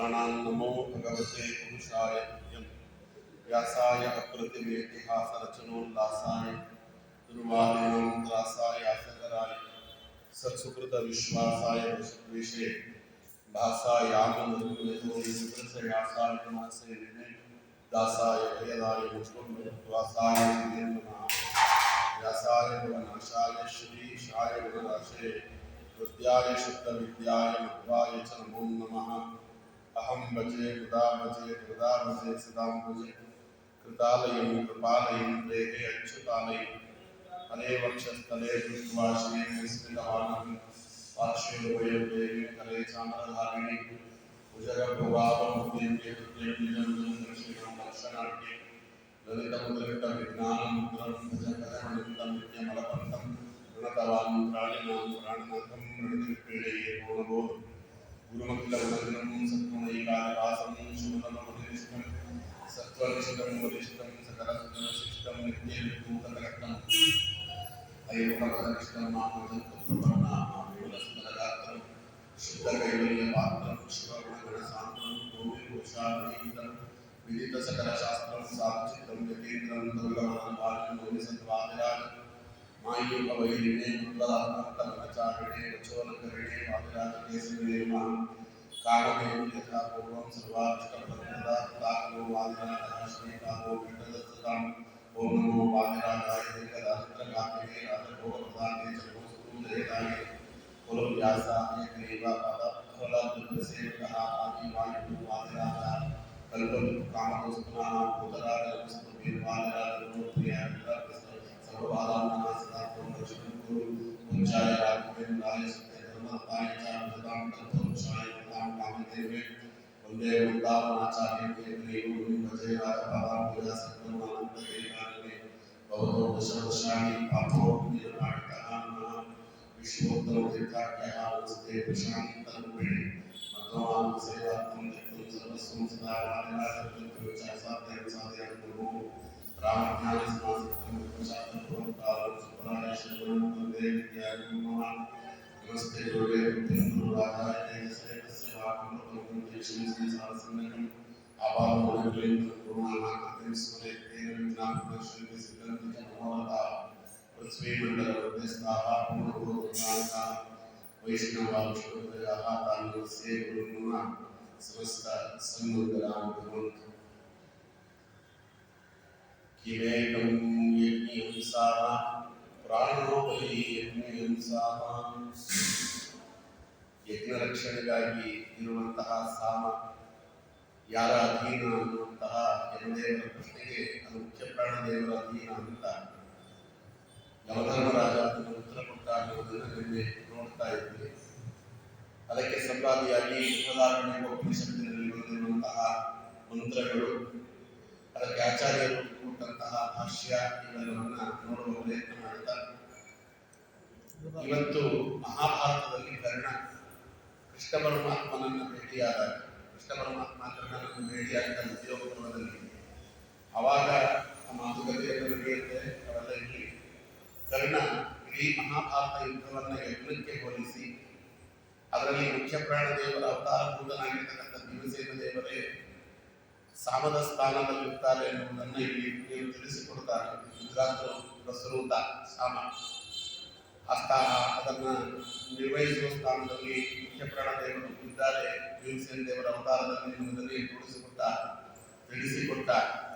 नमो भगवते पुरुषाय तुभ्यं व्यासाय अप्रतिमेतिहासरचनोल्लासाय दुर्वादिनां त्रासाय आसकराय सत्सुकृत विश्वासाय विषे भासायामनुर्विदोषयासाय मासे विने दासाय भयदाय मुचुकुंडवासाय नमः व्यासाय भवनाशाय श्रीशाय गुणराशे विद्याय शुद्धविद्याय मध्वाय च नमो नमः। अहं भजे मुदा भजे सदां भजे कृतालयं कृपालयं देहे अच्युतालयं हरे वक्षस्थले दृष्ट्वा श्रीस्मितवानं पार्श्वे देवी करे चामरधारिणी भुजगभुवावमुद्यन्ते निजं दर्शिनं दर्शनाट्ये ललितमुद्रितविज्ञानमुद्रं भजकरमणितं नित्यमलपन्तं गुणतवान् प्राणिनां प्राणनाथं प्रणतिपीडये भुवनभो गुरुमखिलगुणगणं सत्त्वमयिकानिवासं शुभनमनिष्ठं सत्त्वनिष्ठं वरिष्ठं सकलसुजनशिष्टं नित्यविभूतकरत्नम् अयमुखपदनिष्ठं मामोदन्तप्रपन्नामामेवलसुन्दरगात्रं शुद्धकैवल्यपात्रं शिवगुणगणसान्द्रं भूमिभूषामहीन्द्रं विदितसकलशास्त्रं साक्षितं यतीन्द्रं दुर्लभं बाल्यं भूमिसत्त्वादिराजं मायूपवैरिणे मुद्गलात्मकमनचारिणे वचोलकरिणे वादिराजकेसरिणे मां कामधेनु यथा पूर्वं सर्वाष्टप्रदाताको वादिराजः श्रीकामो विदधत्तां ओम नमो वादिराजाय देवदात्रगामिने राजभोगप्रदाने च नमोस्तुतेताय कुलो व्यासाय ग्रीवापदफलदुर्गसेवकः आदिवायुः वादिराजः कल्पलु कामदोस्तुनाः भूतराजस्तुभिर्वादिराजगुणप्रियाय सर्वबाधानां सदात्वं रक्षणं कुरु पुञ्चाय राघवेन्द्राय सत्यधर्मरताय च भजतां तत्त्वपुरुषाय भजतां कामदेवे वन्दे वृन्दावनाचार्यं केतकीं भजे राजपादां पूजासत्त्वमानन्ददेवानने भवतो दशवर्षाणि पापो निर्माणितः नमः विश्वोत्तमतीर्थाख्यः नमस्ते प्रशान्तरूपिणे मध्वान् सेवार्थं त्यक्तुं सर्वस्वं सदा वादिराजगुरुचासाध्यं साधयामि नमो रामज्ञानसमासिद्धं प्रशान्तपूर्वकालं सुपरायशं वन्दे विद्यार्थं नमः नमस्ते गुरुवे बुद्धिं गुरुराधाय तेजसे तस्य वाक्मृतं श्री सारसन्नकम् आवाहनं गुरुनानां स्मरे तेन विज्ञानदर्शनं सिद्धं नमोता पृथ्वीमण्डलप्रदेशताः पूर्णभूतानां वैष्णवांशोदयाः तान्यस्य गुरुमुना समस्त सन्मङ्गलान् भवन्तु। किमेकं यज्ञहिंसाः ಪ್ರಾಣೋ ಬಲಿ ಯಜ್ಞಹಿಂಸಾಹ ಯಜ್ಞ ರಕ್ಷಣೆಗಾಗಿ ಇರುವಂತಹ ಸಾಮ ಯಾರ ಅಧೀನ ಅನ್ನುವಂತಹ ಯಮದೇವರ ಪ್ರಶ್ನೆಗೆ ಅದು ಮುಖ್ಯ ಪ್ರಾಣದೇವರ ಅಧೀನ ಅಂತ ಯಮಧರ್ಮರಾಜ ಅದನ್ನು ಉತ್ತರ ಕೊಟ್ಟ ಅನ್ನೋದನ್ನು ನಿನ್ನೆ ನೋಡ್ತಾ ಇದ್ವಿ. ಅದಕ್ಕೆ ಸಂವಾದಿಯಾಗಿ ಬೃಹದಾರಣ್ಯ ಉಪನಿಷತ್ತಿನಲ್ಲಿ ಬಂದಿರುವಂತಹ ಮಂತ್ರಗಳು, ಅದಕ್ಕೆ ಆಚಾರ್ಯರು ಕೊಟ್ಟಂತಹ ಭಾಷ್ಯ ಇವೆಲ್ಲವನ್ನ ನೋಡುವ ಪ್ರಯತ್ನ ಮಾಡ್ತಾ ಇವತ್ತು ಮಹಾಭಾರತದಲ್ಲಿ ಕರ್ಣ ಕೃಷ್ಣ ಪರಮಾತ್ಮನನ್ನು ಭೇಟಿಯಾದಾಗ, ಕೃಷ್ಣ ಪರಮಾತ್ಮ ಕರ್ಣನನ್ನು ಭೇಟಿಯಾದ ಉದ್ಯೋಗ ಪರ್ವದಲ್ಲಿ ಆವಾಗ ಆ ಮಾತುಕತೆಯನ್ನು ನಡೆಯುತ್ತೆ. ಅವೆಲ್ಲ ಇಲ್ಲಿ ಕರ್ಣ ಇಡೀ ಮಹಾಭಾರತ ಯುದ್ಧವನ್ನು ಯಜ್ಞಕ್ಕೆ ಹೋಲಿಸಿ ಅದರಲ್ಲಿ ಮುಖ್ಯ ಪ್ರಾಣದೇವರ ಅವತಾರಭೂತನಾಗಿರ್ತಕ್ಕಂಥ ಭೀಮಸೇನ ದೇವರೇ ಸಾಮದ ಸ್ಥಾನದಲ್ಲಿರ್ತಾರೆ ಎನ್ನುವುದನ್ನು ಇಲ್ಲಿ ತಿಳಿಸಿಕೊಡ್ತಾರೆ. ಪ್ರಸರೂತ ಸಾಮ ಅದನ್ನು ನಿರ್ವಹಿಸುವ ಸ್ಥಾನದಲ್ಲಿ ಮುಖ್ಯ ಪ್ರಾಣದೇವರು ಇದ್ದಾರೆ, ಭೀಮಸೇನ ದೇವರ ಅವತಾರದಲ್ಲಿ ಎನ್ನುವುದನ್ನು ತಿಳಿಸಿಕೊಟ್ಟ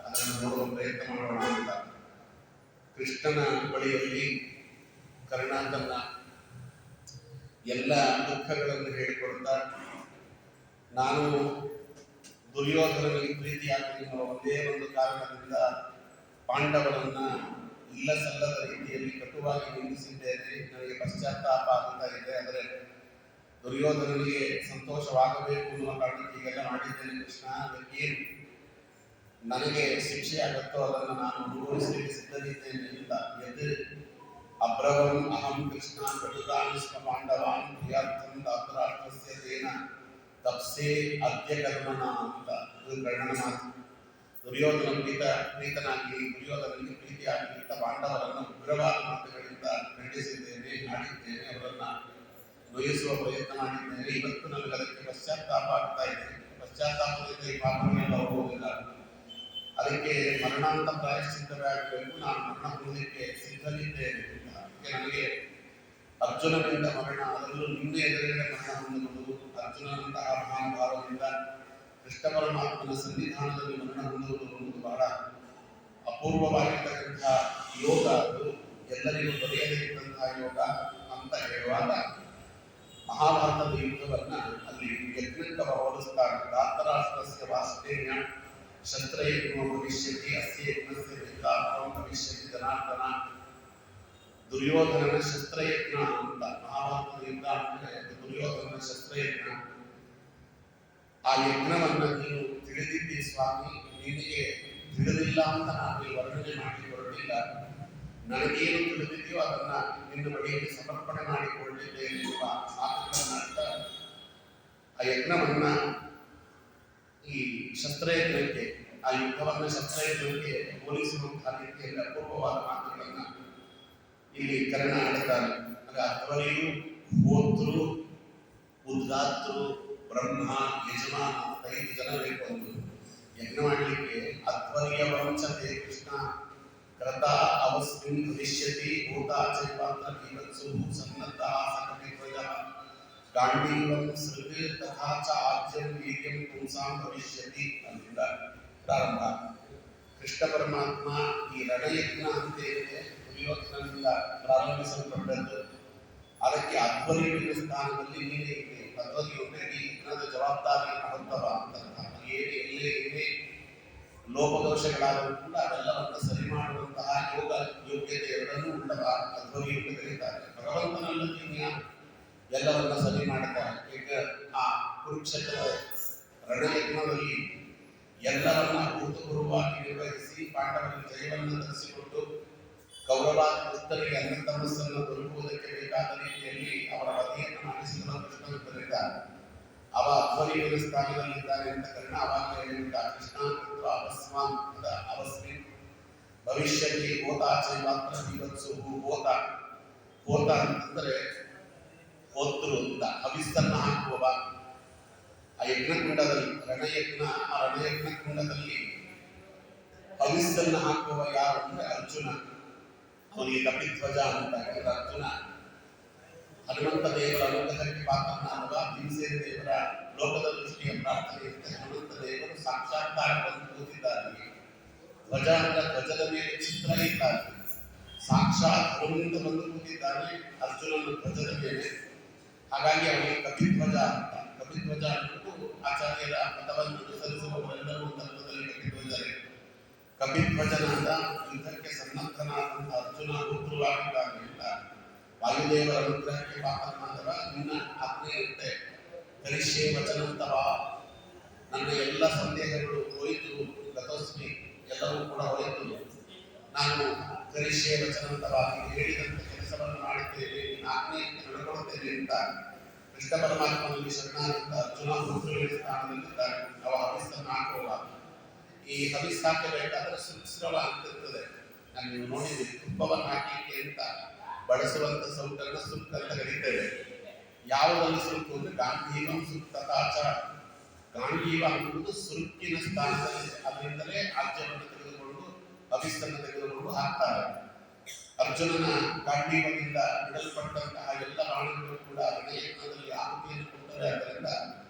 ಅದನ್ನು ನೋಡುವ ಪ್ರಯತ್ನ ಮಾಡೋಣ ಅಂತ ಕೃಷ್ಣನ ಬಳಿಯಲ್ಲಿ ಕರ್ಣ ತನ್ನ ಎಲ್ಲ ದುಃಖಗಳನ್ನು ಹೇಳಿಕೊಡ್ತಾ, ನಾನು ದುರ್ಯೋಧನನಿಗೆ ಪ್ರೀತಿಯಾಗಿ ಎನ್ನುವ ಒಂದೇ ಒಂದು ಕಾರಣದಿಂದ ಪಾಂಡವರನ್ನ ಇಲ್ಲ ಸಲ್ಲದ ರೀತಿಯಲ್ಲಿ ಕಟುವಾಗಿ ನಿಂದಿಸಿದ್ದೇನೆ, ನನಗೆ ಪಶ್ಚಾತ್ತಾಪ ಆಗ್ತಾ ಇದೆ. ಆದರೆ ದುರ್ಯೋಧನನಿಗೆ ಸಂತೋಷವಾಗಬೇಕು ಅನ್ನುವ ಕಾರಣಕ್ಕೆ ಹೀಗೆಲ್ಲ ಮಾಡಿದ್ದೇನೆ ಕೃಷ್ಣ. ಅದಕ್ಕೇನು ನನಗೆ ಶಿಕ್ಷೆ ಆಗುತ್ತೋ ಅದನ್ನು ನಾನು ಅನುಭವಿಸಲಿಕ್ಕೆ ಸಿದ್ಧನಿದ್ದೇನೆ ಅಂತ ಎದು ಅಬ್ರವಂ ಅಹಂ ಕೃಷ್ಣ ಕಟುಕಾನ್ ಸ್ವ ಪಾಂಡವಾನ್ ಪ್ರಿಯಾರ್ಥಂ ಧಾತರಾಷ್ಟ್ರಸ್ಯ ತೇನ ತಪ್ಸೇ ಅದ್ಯ ಕರ್ಮಣ ಅಂತ ಇದು ಕರ್ಣನ ಮಾತು. ದುರ್ಯೋಧನ ಪ್ರೀತನಾಗಿ ದುರ್ಯೋಧನಿಗೆ ಪ್ರೀತಿಯಾಗಿ ಪಾಂಡವರನ್ನು ಉಗ್ರವಾದ ಮಾತುಗಳಿಂದ ಖಂಡಿಸಿದ್ದೇನೆ, ಮಾಡಿದ್ದೇನೆ, ಅವರನ್ನ ನೋಯಿಸುವ ಪ್ರಯತ್ನ ಮಾಡಿದ್ದೇನೆ. ಇವತ್ತು ನನಗೆ ಅದಕ್ಕೆ ಪಶ್ಚಾತ್ತಾಪ ಆಗ್ತಾ ಇದೆ. ಈ ಪಾಪಗಳೆಲ್ಲ ಹೋಗುವುದಿಲ್ಲ. ಅದಕ್ಕೆ ಮರಣಾಂತ ಪ್ರಾಯಶ್ಚಿತ್ತವೇ ಆಗಬೇಕು, ನಾನು ಮರಣ ಹೊಂದಲಿಕ್ಕೆ ಸಿದ್ಧನಿದ್ದೇನೆ. ಅದಕ್ಕೆ ನನಗೆ ಅರ್ಜುನನಿಂದ ಮರಣ, ಅದರಲ್ಲೂ ನಿನ್ನೆ ಎದುರುಗಡೆ ಮರಣ ಹೊಂದುವುದು, ಅರ್ಜುನನಂತಹ ಮಹಾನುಭಾವದಿಂದ ಕೃಷ್ಣ ಪರಮಾತ್ಮನ ಸನ್ನಿಧಾನದಲ್ಲಿ ಮರಣ ಹೊಂದುವುದು ಅನ್ನುವುದು ಬಹಳ ಅಪೂರ್ವವಾಗಿರ್ತಕ್ಕಂತಹ ಯೋಗ. ಅದು ಎಲ್ಲರಿಗೂ ದೊರೆಯದೇ ಇದ್ದಂತಹ ಯೋಗ ಅಂತ ಹೇಳುವಾಗ ಮಹಾಭಾರತದ ಯುದ್ಧವನ್ನ ಅಲ್ಲಿ ಯಜ್ಞಕ್ಕೆ ಹೋಲಿಸ್ತಾರೆ. ಧಾತರಾಷ್ಟ್ರಸ್ಯ ವಾಸುದೇವ್ಯ ಶಸ್ತ್ರಯಜ್ಞೋ ಭವಿಷ್ಯತಿ ಅಸ್ಯ ಯಜ್ಞಸ್ಯ ವಿಸ್ತಾರಂ ಭವಿಷ್ಯತಿ ಜನಾರ್ದನ. ದುರ್ಯೋಧನನ ಶಸ್ತ್ರಯಜ್ಞ ಅಂತ ಮಹಾಭಾರತದ ಯುದ್ಧ ಅಂದರೆ ದುರ್ಯೋಧನನ ಶಸ್ತ್ರಯಜ್ಞ. ಆ ಯಜ್ಞವನ್ನ ನೀನು ತಿಳಿದಿದ್ದಿ ಸ್ವಾಮಿ, ನಿನಗೆ ತಿಳಿದಿಲ್ಲ ಅಂತ ನಾನು ವರ್ಣನೆ ಮಾಡಿ ಹೊರಟಿಲ್ಲ. ನನಗೇನು ತಿಳಿದಿದೆಯೋ ಅದನ್ನ ನಿನ್ನ ಬಳಿಯಲ್ಲಿ ಸಮರ್ಪಣೆ ಮಾಡಿಕೊಂಡಿದ್ದೇನೆ ಎನ್ನುವ ಮಾತುಗಳನ್ನ ಆ ಯಜ್ಞವನ್ನ ಈ ಶಸ್ತ್ರಯಜ್ಞಕ್ಕೆ, ಆ ಯುದ್ಧವನ್ನ ಶಸ್ತ್ರಯಜ್ಞಕ್ಕೆ ಹೋಲಿಸುವಂತಹ ರೀತಿಯಲ್ಲಿ ಅಪೂರ್ವವಾದ ಮಾತುಗಳನ್ನ ಇಲ್ಲಿ ಕರ್ಣ ಆಡುತ್ತಾರೆ. ಅಧ್ವರಿಯು, ಹೋತೃ, ಉದ್ಗಾತೃ, ಬ್ರಹ್ಮ, ಯಜಮಾನ 5 ಜನ ಬೇಕು ಒಂದು ಯಜ್ಞ ಮಾಡಲಿಕ್ಕೆ. ಅಧ್ವರ್ಯ ವಂಚತೆ ಕೃಷ್ಣ ಕೃತ ಅವಸ್ಮಿನ್ ಭವಿಷ್ಯತಿ ಭೂತಾ ಚೈವಾಂತರ ಬೀಭತ್ಸು ಸನ್ನದ್ಧ ಸಕಟಿಧ್ವಜ ಗಾಂಡೀವಂ ಸೃಗ್ ತಥಾ ಚ ಆಜ್ಯಂ ವೀರ್ಯಂ ಪುಂಸಾಂ ಭವಿಷ್ಯತಿ ಅಂತ ಪ್ರಾರಂಭ. ಕೃಷ್ಣ ಪರಮಾತ್ಮ ಈ ರಣಯಜ್ಞ ಅಂತ ಏನಿದೆ ದುರ್ಯೋಧನನಿಂದ ಪ್ರಾರಂಭಿಸಲ್ಪಟ್ಟದ್ದು, ಅದಕ್ಕೆ ಅಧ್ವರ್ಯುವಿನ ಸ್ಥಾನದಲ್ಲಿ ನೀನೇ ಇದೆ. ಅಧ್ವರ್ಯು ಅಂದರೆ ಈ ಯಜ್ಞದ ಜವಾಬ್ದಾರಿಯನ್ನು ಹೊತ್ತವ ಅಂತ. ಎಲ್ಲೇ ಏನೇ ಲೋಪದೋಷಗಳಾದರೂ ಕೂಡ ಅವೆಲ್ಲವನ್ನು ಸರಿ ಮಾಡುವಂತಹ ಯೋಗ ಯೋಗ್ಯತೆ ಎರಡನ್ನೂ ಉಳ್ಳವ ಅಧ್ವರ್ಯು ಎಂದು ಕರೀತಾರೆ. ಭಗವಂತನಲ್ಲಿ ಎಲ್ಲವನ್ನ ಸರಿ ಮಾಡುತ್ತಾರೆ. ಈಗ ಆ ಕುರುಕ್ಷೇತ್ರ ರಣಯಜ್ಞದಲ್ಲಿ ಎಲ್ಲವನ್ನ ಭೂತಪೂರ್ವವಾಗಿ ನಿರ್ವಹಿಸಿ ಪಾಂಡವರಿಗೆ ಜಯವನ್ನು ತರಿಸಿಕೊಟ್ಟು ಕೌರವಾದಿಗಳಿಗೆ ಅನ್ನ ತಮಸ್ಸನ್ನು ದೊರಕುವುದಕ್ಕೆ ಬೇಕಾದ ರೀತಿಯಲ್ಲಿ ಅವರ ವಧಿಯನ್ನು ಮಾಡಿಸಿದ ಕೃಷ್ಣನು ಕರೀತಾರೆ. ಅವ ಅಧ್ವರ್ಯುವಿನ ಸ್ಥಾನದಲ್ಲಿದ್ದಾನೆ ಅಂತ ಕರ್ಣ ಅವಾಗ ಹೇಳಿಬಿಟ್ಟ. ಕೃಷ್ಣ ಅಪಸ್ಮಾನ್ ಅವಸ್ಮಿನ್ ಭವಿಷ್ಯಕ್ಕೆ ಹೋತಾ ಚೈವಾತ್ರ ಬೀಭತ್ಸು. ಹೋತ ಅಂತಂದ್ರೆ ಹೋತೃ ಅಂತ, ಹವಿಸ್ಸನ್ನ ಹಾಕುವವ. ಆ ಯಜ್ಞಕುಂಡದಲ್ಲಿ ರಣಯಜ್ಞ, ಆ ರಣಯಜ್ಞ ಕುಂಡದಲ್ಲಿ ಹವಿಸ್ಸನ್ನ ಹಾಕುವ ಯಾರು ಅಂದ್ರೆ ಅರ್ಜುನ. ಅವನಿಗೆ ಕಪಿಧ್ವಜ ಅಂತ ಹೇಳಿದ್ರೆ ಅರ್ಜುನ ಹನುಮಂತ ದೇವರ ಅನುಗ್ರಹಕ್ಕೆ ಪಾತ್ರನಾದವ. ಭೀಮಸೇನ ದೇವರ ಲೋಕದ ದೃಷ್ಟಿಯ ಪ್ರಾರ್ಥನೆಯಂತೆ ಹನುಮಂತ ದೇವರು ಸಾಕ್ಷಾತ್ಕಾರ ಬಂದು ಕೂತಿದ್ದಾರೆ. ಧ್ವಜ ಅಂದ್ರೆ ಧ್ವಜದ ಮೇಲೆ ಚಿತ್ರ ಇದ್ದಾರೆ. ಸಾಕ್ಷಾತ್ ಹನುಮಂತ ಬಂದು ಕೂತಿದ್ದಾನೆ ಅರ್ಜುನನ ಧ್ವಜದ ಮೇಲೆ. ಹಾಗಾಗಿ ಅವನಿಗೆ ಕಪಿಧ್ವಜ ಅಂತ. ಕಪಿಧ್ವಜ ಅನ್ನುವುದು ಆಚಾರ್ಯರ ಮತವನ್ನು ಅನುಸರಿಸುವವರೆಲ್ಲರೂ ಒಂದು ಅರ್ಥದಲ್ಲಿ ಕಪಿಧ್ವಜರೇ. ಕಪಿಧ್ವಜನಾದ ಯುದ್ಧಕ್ಕೆ ಸನ್ನದ್ಧನಾದಂಥ ಅರ್ಜುನ ರುದ್ರವಾಗಿದ್ದಾನೆ. ವಾಯುದೇವರ ಅನುಗ್ರಹಕ್ಕೆ ಪಾತ್ರನಾದವ. ನಿನ್ನ ಆಜ್ಞೆಯಂತೆ ಕರಿಷ್ಯೆ ವಚನಂತವ, ನನ್ನ ಎಲ್ಲ ಸಂದೇಹಗಳು ಹೋಯಿತು. ಗತೋಸ್ಮಿ, ಎಲ್ಲವೂ ಕೂಡ ಹೋಯಿತು. ನಾನು ಕರಿಷ್ಯೆ ವಚನಂತವಾಗಿ ಹೇಳಿದಂತೆ ಕೆಲಸವನ್ನು ಮಾಡುತ್ತೇನೆ, ಆಜ್ಞೆಯಂತೆ ನಡ್ಕೊಳ್ಳುತ್ತೇನೆ ಅಂತ ಕೃಷ್ಣ ಪರಮಾತ್ಮನಲ್ಲಿ ಶರಣಾದಂತ ಅರ್ಜುನ ರುದ್ರನ ಸ್ಥಾನದಲ್ಲಿದ್ದಾರೆ. ಅವ ಹವಿಸ್ಸನ್ನು ಹಾಕುವ. ಈ ಹವಿಸ್ ಹಾಕಬೇಕಾದ್ರೆ ಸುಸ್ರವ ಅಂತಿರ್ತದೆ. ನೀವು ನೋಡಿದ್ವಿ, ತುಪ್ಪವನ್ನು ಹಾಕಲಿಕ್ಕೆ ಅಂತ ಬಳಸುವಂತ ಸೌಕರ್ಯ ಸುಕ್ ಅಂತ ಕರೀತೇವೆ. ಯಾವುದನ್ನು ಸುರುಕು ಅಂದ್ರೆ ಗಾಂಧೀವಂ ಸುಕ್ತಾಚ. ಗಾಂಧೀವ ಅನ್ನುವುದು ಸುರುಕಿನ ಸ್ಥಾನದಲ್ಲಿ, ಅದರಿಂದಲೇ ಆಜ್ಯವನ್ನು ತೆಗೆದುಕೊಂಡು ಹವಿಸ್ಸನ್ನು ತೆಗೆದುಕೊಂಡು ಹಾಕ್ತಾರೆ. ಅರ್ಜುನನ ಗಾಂಧೀವದಿಂದ ಬಿಡಲ್ಪಟ್ಟಂತಹ ಎಲ್ಲ ಬಾಣಗಳು ಕೂಡ ರಣಯಜ್ಞದಲ್ಲಿ ಆಹುತಿಯನ್ನು ಕೊಟ್ಟರೆ. ಆದ್ದರಿಂದ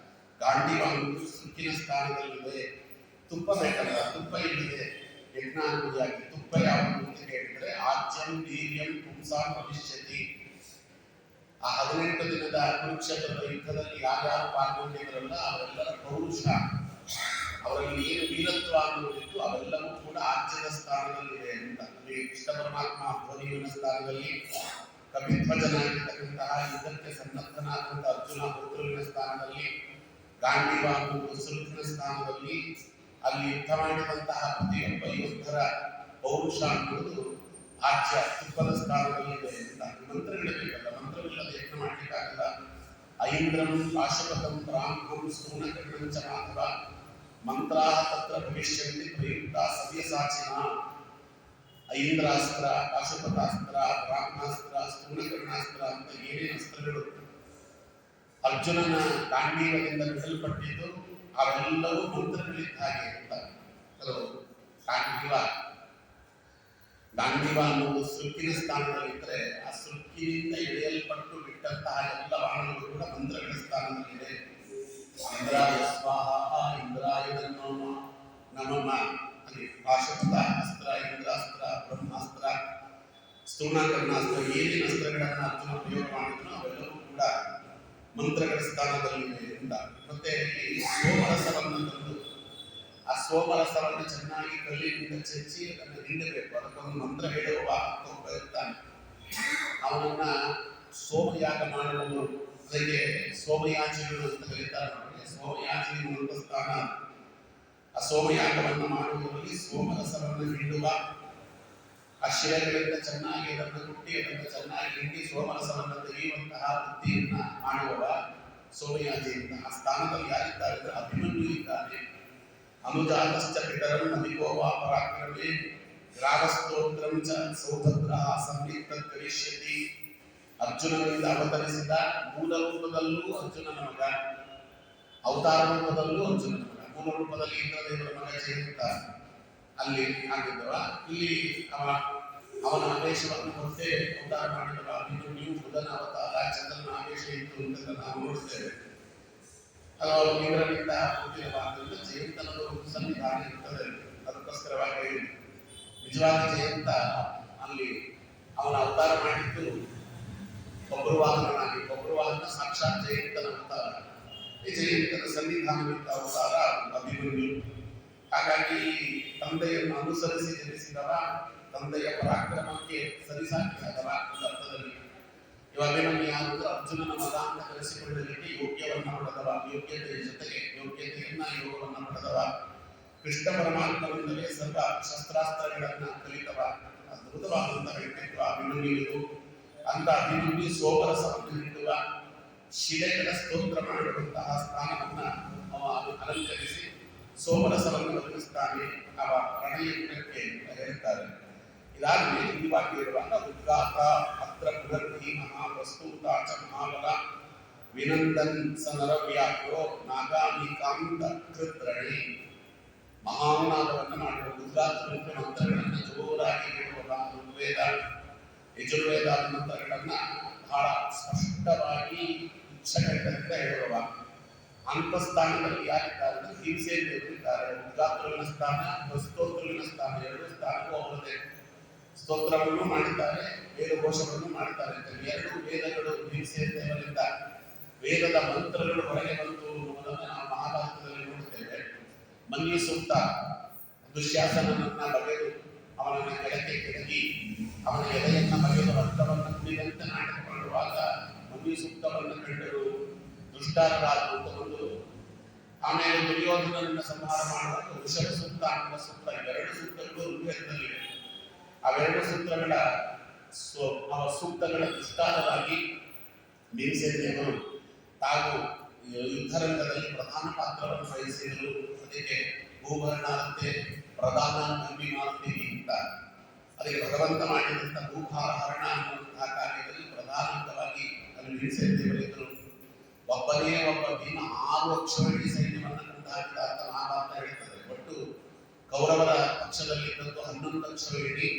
ಗಾಂಧೀವ ಅನ್ನುವುದು ಸುರುಕಿನ ಸ್ಥಾನದಲ್ಲಿದೆ. ತುಪ್ಪ ಬೇಕಲ್ಲ, ತುಪ್ಪ ಇಲ್ಲಿದೆ ಯಜ್ಞ ಅನ್ನುವುದಾಗಿ. ತುಪ್ಪ ಯಾವುದು ಅಂತ ಹೇಳಿದರೆ ಆಜ್ಯಂ ವೀರ್ಯಂ ಪುಂಸಾಂ ಭವಿಷ್ಯತಿ. ಆ 18 ದಿನದ ಕುರುಕ್ಷೇತ್ರದ ಯುದ್ಧದಲ್ಲಿ ಯಾರ್ಯಾರು ಪಾಲ್ಗೊಂಡಿದ್ರಲ್ಲ ಅವರೆಲ್ಲರ ಪೌರುಷ, ಅವರಲ್ಲಿ ಏನು ವೀರತ್ವ ಅನ್ನೋದಿತ್ತು ಅವೆಲ್ಲವೂ ಕೂಡ ಆಜ್ಯದ ಸ್ಥಾನದಲ್ಲಿದೆ ಅಂತ. ಕೃಷ್ಣ ಪರಮಾತ್ಮ ಧ್ವನಿಯುವಿನ ಸ್ಥಾನದಲ್ಲಿ, ಕಪಿಧ್ವಜನಾಗಿರ್ತಕ್ಕಂತಹ ಯುದ್ಧಕ್ಕೆ ಸನ್ನದ್ಧನಾದಂಥ ಅರ್ಜುನ ರುದ್ರನ ಸ್ಥಾನದಲ್ಲಿ, ಗಾಂಧೀವ ಅನ್ನುವುದು ಸುರುಕಿನ ಸ್ಥಾನದಲ್ಲಿ, ಅಲ್ಲಿ ಯುದ್ಧ ಮಾಡಿದಂತಹ ಪ್ರತಿಯೊಬ್ಬ ಯೋಧರ ಪೌರುಷ ಅನ್ನುವುದು ಆಜ್ಯ ತುಪ್ಪದ ಸ್ಥಾನದಲ್ಲಿದೆ ಅಂತ. ಮಂತ್ರಗಳಿಬೇಕಲ್ಲ, ಮಂತ್ರವಿಲ್ಲದೆ ಯಜ್ಞ ಮಾಡಲಿಕ್ಕಾಗಲ್ಲ. ಐಂದ್ರಂ ಪಾಶುಪತಂ ಬ್ರಾಹ್ಮಂ ಸ್ಥೂಣಕರ್ಣಂ ಚ ಮಾಧವ ಮಂತ್ರಾ ತತ್ರ ಭವಿಷ್ಯಂತಿ ಪ್ರಯುಕ್ತ ಸವ್ಯಸಾಚಿನ. ಐಂದ್ರಾಸ್ತ್ರ, ಪಾಶುಪತಾಸ್ತ್ರ, ಬ್ರಾಹ್ಮಣಾಸ್ತ್ರ, ಸ್ಥೂಣಕರ್ಣಾಸ್ತ್ರ ಅಂತ ಏನೇನು ಅಸ್ತ್ರಗಳು ಅರ್ಜುನನ ಗಾಂಧೀವದಿಂದ ಬಿಡಲ್ಪಟ್ಟಿದ್ದು, ಅವೆಲ್ಲವೂ ಮಂತ್ರಗಳಿದ್ದ ಹಾಗೆ ಅಂತ ಕೆಲವು ಗಾಂಧೀವ ಅನ್ನೋದು ಸೃಕ್ಕಿನ ಸ್ಥಾನದಲ್ಲಿದ್ದರೆ ಆ ಸೃಕ್ಕಿನಿಂದ ಎಳೆಯಲ್ಪಟ್ಟು ಬಿಟ್ಟಂತಹ ಎಲ್ಲ ವಾಹನಗಳು ಕೂಡ ಮಂತ್ರಗಳ ಸ್ಥಾನದಲ್ಲಿದೆ. ಇಂದ್ರಾಯ ಸ್ವಾಹ, ಇಂದ್ರಾಯ ನಮಃ ಅಲ್ಲಿ ಪಾಶುಪತ ಅಸ್ತ್ರ, ಇಂದ್ರಾಸ್ತ್ರ, ಬ್ರಹ್ಮಾಸ್ತ್ರ, ಸ್ಥೂಣಕರ್ಣಾಸ್ತ್ರ, ಏನೇನು ಅಸ್ತ್ರಗಳನ್ನು ಅರ್ಜುನ ಪ್ರಯೋಗ ಮಾಡಿದ್ರು ಅವೆಲ್ಲವೂ ಕೂಡ ಮಂತ್ರಗಳ ಸ್ಥಾನದಲ್ಲಿದೆ ಅಂತ. ಮತ್ತೆ ಇಲ್ಲಿ ಸೋಮರಸವನ್ನು ತಂದು ಆ ಸೋಮರಸವನ್ನು ಚೆನ್ನಾಗಿ ಕಲ್ಲಿನಿಂದ ಚಚ್ಚಿ ಅದನ್ನು ಹಿಂಡಬೇಕು. ಅದಕ್ಕೊಂದು ಮಂತ್ರ ಹೇಳುವ ಒಬ್ಬ ಇರ್ತಾನೆ, ಅವನನ್ನ ಸೋಮಯಾಗ ಮಾಡುವವರು, ಅದಕ್ಕೆ ಸೋಮಯಾಜಿಗಳು ಅಂತ ಕರೀತಾರೆ. ಸೋಮಯಾಜಿ ಎನ್ನುವಂಥ ಸ್ಥಾನ. ಆ ಸೋಮಯಾಗವನ್ನು ಮಾಡುವವರಲ್ಲಿ ಸೋಮರಸವನ್ನು ಹಿಂಡುವ, ಆ ಶಿಲೆಗಳಿಂದ ಚೆನ್ನಾಗಿ ಅದನ್ನು ಕುಟ್ಟಿ ಅದನ್ನು ಚೆನ್ನಾಗಿ ಹಿಂಡಿ ಸೋಮರಸವನ್ನು ತೆಗೆಯುವಂತಹ ವೃತ್ತಿಯನ್ನ ಮಾಡುವವ ಸೋಮಯಾಜಿ ಅಂತ. ಆ ಸ್ಥಾನದಲ್ಲಿ ಯಾರಿದ್ದಾರೆ ಅಂದರೆ ಅಭಿಮನ್ಯು ಇದ್ದಾನೆ. ಅನುಜಾತಶ್ಚ ಪಿತರಂ ಅಧಿಕೋವಾ ಪರಾಕ್ರಮೇ ಗ್ರಾಮಸ್ತೋತ್ರಂ ಚ ಸೌಭದ್ರಃ ಸಂಯುಕ್ತ ಕರಿಷ್ಯತಿ. ಅರ್ಜುನನಿಂದ ಅವತರಿಸಿದ ಮೂಲ ರೂಪದಲ್ಲೂ ಅರ್ಜುನನ ಮಗ, ಅವತಾರ ರೂಪದಲ್ಲೂ ಅರ್ಜುನನ ಮಗ. ಮೂಲ ರೂಪದಲ್ಲಿ ಇಂದ್ರದೇವರ ಮಗ ಜಯಂತ ಅಲ್ಲಿ ಆಗಿದ್ದವ. ಇಲ್ಲಿ ಅವನ ಆವೇಶವನ್ನು ಹೊರತೆ ಅವತಾರ ಮಾಡಿದವ ಅಭಿಮನ್ಯು. ಬುಧನ ಅವತಾರ, ಚಂದ್ರನ ಆವೇಶ ಇತ್ತು ಅಂತ ನಾವು ನೋಡ್ತೇವೆ. ಅದು ಇಂದ್ರನಿಂದ ಹುಟ್ಟಿರಬಾರದು. ಜಯಂತನದು ಸನ್ನಿಧಾನ ಇರ್ತದೆ. ಅದಕ್ಕೋಸ್ಕರವಾಗಿ ನಿಜವಾಗಿ ಜಯಂತ ಅಲ್ಲಿ ಅವನ ಅವತಾರ ಮಾಡಿದ್ದು ಒಬ್ಬರು ವಾಹನನಾಗಿ, ಒಬ್ಬರು ವಾಹನ ಸಾಕ್ಷಾತ್ ಜಯಂತನ ಅವತಾರ. ಈ ಜಯಂತನ ಸನ್ನಿಧಾನವಿದ್ದ ಅವತಾರ ಅಭಿಮನ್ಯು. ಹಾಗಾಗಿ ತಂದೆಯನ್ನು ಅನುಸರಿಸಿ ಜನಿಸಿದವ, ತಂದೆಯ ಪರಾಕ್ರಮಕ್ಕೆ ಸರಿಸಾಟಿಯಾದವ ಎಂಬ ಅರ್ಥದಲ್ಲಿ. ಅಭಿಮನ್ಯು ಯಾರು ಅರ್ಜುನನ ಮಗ ಅಂತ ಕರೆಸಿಕೊಳ್ಳಲಿಕ್ಕೆ ಯೋಗ್ಯವನ್ನು ಪಡೆದವ, ಯೋಗ್ಯತೆಯ ಜೊತೆಗೆ ಯೋಗ್ಯತೆಯನ್ನ ಯೋಗವನ್ನು ಪಡೆದವ, ಕೃಷ್ಣ ಪರಮಾತ್ಮನಿಂದಲೇ ಸರ್ವ ಶಸ್ತ್ರಾಸ್ತ್ರಗಳನ್ನ ಕಲಿತವ. ಅದ್ಭುತವಾದಂತಹ ವ್ಯಕ್ತಿತ್ವ ಅಭಿಮನ್ಯುವಿದು. ಅಂತ ಅಭಿಮನ್ಯು ಸೋಮರಸವನ್ನು ನೀಡುವ, ಶಿಲೆಗಳ ಸ್ತೋತ್ರ ಮಾಡುವಂತಹ ಸ್ಥಾನವನ್ನ ಅವ ಅಲಂಕರಿಸಿ ಸೋಮರಸವನ್ನು ಒದಗಿಸ್ತಾನೆ. ಅವ ಪ್ರಣಯಕ್ಕೆ ಹೇಳ್ತಾರೆ. ಇದಾದ್ಮೇಲೆ ಈ ವಾಕ್ಯ ಇರುವಾಗ ಉದ್ಗಾತ ಅತ್ರ ಪುನರ್ಧೀಮಃ ಪ್ರಸ್ತುತ ಚ ಮಹಾಬಲ ವಿನಂದನ್ ಸ ನರವ್ಯಾಘ್ರೋ ನಾಗಾಮಿಕಾಂತ ಕೃದ್ರಣಿ. ಮಹಾನಾದವನ್ನು ಮಾಡುವ ಉದ್ಗಾತ ಮಂತ್ರಗಳನ್ನು ಜೋರಾಗಿ ಹೇಳುವ ಋಗ್ವೇದ ಯಜುರ್ವೇದ ಮಂತ್ರಗಳನ್ನ ಬಹಳ ಸ್ಪಷ್ಟವಾಗಿ ಉಚ್ಚಗಳಿಂದ ಹೇಳುವ ಅಂತಸ್ಥಾನದಲ್ಲಿ ಯಾರಿದ್ದಾರೆ ಭೀಮಸೇನ ದೇವರಿದ್ದಾರೆ. ಉದ್ಗಾತೃವಿನ ಸ್ಥಾನ, ಸ್ತೋತೃವಿನ ಸ್ಥಾನ, ಎರಡು ಸ್ಥಾನವೂ ಅವರದೇ. ಸ್ತೋತ್ರವನ್ನು ಮಾಡುತ್ತಾರೆ, ವೇದಘೋಷವನ್ನು ಮಾಡುತ್ತಾರೆ. ಎರಡು ವೇದಗಳು ಭೀಮಸೇನ ದೇವರಿಂದ ವೇದದ ಮಂತ್ರಗಳು ಹೊರಗೆ ಬಂತು ಅನ್ನೋದನ್ನು ನಾವು ಮಹಾಭಾರತದಲ್ಲಿ ನೋಡುತ್ತೇವೆ. ಮನ್ಯು ಸೂಕ್ತ ದುಶ್ಯಾಸನನ್ನ ಬಗೆದು ಅವನನ್ನು ಕೆಳಕ್ಕೆ ಕೆಳಗಿ ಅವನ ಎದೆಯನ್ನ ಬಗೆದು ರಕ್ತವನ್ನು ಕುಡಿದಂತೆ ನಾಟಕ ಮಾಡುವಾಗ ಮನ್ಯು ಸೂಕ್ತವನ್ನು ಕಂಡರು ದುಷ್ಟಾರರಾಗುವುದು. ಆಮೇಲೆ ದುರ್ಯೋಧನನನ್ನು ಸಂಹಾರ ಮಾಡುವಾಗ ವೃಷಭ ಸೂಕ್ತ ಅನ್ನುವ ಸೂಕ್ತ, ಇವೆರಡು ಸೂಕ್ತಗಳು ಋಗ್ವೇದದಲ್ಲಿವೆ. ಅವೆರಡು ಸೂತ್ರಗಳ ಸೂಕ್ತಗಳ ದುಷ್ಟಾರರಾಗಿ ಭೀಮಸೇನರು ತಾವು ಯುದ್ಧರಂಗದಲ್ಲಿ ಪ್ರಧಾನ ಪಾತ್ರವನ್ನು ವಹಿಸಿದರು. ಅದಕ್ಕೆ ಭೂಭರಣಾರಂತೆ ಪ್ರಧಾನ ನಂಬಿ ಮಾಡ್ತೀವಿ ಅಂತ. ಅದಕ್ಕೆ ಭಗವಂತ ಮಾಡಿದಂಥ ಭೂಭಾರ ಹರಣ ಅನ್ನುವಂತಹ ಕಾರ್ಯದಲ್ಲಿ ಪ್ರಧಾನವಾಗಿ ಅಲ್ಲಿ ಭೀಮಸೇನ ದೇವರಿದ್ದರು. ಒಬ್ಬನೇ ಒಬ್ಬ ಭೀಮ 6 ಅಕ್ಷೋಹಿಣಿ ಸೈನ್ಯವನ್ನು ಕೊಂದಾಕಿದ ಅಂತ ಮಹಾಭಾರತ ಹೇಳ್ತದೆ. ಒಟ್ಟು ಕೌರವರ ಪಕ್ಷದಲ್ಲಿದ್ದದ್ದು 11 ಅಕ್ಷೋಹಿಣಿ,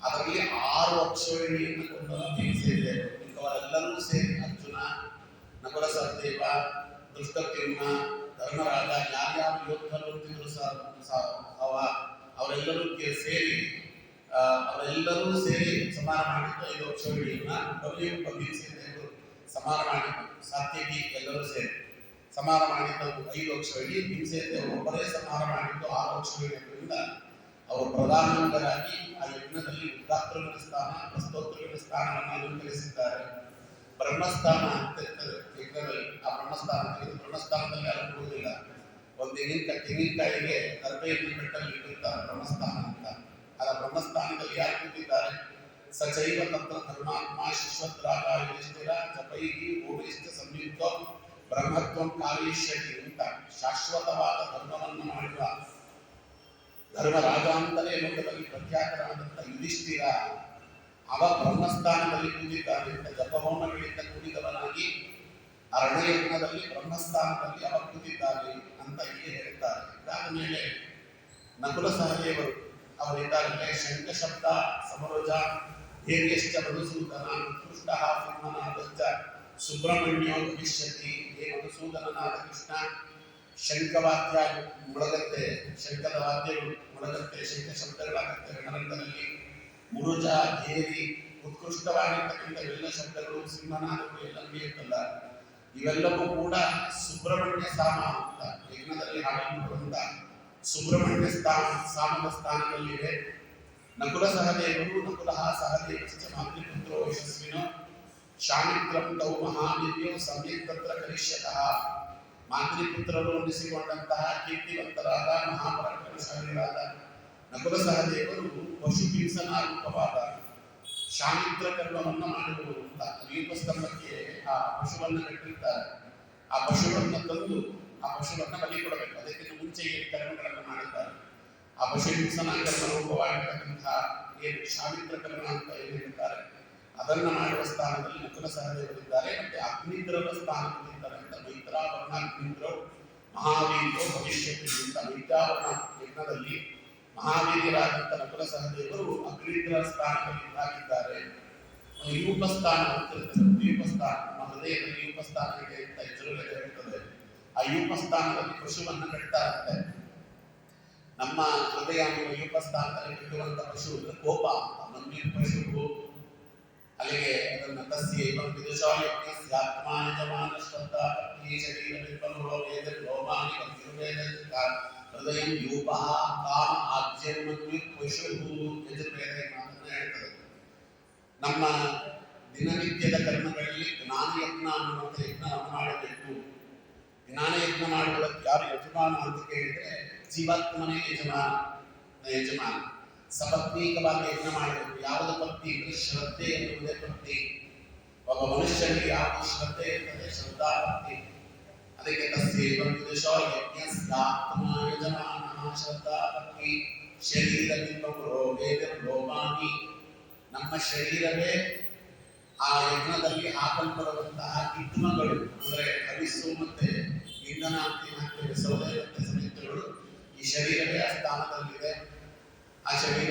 ಅದರಲ್ಲಿ 6 ಅಕ್ಷೋಹಿಣಿಯನ್ನು ಕೊಂದವ ಭೀಮಸೇನ ದೇವರು. ಅವರೆಲ್ಲರೂ ಸೇರಿ ಅರ್ಜುನ, ನಕುಲ ಸಹದೇವ, ಧೃಷ್ಟದ್ಯುಮ್ನ, ಧರ್ಮರಾಜ, ಯಾರ್ಯಾವ ಯೋಧರು ಅಂತಿದ್ರು ಅವರೆಲ್ಲರೂ ಸೇರಿ ಸಮಾನ ಮಾಡಿದ್ದು 5 ಅಕ್ಷೋಹಿಣಿಯನ್ನ ಒಬ್ಬ ಭೀಮಸೇನ ದೇವರು ಸಮಾನ ಮಾಡಿದ್ದು. ಸಾತ್ಯಕಿ ಎಲ್ಲರೂ ಸೇರಿ ಸಮಾನ ಮಾಡಿದ್ದು 5 ಅಕ್ಷೋಹಿಣಿ. ಭೀಮಸೇನ ದೇವರು ಒಬ್ಬರೇ ಸಮಾನ ಮಾಡಿದ್ದು 6 ಅಕ್ಷೋಹಿಣಿಯಿಂದ ಅವರು ಪ್ರಧಾನರಾಗಿ ಆ ಯಜ್ಞದಲ್ಲಿ ಉದ್ಗಾತೃವಿನ ಸ್ಥಾನ, ಪ್ರಸ್ತೋತೃವಿನ ಸ್ಥಾನವನ್ನು ಅಲಂಕರಿಸಿದ್ದಾರೆ. ಬ್ರಹ್ಮಸ್ಥಾನ ಅಂತ ಇರ್ತದೆ ಯಜ್ಞದಲ್ಲಿ. ಆ ಬ್ರಹ್ಮಸ್ಥಾನದಲ್ಲಿ ಯಾರು ಕೊಡುವುದಿಲ್ಲ. ಒಂದು ತೆಂಗಿನಕಾಯಿಗೆ ಕರ್ಬೆಯನ್ನು ಕಟ್ಟಲ್ಲಿ ಇಟ್ಟಿರ್ತಾರೆ ಬ್ರಹ್ಮಸ್ಥಾನ ಅಂತ. ಆ ಬ್ರಹ್ಮಸ್ಥಾನದಲ್ಲಿ ಯಾರು ಕೂತಿದ್ದಾರೆ? ಸಚೈವ ತತ್ರ ಧರ್ಮಾತ್ಮ ಶಿಶ್ವತ್ರಾಗ ಯುಧಿಷ್ಠಿರ ಜಪೈಹಿ ಭೂಮಿಷ್ಠ ಸಂಯುಕ್ತ ಬ್ರಹ್ಮತ್ವಂ ಕಾಲೇಶ್ವರಿ ಅಂತ ಶಾಶ್ವತವಾದ ಧರ್ಮವನ್ನು ಮಾಡುವ ಧರ್ಮರಾಜ ಅಂತಲೇ ಲೋಕದಲ್ಲಿ ಪ್ರಖ್ಯಾತರಾದಂಥ ಯುಧಿಷ್ಠಿರ ಅವ ಬ್ರಹ್ಮಸ್ಥಾನದಲ್ಲಿ ಕೂತಿದ್ದಾನೆ ಅಂತ ಜಪಹೋಮಗಳಿಂದ ಕೂಡಿದವನಾಗಿ ಅರಣ್ಯಯಜ್ಞದಲ್ಲಿ ಬ್ರಹ್ಮಸ್ಥಾನದಲ್ಲಿ ಅವರು ಕೂತಿದ್ದಾರೆ ಅಂತ ಇಲ್ಲಿ ಹೇಳ್ತಾರೆ. ಇದಾದ ಮೇಲೆ ನಕುಲ ಸಹದೇವರು ಅವರಿದ್ದಾಗಲೇ ಶಂಖ ಶಬ್ದ ಸಮರೋಜ ಹೇಗೆಶ್ಚ ಮಧುಸೂದನ ಉತ್ಕೃಷ್ಟ ಸಿಂಹನಾದಶ್ಚ ಸುಬ್ರಹ್ಮಣ್ಯೋ ಭವಿಷ್ಯತಿ. ಹೇ ಮಧುಸೂದನನಾದ ಕೃಷ್ಣ, ಶಂಖವಾದ್ಯ ಮೊಳಗತ್ತೆ, ಶಂಖದ ವಾದ್ಯಗಳು ಮೊಳಗತ್ತೆ, ಶಂಖ ಶಬ್ದಗಳಾಗತ್ತೆ ರಣರಂಗದಲ್ಲಿ. ಮುರುಜ ಧೇರಿ ಉತ್ಕೃಷ್ಟವಾಗಿರ್ತಕ್ಕಂಥ ಎಲ್ಲ ಶಬ್ದಗಳು, ಸಿಂಹನಾದಗಳು ಎಲ್ಲ ನಡೆಯುತ್ತಲ್ಲ, ಇವೆಲ್ಲವೂ ಕೂಡ ಸುಬ್ರಹ್ಮಣ್ಯ ಸಾಮ ಅಂತ ಯಜ್ಞದಲ್ಲಿ ಹಾಡಲ್ಪಡುವಂತ ಸುಬ್ರಹ್ಮಣ್ಯ ಸಾಮದ ಸ್ಥಾನದಲ್ಲಿದೆ. ನಕುಲ ಸಹದೇವರು ನಕುಲ ಸಹದೇವಶ್ಚ ಮಾತೃಪುತ್ರೋ ಯಶಸ್ವಿನೋ ಶಾಮಿತ್ರಂ ತೌ ಮಹಾವೀರ್ಯೋ ಸಮ್ಯಕ್ ತತ್ರ ಕರಿಷ್ಯತಃ. ಮಾತೃಪುತ್ರರು ಉಳಿಸಿಕೊಂಡಂತಹ ಕೀರ್ತಿವಂತರಾದ ಮಹಾಪರಾಕ್ರಮಶಾಲಿಗಳಾದ ನಕುಲ ಸಹದೇವರು ಪಶು ಹಿಂಸನ ರೂಪವಾದ ಶಾಮಿತ್ರ ಕರ್ಮವನ್ನು ಮಾಡುವರು ಅಂತ ದೀಪಸ್ತಂಭಕ್ಕೆ ಆ ಪಶುವನ್ನು ಕಟ್ಟಿರ್ತಾರೆ. ಆ ಪಶುವನ್ನು ತಂದು ಆ ಪಶುವನ್ನು ಬಲಿ ಕೊಡಬೇಕು. ಅದಕ್ಕಿಂತ ಮುಂಚೆ ಏನು ಕರ್ಮಗಳನ್ನು ಮಾಡುತ್ತಾರೆ, ಆ ಪಶು ಹಿಂಸನ ಕರ್ಮ ರೂಪವಾಗಿರ್ತಕ್ಕಂತಹ ಏನು ಶಾಮಿತ್ರ ಕರ್ಮ ಅಂತ ಏನು ಹೇಳ್ತಾರೆ, ಅದನ್ನು ಮಾಡುವ ಸ್ಥಾನದಲ್ಲಿ ನಕುಲ ಸಹದೇವರಿದ್ದಾರೆ. ಮತ್ತೆ ಅಗ್ನಿದ್ರವ ಸ್ಥಾನದಲ್ಲಿದ್ದಾರೆ ಅಂತ ಮೈತ್ರಾವರ್ಣ ಅಗ್ನಿದ್ರೋ ಮಹಾವೀರ್ಯೋ ಭವಿಷ್ಯತಿ ಅಂತ ಮೈತ್ರಾವರ್ಣ ಯಜ್ಞದಲ್ಲಿ ಮಹಾವೀರ್ಯರಾದಂಥ ನಕುಲ ಸಹದೇವರು ಅಗ್ನಿದ್ರ ಸ್ಥಾನದಲ್ಲಿ ಯೂಪಸ್ಥಾನ ಅಂತಿರ್ತದೆ. ಯೂಪಸ್ಥಾನ ನಮ್ಮ ಹೃದಯದಲ್ಲಿ ಯೂಪಸ್ಥಾನ ಇದೆ ಅಂತ ಯಜುರ್ವೇದ ಹೇಳ್ತದೆ. ಆ ಯೂಪಸ್ಥಾನದಲ್ಲಿ ಪಶುವನ್ನು ಕಟ್ತಾರಂತೆ. ನಮ್ಮ ಹೃದಯ ಯೂಪಸ್ಥಾನದಲ್ಲಿ ಕಟ್ಟುವಂತ ಪಶು ಕೋಪ ಅಂತ ಮನ್ಯ ಪಶು. ಅಲ್ಲಿಗೆ ಅದನ್ನು ತಸ್ಯ ಆತ್ಮಾನಿಜಮಾನ ಶ್ರದ್ಧಾ ಪತ್ನಿ ಶರೀರ ವಿಪನ್ನೋ ವೇದ ಲೋಮಾನಿ ಯಜುರ್ವೇದ ಹೃದಯ ಯೂಪ ಕಾಮ ಆಜ್ಯನ್ಮನ್ಯು ಪಶು ಯಜುರ್ವೇದ ಮಾತನ್ನ ಹೇಳ್ತದೆ. ನಮ್ಮ ದಿನನಿತ್ಯದ ಕರ್ಮಗಳಲ್ಲಿ ಜ್ಞಾನಯಜ್ಞ ಅನ್ನುವಂಥ ಯಜ್ಞವನ್ನು ಮಾಡಬೇಕು. ಜ್ಞಾನಯಜ್ಞ ಮಾಡುವುದಕ್ಕೆ ಯಾರು ಯಜಮಾನ ಅಂತ ಕೇಳಿದ್ರೆ ಜೀವಾತ್ಮನೇ ಯಜಮಾನ. ಸಪತ್ನೀಕವಾಗಿ ಯಜ್ಞ ಮಾಡಬೇಕು. ಯಾವುದು ಪತ್ನಿ ಅಂದರೆ ಶ್ರದ್ಧೆ ಎನ್ನುವುದೇ ಪತ್ನಿ. ಒಬ್ಬ ಮನುಷ್ಯನಿಗೆ ಯಾವುದು ಶ್ರದ್ಧೆ ಇರ್ತದೆ, ಶ್ರದ್ಧಾ ಪತ್ನಿ. ಅದಕ್ಕೆ ತಸ್ಯೈವಂ ಆತ್ಮ ಯಜಮಾನ ಶ್ರದ್ಧಾ ಪತ್ನಿ ಶರೀರ ಬಿಂಬಪುರೋ ವೇದ ಲೋಮಾನಿ. ನಮ್ಮ ಶರೀರವೇ ಆ ಯಜ್ಞದಲ್ಲಿ ಹಾಕಲ್ಪಡುವಂತಹ ಕಿದ್ಮಗಳು ಅಂದರೆ ಹವಿಸ್ಸು ಮತ್ತೆ ಇಂಧನ ಹಾಕ್ತೇವೆ, ಸೌದೆ ಮತ್ತೆ ಸಮಿತಿಗಳು. ಈ ಶರೀರವೇ ಆ ಸ್ಥಾನದಲ್ಲಿದೆ. ಆ ಶರೀರ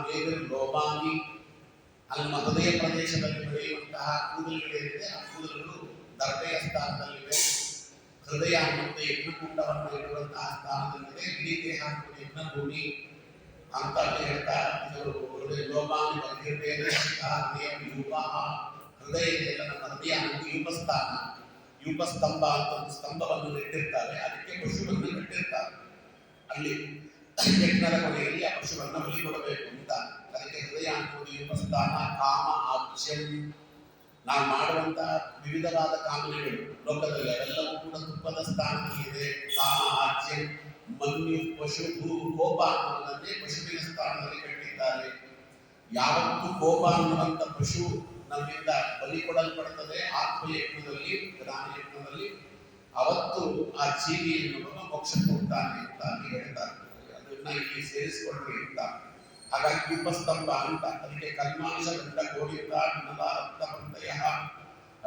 ವೇದ ಲೋಮಾನಿ. ನಮ್ಮ ಹೃದಯ ಪ್ರದೇಶದಲ್ಲಿ ಬೆಳೆಯುವಂತಹ ಕೂದಲುಗಳಿದೆ. ಆ ಕೂದಲುಗಳು ದರ್ಭೆಯ ಸ್ಥಾನದಲ್ಲಿವೆ. ಹೃದಯ ಮತ್ತೆ ಯಜ್ಞಕುಂಡವನ್ನು ಇಡುವಂತಹ ಸ್ಥಾನದಲ್ಲಿದೆ. ಇಡೀ ದೇಹ ಯಜ್ಞಭೂಮಿ ಅಂತ ಹೇಳ್ತಾ ಲೋಮಾನಿ ಹೃದಯ ಇದೆಲ್ಲ ನಮ್ಮ ಹೃದಯ ಯೂಪಸ್ಥಾನ. ಯೂಪಸ್ತಂಭ ಅಂತ ಒಂದು ಸ್ತಂಭವನ್ನು ನೆಟ್ಟಿರ್ತಾರೆ. ಅದಕ್ಕೆ ಪಶುವನ್ನು ನೆಟ್ಟಿರ್ತಾರೆ. ಅಲ್ಲಿ ಯಜ್ಞದ ಕೊನೆಯಲ್ಲಿ ಆ ಪಶುವನ್ನು ಬಲಿ ಕೊಡಬೇಕು ಅಂತ. ಅದಕ್ಕೆ ಹೃದಯ ಅನ್ನುವುದು ಯೂಪಸ್ಥಾನ. ಕಾಮ ಆಜ್ಯಂ, ನಾವು ಮಾಡುವಂತಹ ವಿವಿಧವಾದ ಕಾಮನೆಗಳು ಲೋಕದಲ್ಲಿ ಅವೆಲ್ಲವೂ ಕೂಡ ತುಪ್ಪದ ಸ್ಥಾನದಲ್ಲಿದೆ. ಕಾಮ ಆಜ್ಯಂ ಮನ್ಯು ಪಶು ಕೋಪ ಅನ್ನುವುದನ್ನೇ ಪಶುವಿನ ಸ್ಥಾನದಲ್ಲಿ ಕಟ್ಟಿದ್ದಾರೆ. ಯಾವತ್ತು ಕೋಪ ಅನ್ನುವಂಥ ಪಶು ನಮ್ಮಿಂದ ಬಲಿ ಕೊಡಲ್ಪಡುತ್ತದೆ ಆತ್ಮಯಜ್ಞದಲ್ಲಿ ಜ್ಞಾನಯಜ್ಞದಲ್ಲಿ, ಅವತ್ತು ಆ ಜೀವಿ ಎನ್ನುವ ಮೋಕ್ಷಕ್ಕೆ ಹೋಗ್ತಾನೆ ಅಂತ ಹೇಳ್ತಾರೆ. ಅದನ್ನ ಇಲ್ಲಿ ಸೇರಿಸಿಕೊಂಡ್ರೆ ಅಂತ. ಹಾಗಾಗಿ ಯೂಪಸ್ತಂಭ ಅಂತ. ಅದಕ್ಕೆ ಕಲ್ಮಾಂಶ ಗಂಡ ಗೋವಿಂದ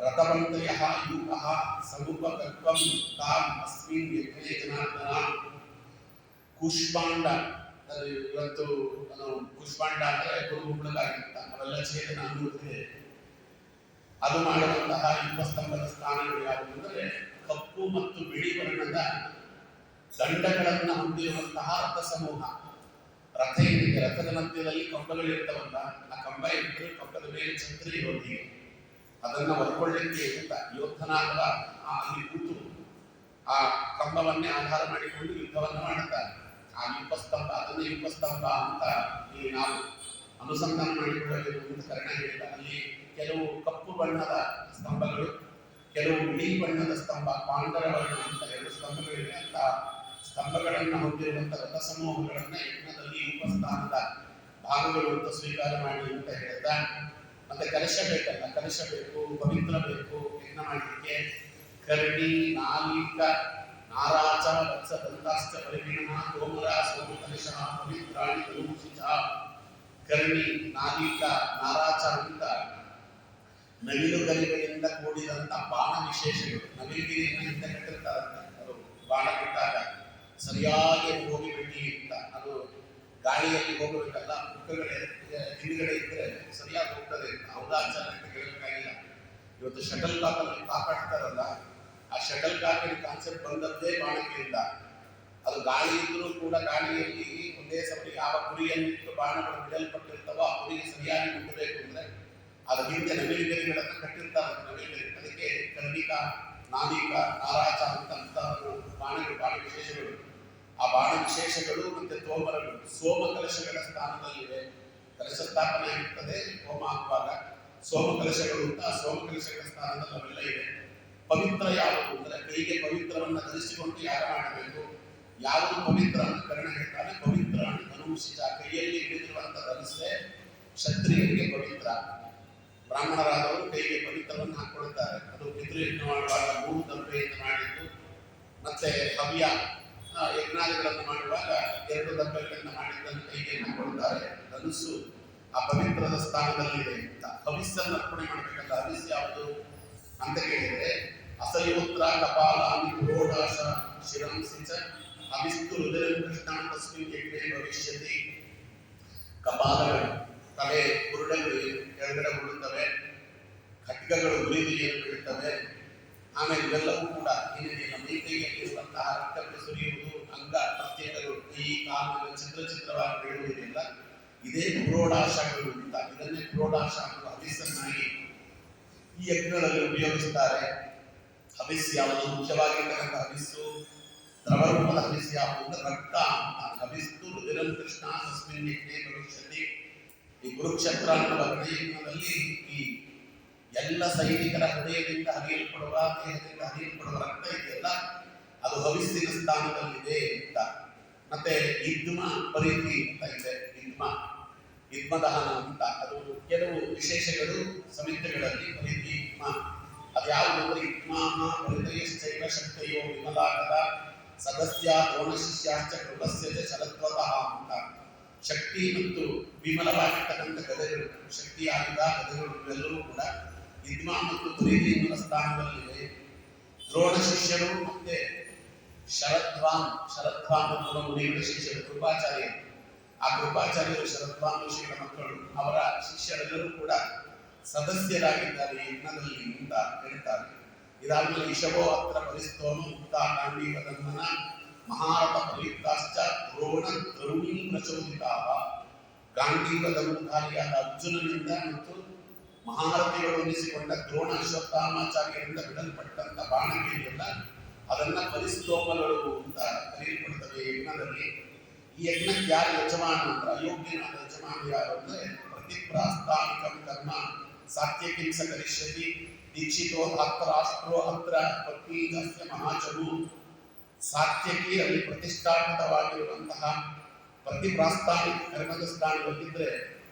ರಥವಂತಯ ಯೂಪ ಸಮೂಪಕತ್ವಂ ತಾಂ ಅಸ್ಮಿನ್ ಯಜ್ಞೇ ಜನಾರ್ದನ. ಕುಷ್ಮಾಂಡ ಇವತ್ತು ಕುಷ್ಮಾಂಡ ಅಂದರೆ ಗುರುಗುಂಬಳಗಾಗಿತ್ತ ಅವೆಲ್ಲ ಛೇದನ ಅನ್ನುವುದಿದೆ. ಅದು ಮಾಡುವಂತಹ ಯೂಪಸ್ತಂಭದ ಸ್ಥಾನಗಳು ಯಾವುವು ಅಂದರೆ ಕಪ್ಪು ಮತ್ತು ಬಿಳಿ ವರ್ಣದ ದಂಡಗಳನ್ನು ಹೊಂದಿರುವಂತಹ ರಥ ಸಮೂಹ. ರಥ ಏನಿದೆ, ರಥದ ಮಧ್ಯದಲ್ಲಿ ಕಂಬಗಳಿರ್ತವಲ್ಲ, ಆ ಕಂಬ ಇದ್ದರೆ ಕಂಬದ ಮೇಲೆ ಛತ್ರಿ ಇರೋದಿಗೆ ಅದನ್ನು ಹೊರ್ಕೊಳ್ಳಿಕ್ಕೆ ಅಂತ ಯೋಧನಾದ ಅಲ್ಲಿ ಕೂತು ಆ ಕಂಬವನ್ನೇ ಆಧಾರ ಮಾಡಿಕೊಂಡು ಯುದ್ಧವನ್ನು ಮಾಡುತ್ತಾರೆ. ಆ ಯೂಪಸ್ತಂಭ, ಅದನ್ನೇ ಯೂಪಸ್ತಂಭ ಅಂತ ಇಲ್ಲಿ ನಾವು ಅನುಸಂಧಾನ ಮಾಡಿಕೊಳ್ಳಬೇಕು ಅಂತ ಕಾರಣ ಹೇಳಿದ. ಅಲ್ಲಿ ಕೆಲವು ಕಪ್ಪು ಬಣ್ಣದ ಸ್ತಂಭಗಳು, ಕೆಲವು ಬಿಳಿ ಬಣ್ಣದ ಸ್ತಂಭ, ಪಾಂಡರ ವರ್ಣ ಅಂತ ಎರಡು ಸ್ತಂಭಗಳಿವೆ. ಅಂತ ಸ್ತಂಭಗಳನ್ನು ಹೊಂದಿರುವಂತಹ ರಥ ಸಮೂಹಗಳನ್ನ ಯಜ್ಞದಲ್ಲಿ ಯೂಪಸ್ಥಾನದ ಭಾಗಗಳು ಅಂತ ಸ್ವೀಕಾರ ಮಾಡಿ ಅಂತ ಹೇಳಿದ. ಮತ್ತೆ ಕಲಶ ಬೇಕಲ್ಲ, ಕಲಶ ಬೇಕು, ಪವಿತ್ರ ಬೇಕು ಯಜ್ಞ ಮಾಡಲಿಕ್ಕೆ. ಕರ್ಣಿ ನಾಲಿಕ ನಾರಾಚ ವತ್ಸ ದಂತಾಶ್ಚ ಪರಿವೀಣ ತೋಮರ ಸೋಮ ಕಲಶ ಪವಿತ್ರಾಣಿ ಧನುಷಿಚ. ಕರ್ಣಿ ನಾಲಿಕ ನಾರಾಚ ಅಂತ ನವಿಲುಗರಿಗಳಿಂದ ಕೂಡಿದಂತ ಬಾಣ ವಿಶೇಷಗಳು. ನವಿಲುಗಿರಿಯನ್ನು ಹಿಂದೆ ಕಟ್ಟಿರ್ತಾರಂತೆ, ಅದು ಬಾಣ ಬಿಟ್ಟಾಗ ಸರಿಯಾಗಿ ಹೋಗಿ ಬಿಡಿ ಅಂತ. ಅದು ಗಾಳಿಯಲ್ಲಿ ಹೋಗಬೇಕಲ್ಲ, ಪುಕ್ಕಗಳೇ ಹಿಂದ್ಗಡೆ ಇದ್ರೆ ಸರಿಯಾಗಿ ಹೋಗ್ತದೆ. ಔದಾಚಾರ ಅಂತ ಹೇಳಬೇಕಾಗಿಲ್ಲ. ಇವತ್ತು ಶಟಲ್ ಕಾಕ್ ಅಲ್ಲಿ ಕಾಪಾಡ್ತಾರಲ್ಲ, ಆ ಶಟಲ್ ಕಾಕಿನ ಕಾನ್ಸೆಪ್ಟ್ ಬಂದದ್ದೇ ಬಾಣಗಳಿಂದ. ಅದು ಗಾಳಿ ಇದ್ರೂ ಕೂಡ ಗಾಳಿಯಲ್ಲಿ ಒಂದೇ ಸಮಯ ಯಾವ ಗುರಿಯನ್ನಿಟ್ಟು ಬಾಣಗಳು ಬಿಡಲ್ಪಟ್ಟಿರ್ತಾವೋ ಆ ಗುರಿಗೆ ಸರಿಯಾಗಿ ಮುಟ್ಟಬೇಕು ಅಂದ್ರೆ ಅದ್ರ ಹಿಂದೆ ನವಿಲುಗರಿಗಳನ್ನು ಕಟ್ಟಿರ್ತಾರೆ. ನವಿಲುಗರಿ ಅದಕ್ಕೆ ಕರ್ಣಿಕ, ನಾವಿಕ, ನಾರಾಚ ಅಂತ ಬಾಣಗಳು, ಬಾಣ ವಿಶೇಷಗಳು. ಆ ಬಾಣ ವಿಶೇಷಗಳು ಮತ್ತೆ ತೋಮರಗಳು ಸೋಮ ಕಲಶಗಳ ಸ್ಥಾನದಲ್ಲಿವೆ. ಕಲಶ ಸ್ಥಾಪನೆ ಆಗಿರ್ತದೆ ಹೋಮ ಆಗುವಾಗ. ಸೋಮ ಕಲಶಗಳು ಅಂತ ಸೋಮ ಕಲಶಗಳ ಸ್ಥಾನದಲ್ಲಿ ಅವೆಲ್ಲ ಇದೆ. ಪವಿತ್ರ ಯಾವುದು ಅಂದ್ರೆ ಕೈಗೆ ಪವಿತ್ರವನ್ನ ಧರಿಸಿಕೊಂಡು ಯಾಗ ಮಾಡಬೇಕು. ಯಾವುದು ಪವಿತ್ರ ಅಂತ ಕರ್ಣ ಹೇಳ್ತಾನೆ, ಪವಿತ್ರ ಧನುಷಿಜ, ಕೈಯಲ್ಲಿ ಹಿಡಿದಿರುವಂತ ಧನುಸ್ಸೆ ಕ್ಷತ್ರಿಯರಿಗೆ ಪವಿತ್ರ. ಬ್ರಾಹ್ಮಣರಾದವರು ಕೈಗೆ ಪವಿತ್ರವನ್ನು ಹಾಕೊಳ್ತಾರೆ. ಅದು ಪಿತೃಯಜ್ಞ ಮಾಡುವಾಗ 3 ದಬ್ಬೆಯಿಂದ ಮಾಡಿದ್ದು, ಮತ್ತೆ ಹವ್ಯ ಯಜ್ಞಾದಿಗಳನ್ನು ಮಾಡುವಾಗ 2 ದಬ್ಬೆಗಳಿಂದ ಮಾಡಿದ್ದನ್ನು ಕೈಗೆ ಹಾಕೊಳ್ತಾರೆ. ಧನುಸ್ಸು ಆ ಪವಿತ್ರದ ಸ್ಥಾನದಲ್ಲಿದೆ ಅಂತ. ಹವಿಸ್ಸನ್ನು ಅರ್ಪಣೆ ಮಾಡಬೇಕಲ್ಲ. ಹವಿಸ್ ಯಾವುದು ಅಂತ ಕೇಳಿದ್ರೆ ಅಸಯೋತ್ರ ಕಪಾಲ ಪುರೋಡಾಶ ಶಿರಂಸಿಚ ಅವಿಸ್ತು ಹೃದಯ ಕೃಷ್ಣ ತಸ್ಮಿನ್ ಯಜ್ಞೆ ಭವಿಷ್ಯತಿ. ಕಪಾಲಗಳು, ತಲೆ ಬುರುಡೆಗಳು ಕೆಳಗಡೆ ಬೀಳುತ್ತವೆ, ಖಡ್ಗಗಳು ಗುರಿದಿಯನ್ನು ಬೀಳುತ್ತವೆ. ಆಮೇಲೆ ಇವೆಲ್ಲವೂ ಕೂಡ ಏನೇನಿಲ್ಲ ಮೈಕೈಯಲ್ಲಿರುವಂತಹ ರಕ್ತಕ್ಕೆ ಸುರಿಯುವುದು, ಅಂಗ ಪ್ರತ್ಯೇಕಗಳು, ಕೈ ಕಾಲು ಚಿತ್ರವಾಗಿ ಬೀಳುವುದಿಲ್ಲ. ಇದೇ ಪುರೋಡಾಶಗಳು ಅಂತ. ಇದನ್ನೇ ಪುರೋಡಾಶ ಅನ್ನುವ ಹವಿಸ್ಸನ್ನಾಗಿ ಈ ಯಜ್ಞಗಳಲ್ಲಿ ಉಪಯೋಗಿಸುತ್ತಾರೆ. ಹವಿಸ್ ಯಾವುದು ಮುಖ್ಯವಾಗಿರ್ತಕ್ಕಂಥ ಹವಿಸ್ಸು, ದ್ರವರೂಪದ ಹವಿಸ್ ಯಾವುದು ಅಂದ್ರೆ ರಕ್ತ ಅಂತ. ಹವಿಸ್ತು ರುದಿರಂ ಕೃಷ್ಣ ತಸ್ಮಿನ್ ಯಜ್ಞೆ ಭವಿಷ್ಯತಿ. ಈ ಕುರುಕ್ಷೇತ್ರ ಅನ್ನುವ ಹೃದಯದಲ್ಲಿ ಈ ಎಲ್ಲ ಸೈನಿಕರ ಹೃದಯದಿಂದ ಹರಿಯಲ್ಪಡುವ, ದೇಹದಿಂದ ಹರಿಯಲ್ಪಡುವ ರಕ್ತ ಇದೆಯಲ್ಲ, ಅದು ಹವಿಸ್ಸಿನ ಸ್ಥಾನದಲ್ಲಿದೆ ಅಂತ. ಮತ್ತೆ ಇದ್ಮ ಪರಿಧಿ ಅಂತ ಇದೆ. ಇದ್ಮದಹನ ಅಂತ. ಅದು ಕೆಲವು ವಿಶೇಷಗಳು ಸಮಿತಿಗಳಲ್ಲಿ ಪರಿಧಿ ಇದ್ಮ. ಅದು ಯಾವುದಂದ್ರೆ ಇದ್ಮಾಹ ಪರಿಧಯಶ್ಚೈವ ಶಕ್ತಯೋ ವಿಮಲಾಕದ ಸದಸ್ಯ ದ್ರೋಣ ಶಿಷ್ಯಾಶ್ಚ ಕೃಪಸ್ಯ ಶರತ್ವತಃ ಅಂತ. ಶಕ್ತಿ ಮತ್ತು ವಿಮಲವಾಗಿರ್ತಕ್ಕಂಥ ಗದೆಗಳು, ಶಕ್ತಿಯಾಗಿದ್ದ ಗದೆಗಳು ಇವೆಲ್ಲವೂ ಕೂಡ ಇದ್ಮ ಮತ್ತು ಪರಿಧಿ ಎನ್ನುವ ಸ್ಥಾನದಲ್ಲಿವೆ. ದ್ರೋಣ ಶಿಷ್ಯರು ಮತ್ತೆ ಶರದ್ವಾನ್ ಅನ್ನುವ ಮುನಿಗಳ ಶಿಷ್ಯರು, ಕೃಪಾಚಾರ್ಯರು. ಆ ಕೃಪಾಚಾರ್ಯರು ಶರದ್ವಾನ್ ಋಷಿಗಳ ಮಕ್ಕಳು. ಅವರ ಶಿಷ್ಯರೆಲ್ಲರೂ ಕೂಡ ಸದಸ್ಯರಾಗಿದ್ದಾರೆ ಯಜ್ಞದಲ್ಲಿ ಅಂತ ಹೇಳ್ತಾರೆ. ಇದಾದ್ಮೇಲೆ ಇಶವೋ ಅತ್ರ ಪರಿಸ್ತೋಮ ಮುಕ್ತ ಕಾಂಡೀವದನ್ನ ಮಹಾರಥ ಪ್ರಯುಕ್ತಾಶ್ಚ ದ್ರೋಣ ದ್ರೌಣಿ ಪ್ರಚೋದಿತಾಹ. ಗಾಂಡೀವಧನುಧಾರಿಯಾದ ಅರ್ಜುನನಿಂದ ಮತ್ತು ಮಹಾರಥಿಗಳು ಎನಿಸಿಕೊಂಡ ದ್ರೋಣ ಅಶ್ವತ್ಥಾಮಾಚಾರ್ಯರಿಂದ ಬಿಡಲ್ಪಟ್ಟಂತ ಬಾಣಗಳಿಗೆಲ್ಲ ಅದನ್ನ ಪರಿಸ್ತೋಮಗಳು ಅಂತ ಕರೆಯಲ್ಪಡುತ್ತವೆ ಯಜ್ಞದಲ್ಲಿ. ಈ ಯಜ್ಞಕ್ಕೆ ಯಾರು ಯಜಮಾನ ಅಂದ್ರೆ ಅಯೋಗ್ಯನಾದ ಯಜಮಾನ ಯಾರು ಅಂದ್ರೆ ಪ್ರತಿಪ್ರಾಸ್ತಾನಿಕಂ ಕರ್ಮ ಸಾತ್ಯಕಿಂಸ ಕರಿಷ್ಯತಿ ದೀಕ್ಷಿತೋ ಅತ್ರ ರಾಷ್ಟ್ರೋ ಅತ್ರ ಪತ್ನೀಜಸ್ಯ ಮಹಾಚರು. ಸಾತ್ಯಕಿ ಅಲ್ಲಿ ಪ್ರತಿಷ್ಠಾಪಿತವಾಗಿರುವಂತಹ ಪ್ರತಿಪ್ರಾಸ್ತಾನಿಕ ಕರ್ಮದ ಸ್ಥಾನದಲ್ಲಿದ್ದರೆ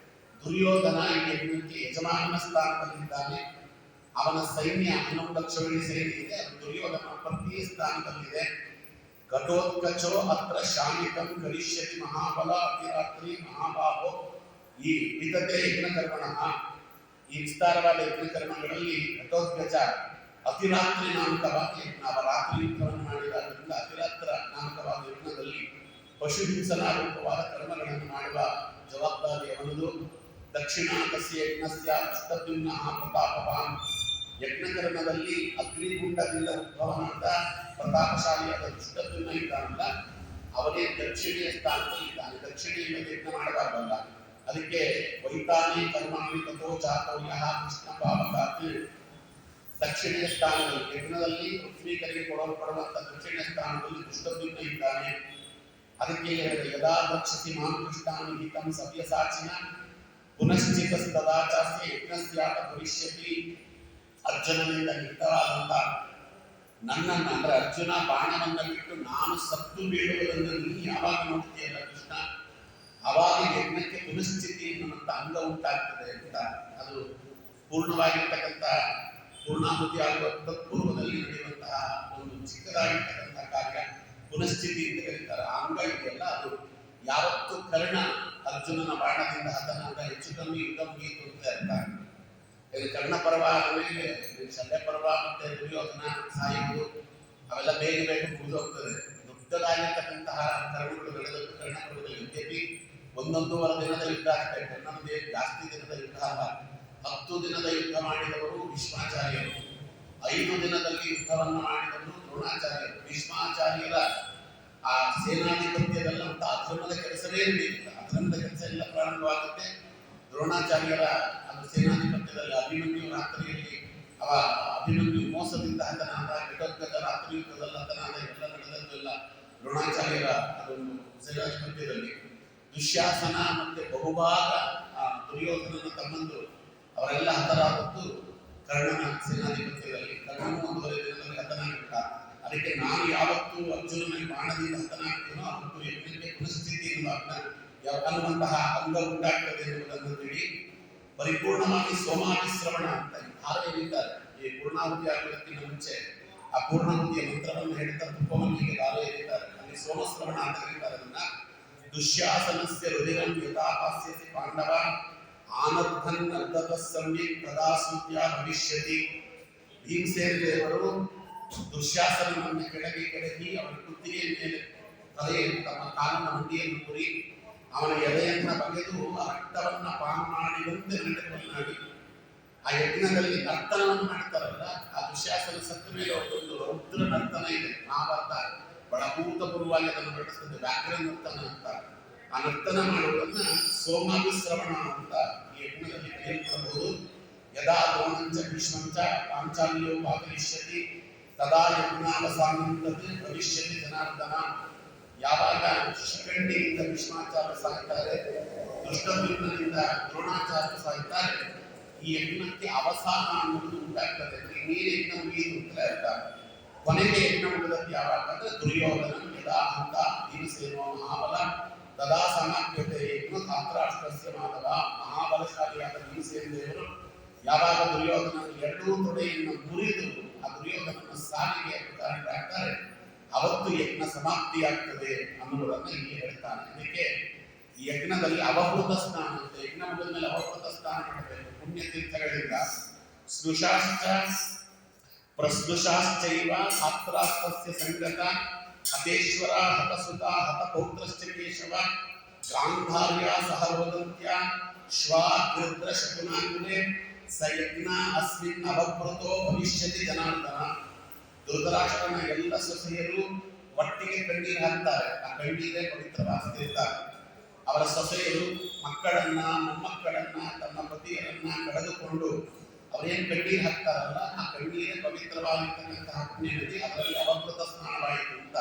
ದುರ್ಯೋಧನ ಈ ಯಜ್ಞಕ್ಕೆ ಯಜಮಾನನ ಸ್ಥಾನದಲ್ಲಿದ್ದಾನೆ. ಅವನ ಸೈನ್ಯ 11 ಲಕ್ಷ ಸೈನ್ಯ ಇದೆ, ಅದು ದುರ್ಯೋಧನ ಪತ್ನಿ ಸ್ಥಾನದಲ್ಲಿದೆ. ಘಟೋತ್ಕಚೋ ಅತ್ರ ಶಾಮಿಕಂ ಕರಿಷ್ಯತಿ ಮಹಾಬಲ ಅತಿರಾತ್ರಿ ಮಹಾಬಾಹೋ. ಈ ವಿಧತೆ ಯಜ್ಞಕರ್ಮಣ, ಈ ವಿಸ್ತಾರವಾದ ಯಜ್ಞಕರ್ಮಗಳಲ್ಲಿ ಘಟೋತ್ಕಚ ಅತಿರಾತ್ರಿ ನಾಮಕವಾದ ಯಜ್ಞ. ರಾತ್ರಿ ಯುದ್ಧವನ್ನು ಮಾಡಿದಾದ್ರಿಂದ ಅತಿರಾತ್ರ ನಾಮಕವಾದ ಯಜ್ಞದಲ್ಲಿ ಪಶು ಹಿಂಸನಾರೂಪವಾದ ಕರ್ಮಗಳನ್ನು ಮಾಡುವ ಜವಾಬ್ದಾರಿ ಅವನದು. ದಕ್ಷಿಣಾಕಸ್ಯ ಯಜ್ಞಸ್ಯ ಅಷ್ಟದ್ಯುಮ್ನ ಪ್ರತಾಪವಾನ್. ಯಜ್ಞಕರ್ಮದಲ್ಲಿ ಅಗ್ನಿಗುಂಡದಿಂದ ಉದ್ಭವನಾದ ಪ್ರತಾಪಶಾಲಿಯಾದ ದುಷ್ಟದ್ಯುಮ್ನ ಇದ್ದಾನಲ್ಲ, ಅವನೇ ದಕ್ಷಿಣೆಯ ಸ್ಥಾನದಲ್ಲಿ ಇದ್ದಾನೆ. ದಕ್ಷಿಣೆಯಿಂದ ಯಜ್ಞ ಮಾಡಬಾರ್ದಲ್ಲ. ಅದಕ್ಕೆ ವೈತಾನಿ ಕರ್ಮಾಣಿ ತಥೋ ಜಾತವ್ಯ ಕೃಷ್ಣ ಪಾವಕಾತ್. ದಕ್ಷಿಣೆಯ ಸ್ಥಾನದಲ್ಲಿ ಯಜ್ಞದಲ್ಲಿ ಪೃಥ್ವೀಕರಿಗೆ ಕೊಡಲ್ಪಡುವಂತ ದಕ್ಷಿಣೆಯ ಸ್ಥಾನದಲ್ಲಿ ದುಷ್ಟದ್ಯುಮ್ನ ಇದ್ದಾನೆ. ಅದಕ್ಕೆ ಯದಾ ರಕ್ಷಸಿ ಮಾಂ ಕೃಷ್ಣಾನ್ ಹಿತಂ ಸವ್ಯಸಾಚಿನ ಪುನಶ್ಚಿತಸ್ತದಾಚಾಸ್ಯ ಯಜ್ಞಸ್ಯಾತ ಭವಿಷ್ಯತಿ. ಅರ್ಜುನನಿಂದ ಹಿತವಾದಂತ ನನ್ನನ್ನು ಅಂದ್ರೆ ಅರ್ಜುನ ಬಾಣವನ್ನ ಬಿಟ್ಟು ನಾನು ಸತ್ತು ಬೀಳುವುದನ್ನು ನೀ ಯಾವಾಗ ನೋಡ್ತೀಯಲ್ಲ ಕೃಷ್ಣ, ಅವಾಗ ಯಜ್ಞಕ್ಕೆ ಪುನಶ್ಚಿತಿ ಎನ್ನುವಂತ ಅಂಗ ಉಂಟಾಗ್ತದೆ ಅಂತ. ಅದು ಪೂರ್ಣವಾಗಿರ್ತಕ್ಕಂಥ ಪೂರ್ಣಾಹುತಿ ಆಗುವ ತತ್ಪೂರ್ವದಲ್ಲಿ ನಡೆಯುವಂತಹ ಒಂದು ಚಿಕ್ಕದಾಗಿರ್ತಕ್ಕಂಥ ಕಾರ್ಯ ಪುನಶ್ಚಿತಿ ಅಂತ ಕರೀತಾರೆ. ಆ ಅಂಗ ಇದೆಯಲ್ಲ, ಅದು ಯಾವತ್ತು ಕರ್ಣ ಅರ್ಜುನನ ಬಾಣದಿಂದ ಹತನಾದ ಹೆಚ್ಚು ಕಮ್ಮಿ ಯುದ್ಧ ಮುಗಿಯಿತು ಅಂತ ಇರ್ತಾರೆ. ಇದು ಕರ್ಣ ಪರ್ವ ಆದಮೇಲೆ ಶಲ್ಯ ಪರ್ವ ಮತ್ತೆ ದುರ್ಯೋಧನ ಸಾಯುವುದು ಅವೆಲ್ಲ ಬೇಗ ಬೇಗ ಮುಗಿದು ಹೋಗ್ತದೆ. ದೊಡ್ಡದಾಗಿರ್ತಕ್ಕಂತಹ ಕರ್ಣಗಳು ನಡೆದದ್ದು ಕರ್ಣ ಪರ್ವದಲ್ಲಿ ಯದ್ಯಪಿ 1.5 ದಿನದ ಯುದ್ಧ ಆಗ್ತದೆ. ಕರ್ಣನಿಗೆ ಜಾಸ್ತಿ ದಿನದ ಯುದ್ಧ ಅಲ್ಲ. 10 ದಿನದ ಯುದ್ಧ ಮಾಡಿದವರು ಭೀಷ್ಮಾಚಾರ್ಯರು, 5 ದಿನದಲ್ಲಿ ಯುದ್ಧವನ್ನು ಮಾಡಿದವರು ದ್ರೋಣಾಚಾರ್ಯರು. ಭೀಷ್ಮಾಚಾರ್ಯರ ಆ ಸೇನಾಧಿಪತ್ಯದಲ್ಲಂತ ಅಧರ್ಮದ ಕೆಲಸವೇ ನಡೆಯಿಲ್ಲ. ಅಧರ್ಮದ ಕೆಲಸ ಎಲ್ಲ ಪ್ರಾರಂಭವಾಗುತ್ತೆ ದ್ರೋಣಾಚಾರ್ಯರ ಅದು ಸೇನಾಧಿಪತ್ಯದಲ್ಲಿ. ಅಭಿಮನ್ಯು ರಾತ್ರಿಯಲ್ಲಿ ಅಭಿಮನ್ಯು ಮೋಸದಿಂದ ಹತನಾದ, ಘಟೋತ್ಕಚ ರಾತ್ರಿ ಯುದ್ಧದಲ್ಲಿ ಹತನಾದ, ಎಲ್ಲ ನಡೆದದ್ದೆಲ್ಲ ದ್ರೋಣಾಚಾರ್ಯರ ಅದೊಂದು ಸೇನಾಧಿಪತ್ಯದಲ್ಲಿ. ದುಶ್ಯಾಸನ ಮತ್ತೆ ಬಹುಭಾಗ ದುರ್ಯೋಧನನ ತಮ್ಮಂದು ಅವರೆಲ್ಲ ಹತರಾದದ್ದು ಕರ್ಣನ ಸೇನಾಧಿಪತ್ಯದಲ್ಲಿ. ಕರ್ಣನು 1.5 ದಿನದಲ್ಲಿ ಹತನಾಗಿದ್ದ. ಅದಕ್ಕೆ ನಾನು ಯಾವತ್ತೂ ಅರ್ಜುನನ ಬಾಣದಿಂದ ಹತನಾಗ್ತೀನೋ ಅವತ್ತು ಯಜ್ಞಕ್ಕೆ ಪುನಃಸ್ಥಿತಿ ಅನ್ನುವಂತಹ ಅಂಗ ಉಂಟಾಗ್ತದೆ ಎನ್ನುವುದನ್ನು ತಿಳಿ ಪರಿಪೂರ್ಣವಾಗಿ ಸೋಮಾವಿಶ್ರವಣ ಅಂತ ಧಾರೆಯಲ್ಲಿದ್ದಾರೆ. ಈ ಪೂರ್ಣಾಹುತಿ ಆಗುವುದಕ್ಕಿಂತ ಮುಂಚೆ ಆ ಪೂರ್ಣಾಹುತಿಯ ಮಂತ್ರವನ್ನು ಹೇಳ್ತಾ ತುಪ್ಪಮಲ್ಲಿಗೆ ಧಾರೆಯಲ್ಲಿದ್ದಾರೆ. ಅಲ್ಲಿ ಸೋಮಶ್ರವಣ ಅಂತ ಕರೀತಾರೆ ಅದನ್ನ. ದುಶ್ಯಾಸನಸ್ಯ ರುಧಿರಂ ಯಥಾಪಾಸ್ಯಸಿ ಪಾಂಡವ ಆನರ್ಧನ್ ಅರ್ಧತ ಸಮ್ಯಕ್ ತದಾ ಸೂತ್ಯ ಭವಿಷ್ಯತಿ. ಭೀಮಸೇನ ದೇವರು ದುಶ್ಯಾಸನವನ್ನು ಕೆಳಗಿ ಅವನ ಕುತ್ತಿಗೆಯ ಮೇಲೆ ತಲೆಯನ್ನು ತಮ್ಮ ಕಾಲನ ಮಂಡಿಯನ್ನು ಕುರಿ ಅವನ ಎದೆಯನ್ನ ಬಗೆದು ರಕ್ತವನ್ನ ಪಾನ ಮಾಡಿದಂತೆ ನಡೆದುಕೊಳ್ಳಾಡಿ ಆ ಯಜ್ಞದಲ್ಲಿ ನರ್ತನವನ್ನು ಮಾಡ್ತಾರಲ್ಲ, ಆ ದುಶ್ಯಾಸನ ಸತ್ತ ಮೇಲೆ ಒಂದು ರೌದ್ರ ನರ್ತನ ಇದೆ. ಮಹಾಭಾರತ ಬಹಳ ಭೂತಪೂರ್ವವಾಗಿ ಅದನ್ನು ನಡೆಸ್ತದೆ. ವ್ಯಾಘ್ರ ನರ್ತನ ಅಂತ. ಆ ನರ್ತನ ಮಾಡುವುದನ್ನ ಸೋಮಾಭಿಶ್ರವಣ ಅಂತ ಈ ಯಜ್ಞದಲ್ಲಿ ಕರೆಯಲ್ಪಡಬಹುದು. ಯದಾ ದ್ರೋಣಂಚ ಭೀಷ್ಮಂಚ ಪಾಂಚಾಲ್ಯೋ ಪಾಕಲಿಷ್ಯತಿ ತದಾ ಯಜ್ಞಾವಸಾನಂತದ್ದು ಭವಿಷ್ಯತಿ ಜನಾರ್ದನ. ಯಾವಾಗ ಶಿಖಂಡಿಯಿಂದ ಭೀಷ್ಮಾಚಾರ್ಯ ಸಾಯ್ತಾರೆ, ದುಷ್ಟದ್ಯುಮ್ನನಿಂದ ದ್ರೋಣಾಚಾರ್ಯ ಸಾಯ್ತಾರೆ, ಈ ಯಜ್ಞಕ್ಕೆ ಅವಸಾನ ಅನ್ನೋದು ಉಂಟಾಗ್ತದೆ. ಇನ್ನೇನು ಯಜ್ಞ ಮುಗಿಯಿತು ಅಂತ ಅರ್ಥ. ಕೊನೆಗೆ ಯಜ್ಞ ಮುಗಿದದ್ದು ಯಾವಾಗ ಅಂದ್ರೆ ದುರ್ಯೋಧನ ಯದಾ ಹಂತ ಭೀಮಸೇನೋ ಮಹಾಬಲ ತದಾ ಸಮಾಪ್ಯತೆ ಯಜ್ಞ ತಾಂತ್ರಾಷ್ಟ್ರಸ್ಯ ಮಾಧವ. ಮಹಾಬಲಶಾಲಿಯಾದ ಭೀಮಸೇನ ದೇವರು ಯಾವಾಗ ದುರ್ಯೋಧನ 2 ತೊಡೆಯನ್ನು ಮುರಿದು ಆ ದುರ್ಯೋಧನನ ಸಾವಿಗೆ ಕಾರಣರಾಗ್ತಾರೆ, ಅವತ್ತು ಯಜ್ಞ ಸಮಾಪ್ತಿಯಾಗ್ತದೆ ಅನ್ನುವುದನ್ನು ಇಲ್ಲಿ ಹೇಳ್ತಾನೆ. ಅದಕ್ಕೆ ಈ ಯಜ್ಞದಲ್ಲಿ ಅವಭೃತ ಸ್ನಾನ ಅಂತ. ಯಜ್ಞ ಮುಗಿದ ಮೇಲೆ ಅವಭೃತ ಸ್ನಾನ ಮಾಡಬೇಕು ಪುಣ್ಯತೀರ್ಥಗಳಿಂದ. ಸ್ನುಷಾಶ್ಚ ಪ್ರಸ್ನುಷಾಶ್ಚೈವ ಶಾಸ್ತ್ರಾಸ್ತ್ರಸ್ಯ ಸಂಗತ ಹತೇಶ್ವರ ಹತಸುತ ಹತಪೌತ್ರಶ್ಚ ಕೇಶವ ಗಾಂಧಾರ್ಯ ಸಹರ್ವದಂತ್ಯ ಶ್ವಾಗೃದ್ರ ಶಕುನಾಂಗುಲೆ ಸಯಜ್ಞ ಅಸ್ಮಿನ್ ಅವಭೃತೋ ಭವಿಷ್ಯತಿ ಜನಾರ್ದನ. ಧೃತರಾಷ್ಟ್ರನ ಎಲ್ಲ ಸೊಸೆಯರು ಒಟ್ಟಿಗೆ ಕಣ್ಣೀರು ಹಾಕ್ತಾರೆ. ಆ ಕಣ್ಣೀರೇ ಪವಿತ್ರವಾಗಿರ್ತಾರೆ. ಅವರ ಸೊಸೆಯರು ಮಕ್ಕಳನ್ನ ಮೊಮ್ಮಕ್ಕಳನ್ನ ತನ್ನ ಪತಿಯರನ್ನ ಕಳೆದುಕೊಂಡು ಅವರೇನು ಕಣ್ಣೀರು ಹಾಕ್ತಾರಲ್ಲ, ಆ ಕಣ್ಣೀರೇ ಪವಿತ್ರವಾಗಿರ್ತಕ್ಕಂತಹ ಪುಣ್ಯ ನದಿ. ಅದರಲ್ಲಿ ಅವಭೃತ ಸ್ನಾನವಾಯಿತು ಅಂತ.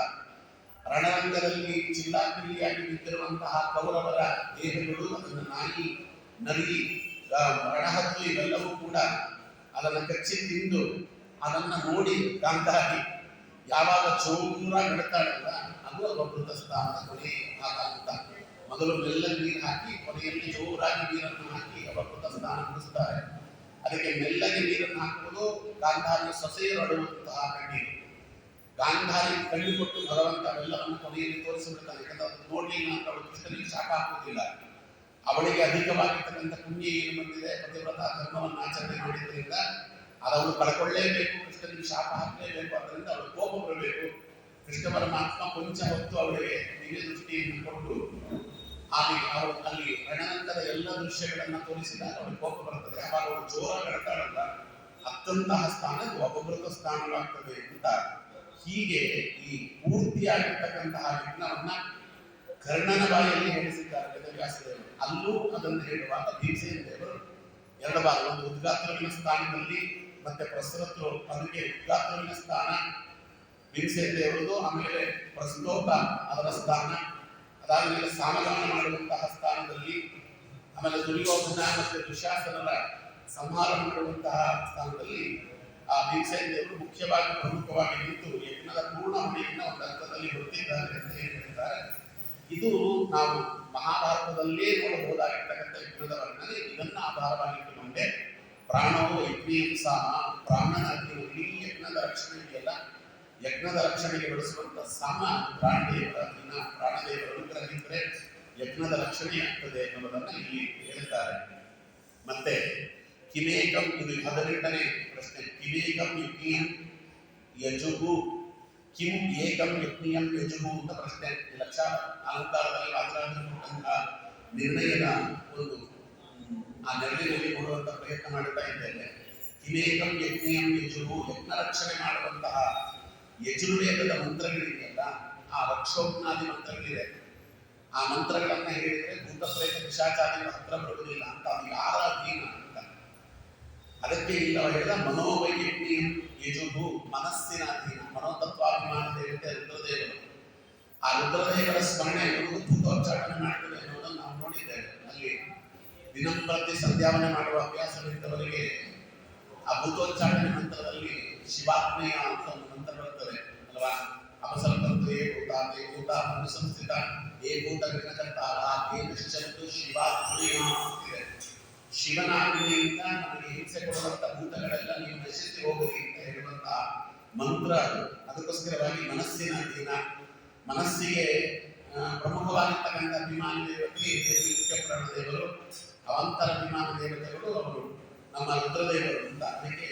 ರಣರಂಗದಲ್ಲಿ ಚಿಲ್ಲಾಪಿಲ್ಲಿಯಾಗಿ ಬಿದ್ದಿರುವಂತಹ ಕೌರವರ ದೇಹಗಳು, ಅದನ್ನು ನಾಯಿ, ನರಿ, ರಣಹದ್ದು ಇವೆಲ್ಲವೂ ಕೂಡ ಅದನ್ನು ಕಚ್ಚಿ ತಿಂದು ಅದನ್ನ ನೋಡಿ ಗಾಂಧಾರಿ ಯಾವಾಗ ಜೋರಾಗಿ ಬಿಡ್ತಾಳಲ್ಲ, ಅದು ಅವಭೃತ ಸ್ನಾನದ ಕೊನೆ ಭಾಗ ಅಂತ. ಮೊದಲು ಮೆಲ್ಲಗೆ ನೀರು ಹಾಕಿ ಕೊನೆಯಲ್ಲಿ ಜೋರಾಗಿ ನೀರನ್ನು ಹಾಕಿ ಅವಭೃತ ಸ್ನಾನ ನಡೆಸ್ತಾರೆ. ಅದಕ್ಕೆ ಮೆಲ್ಲಗೆ ನೀರನ್ನು ಹಾಕುವುದು ಗಾಂಧಾರಿಯ ಸೊಸೆಯರು ಅಡುವಂತಹ ಕಣ್ಣೀರು. ಗಾಂಧಾರಿ ಕಣ್ಣು ಕೊಟ್ಟು ಭಗವಂತ ಅವೆಲ್ಲವನ್ನು ಕೊನೆಯಲ್ಲಿ ತೋರಿಸಿಬಿಡ್ತಾನೆ. ಯಾಕಂದ್ರೆ ಅದು ನೋಡ್ಲಿಲ್ಲ ಅಂತ ಅವಳು ಕೃಷ್ಣನಿಗೆ ಶಾಪ ಹಾಕುವುದಿಲ್ಲ. ಅವಳಿಗೆ ಅಧಿಕವಾಗಿರ್ತಕ್ಕಂಥ ಪುಣ್ಯ ಏನು ಬಂದಿದೆ, ಪತಿವ್ರತ ಧರ್ಮವನ್ನು ಆಚರಣೆ ಮಾಡಿದ್ರಿಂದ ಅದನ್ನು ಕಳ್ಕೊಳ್ಳೇಬೇಕು, ಕೃಷ್ಣನಿಗೆ ಶಾಪ ಹಾಕಲೇಬೇಕು. ಅದರಿಂದ ಅವಳು ಕೋಪ ಬರಬೇಕು. ಕೃಷ್ಣ ಪರಮಾತ್ಮ ಕೊಂಚ ಹೊತ್ತು ಅವಳಿಗೆ ದಿವ್ಯ ದೃಷ್ಟಿಯನ್ನು ಕೊಟ್ಟು ಅವಳು ಅಲ್ಲಿ ರಣನಂತರ ಎಲ್ಲ ದೃಶ್ಯಗಳನ್ನು ತೋರಿಸಿದಾಗ ಅವಳಿಗೆ ಕೋಪ ಬರ್ತದೆ. ಯಾವಾಗ ಅವಳು ಜೋರಾಗಿ ಕಳ್ತಾಳಲ್ಲ, ಅತ್ತಂತಹ ಸ್ಥಾನ ಅವಭೃತ ಸ್ಥಾನವಾಗ್ತದೆ ಅಂತ. ಹೀಗೆ ಈ ಪೂರ್ತಿಯಾಗಿರ್ತಕ್ಕಂತಹ ಯಜ್ಞವನ್ನ ಕರ್ಣನ ಬಾಯಲ್ಲಿ ಹೇಳಿಸಿದ್ದಾರೆ ವೇದವ್ಯಾಸದೇವರು. ಅಲ್ಲೂ ಅದನ್ನು ಹೇಳುವಾಗ ಭೀಮಸೇನ ದೇವರು 2 ಭಾಗ, ಒಂದು ಉದ್ಗಾತ್ರವಿನ ಸ್ಥಾನದಲ್ಲಿ ಮತ್ತೆ ಪ್ರಸರತ್ರು, ಅದಕ್ಕೆ ಉದ್ಗಾತ್ರವಿನ ಸ್ಥಾನ ಭೀಮಸೇನ ದೇವರದು, ಆಮೇಲೆ ಪ್ರಸ್ತೋತ ಅದರ ಸ್ಥಾನ, ಅದಾದ್ಮೇಲೆ ಸಾಮಗಾನ ಮಾಡುವಂತಹ ಸ್ಥಾನದಲ್ಲಿ, ಆಮೇಲೆ ದುರ್ಯೋಧನ ಮತ್ತೆ ದುಶಾಸನರ ಸಂಹಾರ ಮಾಡುವಂತಹ ಸ್ಥಾನದಲ್ಲಿ ಆ ಭೀಮಸೇನ ದೇವರು ಮುಖ್ಯವಾಗಿ ಪ್ರಮುಖವಾಗಿ ನಿಂತು ಯಜ್ಞದ ಪೂರ್ಣ ಹೊಣೆಯನ್ನು ಒಂದು ಅರ್ಥದಲ್ಲಿ ಹೊರತಿದ್ದಾರೆ ಅಂತ ಹೇಳಿದ್ದಾರೆ. ಇದು ನಾವು ಮಹಾಭಾರತದಲ್ಲೇ ನೋಡಬಹುದಾಗಿರ್ತಕ್ಕಂಥ ಯಜ್ಞದ ವರ್ಣನೆ. ಇದನ್ನ ಆಧಾರವಾಗಿಟ್ಟುಕೊಂಡೆ ಪ್ರಾಣವು ಯಜ್ಞೇಂಸಾಹ, ಪ್ರಾಣನ ಅಗ್ನಿಯಲ್ಲಿ ಯಜ್ಞದ ರಕ್ಷಣೆ ಇದೆಯಲ್ಲ, ಯಜ್ಞದ ರಕ್ಷಣೆಗೆ ಬಳಸುವಂತ ಸಾಮ ಪ್ರಾಣದೇವರ ಅನುಗ್ರಹ ಇದ್ದರೆ ಯಜ್ಞದ ರಕ್ಷಣೆ ಆಗ್ತದೆ ಎನ್ನುವುದನ್ನು ಇಲ್ಲಿ ಹೇಳ್ತಾರೆ. ಮತ್ತೆ ಕಿಮೇಕಂ, ಇದು 18ನೇ ಪ್ರಶ್ನೆ. ಕಿಮೇಕಂ ಯಜ್ಞಂ ಯಜುಹು, ಕಿಂ ಏಕಂ ಯಜ್ಞಂ ಯಜುಹು ಅಂತ ಪ್ರಶ್ನೆ. ಲಕ್ಷ ಅಲಂಕಾರದಲ್ಲಿ ರಾಜರಾಜ ನಿರ್ಣಯದ ಒಂದು ಆ ನೆರಳಿನಲ್ಲಿ ಕೊಡುವಂತ ಪ್ರಯತ್ನ ಮಾಡುತ್ತಾ ಇದ್ದೇನೆ. ಕಿಮೇಕಂ ಯಜ್ಞಂ ಯಜುಹು, ಯಜ್ಞ ರಕ್ಷಣೆ ಮಾಡುವಂತಹ ಯಜುರ್ವೇದದ ಮಂತ್ರಗಳಿದೆಯಲ್ಲ, ಆ ರಕ್ಷೋಜ್ಞಾದಿ ಮಂತ್ರಗಳಿದೆ. ಆ ಮಂತ್ರಗಳನ್ನ ಹೇಳಿದ್ರೆ ಭೂತ ಪ್ರೇತ ಪಿಶಾಚಾರಿಗಳ ಹತ್ರ ಬರುವುದಿಲ್ಲ ಅಂತ. ಅದು ಯಾರ ಅಧೀನ ಅಂತ ಅದಕ್ಕೆ ಇಲ್ಲ ಹೇಳಿದ ಮನೋವೈಜ್ಞ ಯಜುಹು, ಮನಸ್ಸಿನ ಅಧೀನ. ಮನೋತತ್ವಾಭಿಮಾನ ದೇವತೆ ರುದ್ರದೇವರು. ಆ ರುದ್ರದೇವರ ಸ್ಮರಣೆ ಎನ್ನುವುದು ಭೂತೋಚ್ಚಾಟನೆ ಮಾಡ್ತದೆ ಎನ್ನುವುದನ್ನು ನಾವು ನೋಡಿದ್ದೇವೆ. ಅಲ್ಲಿ ದಿನಂಪ್ರತಿ ಸಂಧ್ಯಾವನೆ ಮಾಡುವ ಅಭ್ಯಾಸವಿದ್ದವರಿಗೆ ಆ ಭೂತೋಚ್ಚಾಟನೆ ಮಂತ್ರದಲ್ಲಿ ಶಿವಾತ್ಮೆಯ ಅಂತ ಒಂದು ಮಂತ್ರ ಬರುತ್ತದೆ ಅಲ್ವಾ? ಅಪಸರ್ಪಂತು ಏ ಭೂತಾತೆ ಭೂತ ಸಂಸ್ಥಿತ ಏ ಭೂತ ವಿನಕರ್ತಾರ ಏನಿಶ್ಚಂತು ಶಿವಾತ್ಮೆಯ ಅಂತಿದೆ. ಶಿವನ ಆಜ್ಞೆಯಿಂದ ನಮಗೆ ಹಿಂಸೆ ಕೊಡುವಂತ ಭೂತಗಳೆಲ್ಲ ನೀವು ನಶಿಸಿ ಹೋಗಲಿ ಅಂತ ಹೇಳುವಂತ ಮಂತ್ರ ಅದು. ಅದಕ್ಕೋಸ್ಕರವಾಗಿ ಮನಸ್ಸಿನ ಅಧೀನ, ಮನಸ್ಸಿಗೆ ಪ್ರಮುಖವಾಗಿರ್ತಕ್ಕಂಥ ಅಭಿಮಾನ ದೇವತೆ ಮುಖ್ಯ ಪ್ರಾಣದೇವರು, ಅವಂತರ ಅಭಿಮಾನ ದೇವತೆಗಳು ಅವರು ನಮ್ಮ ರುದ್ರದೇವರು ಅಂತ. ಅದಕ್ಕೆ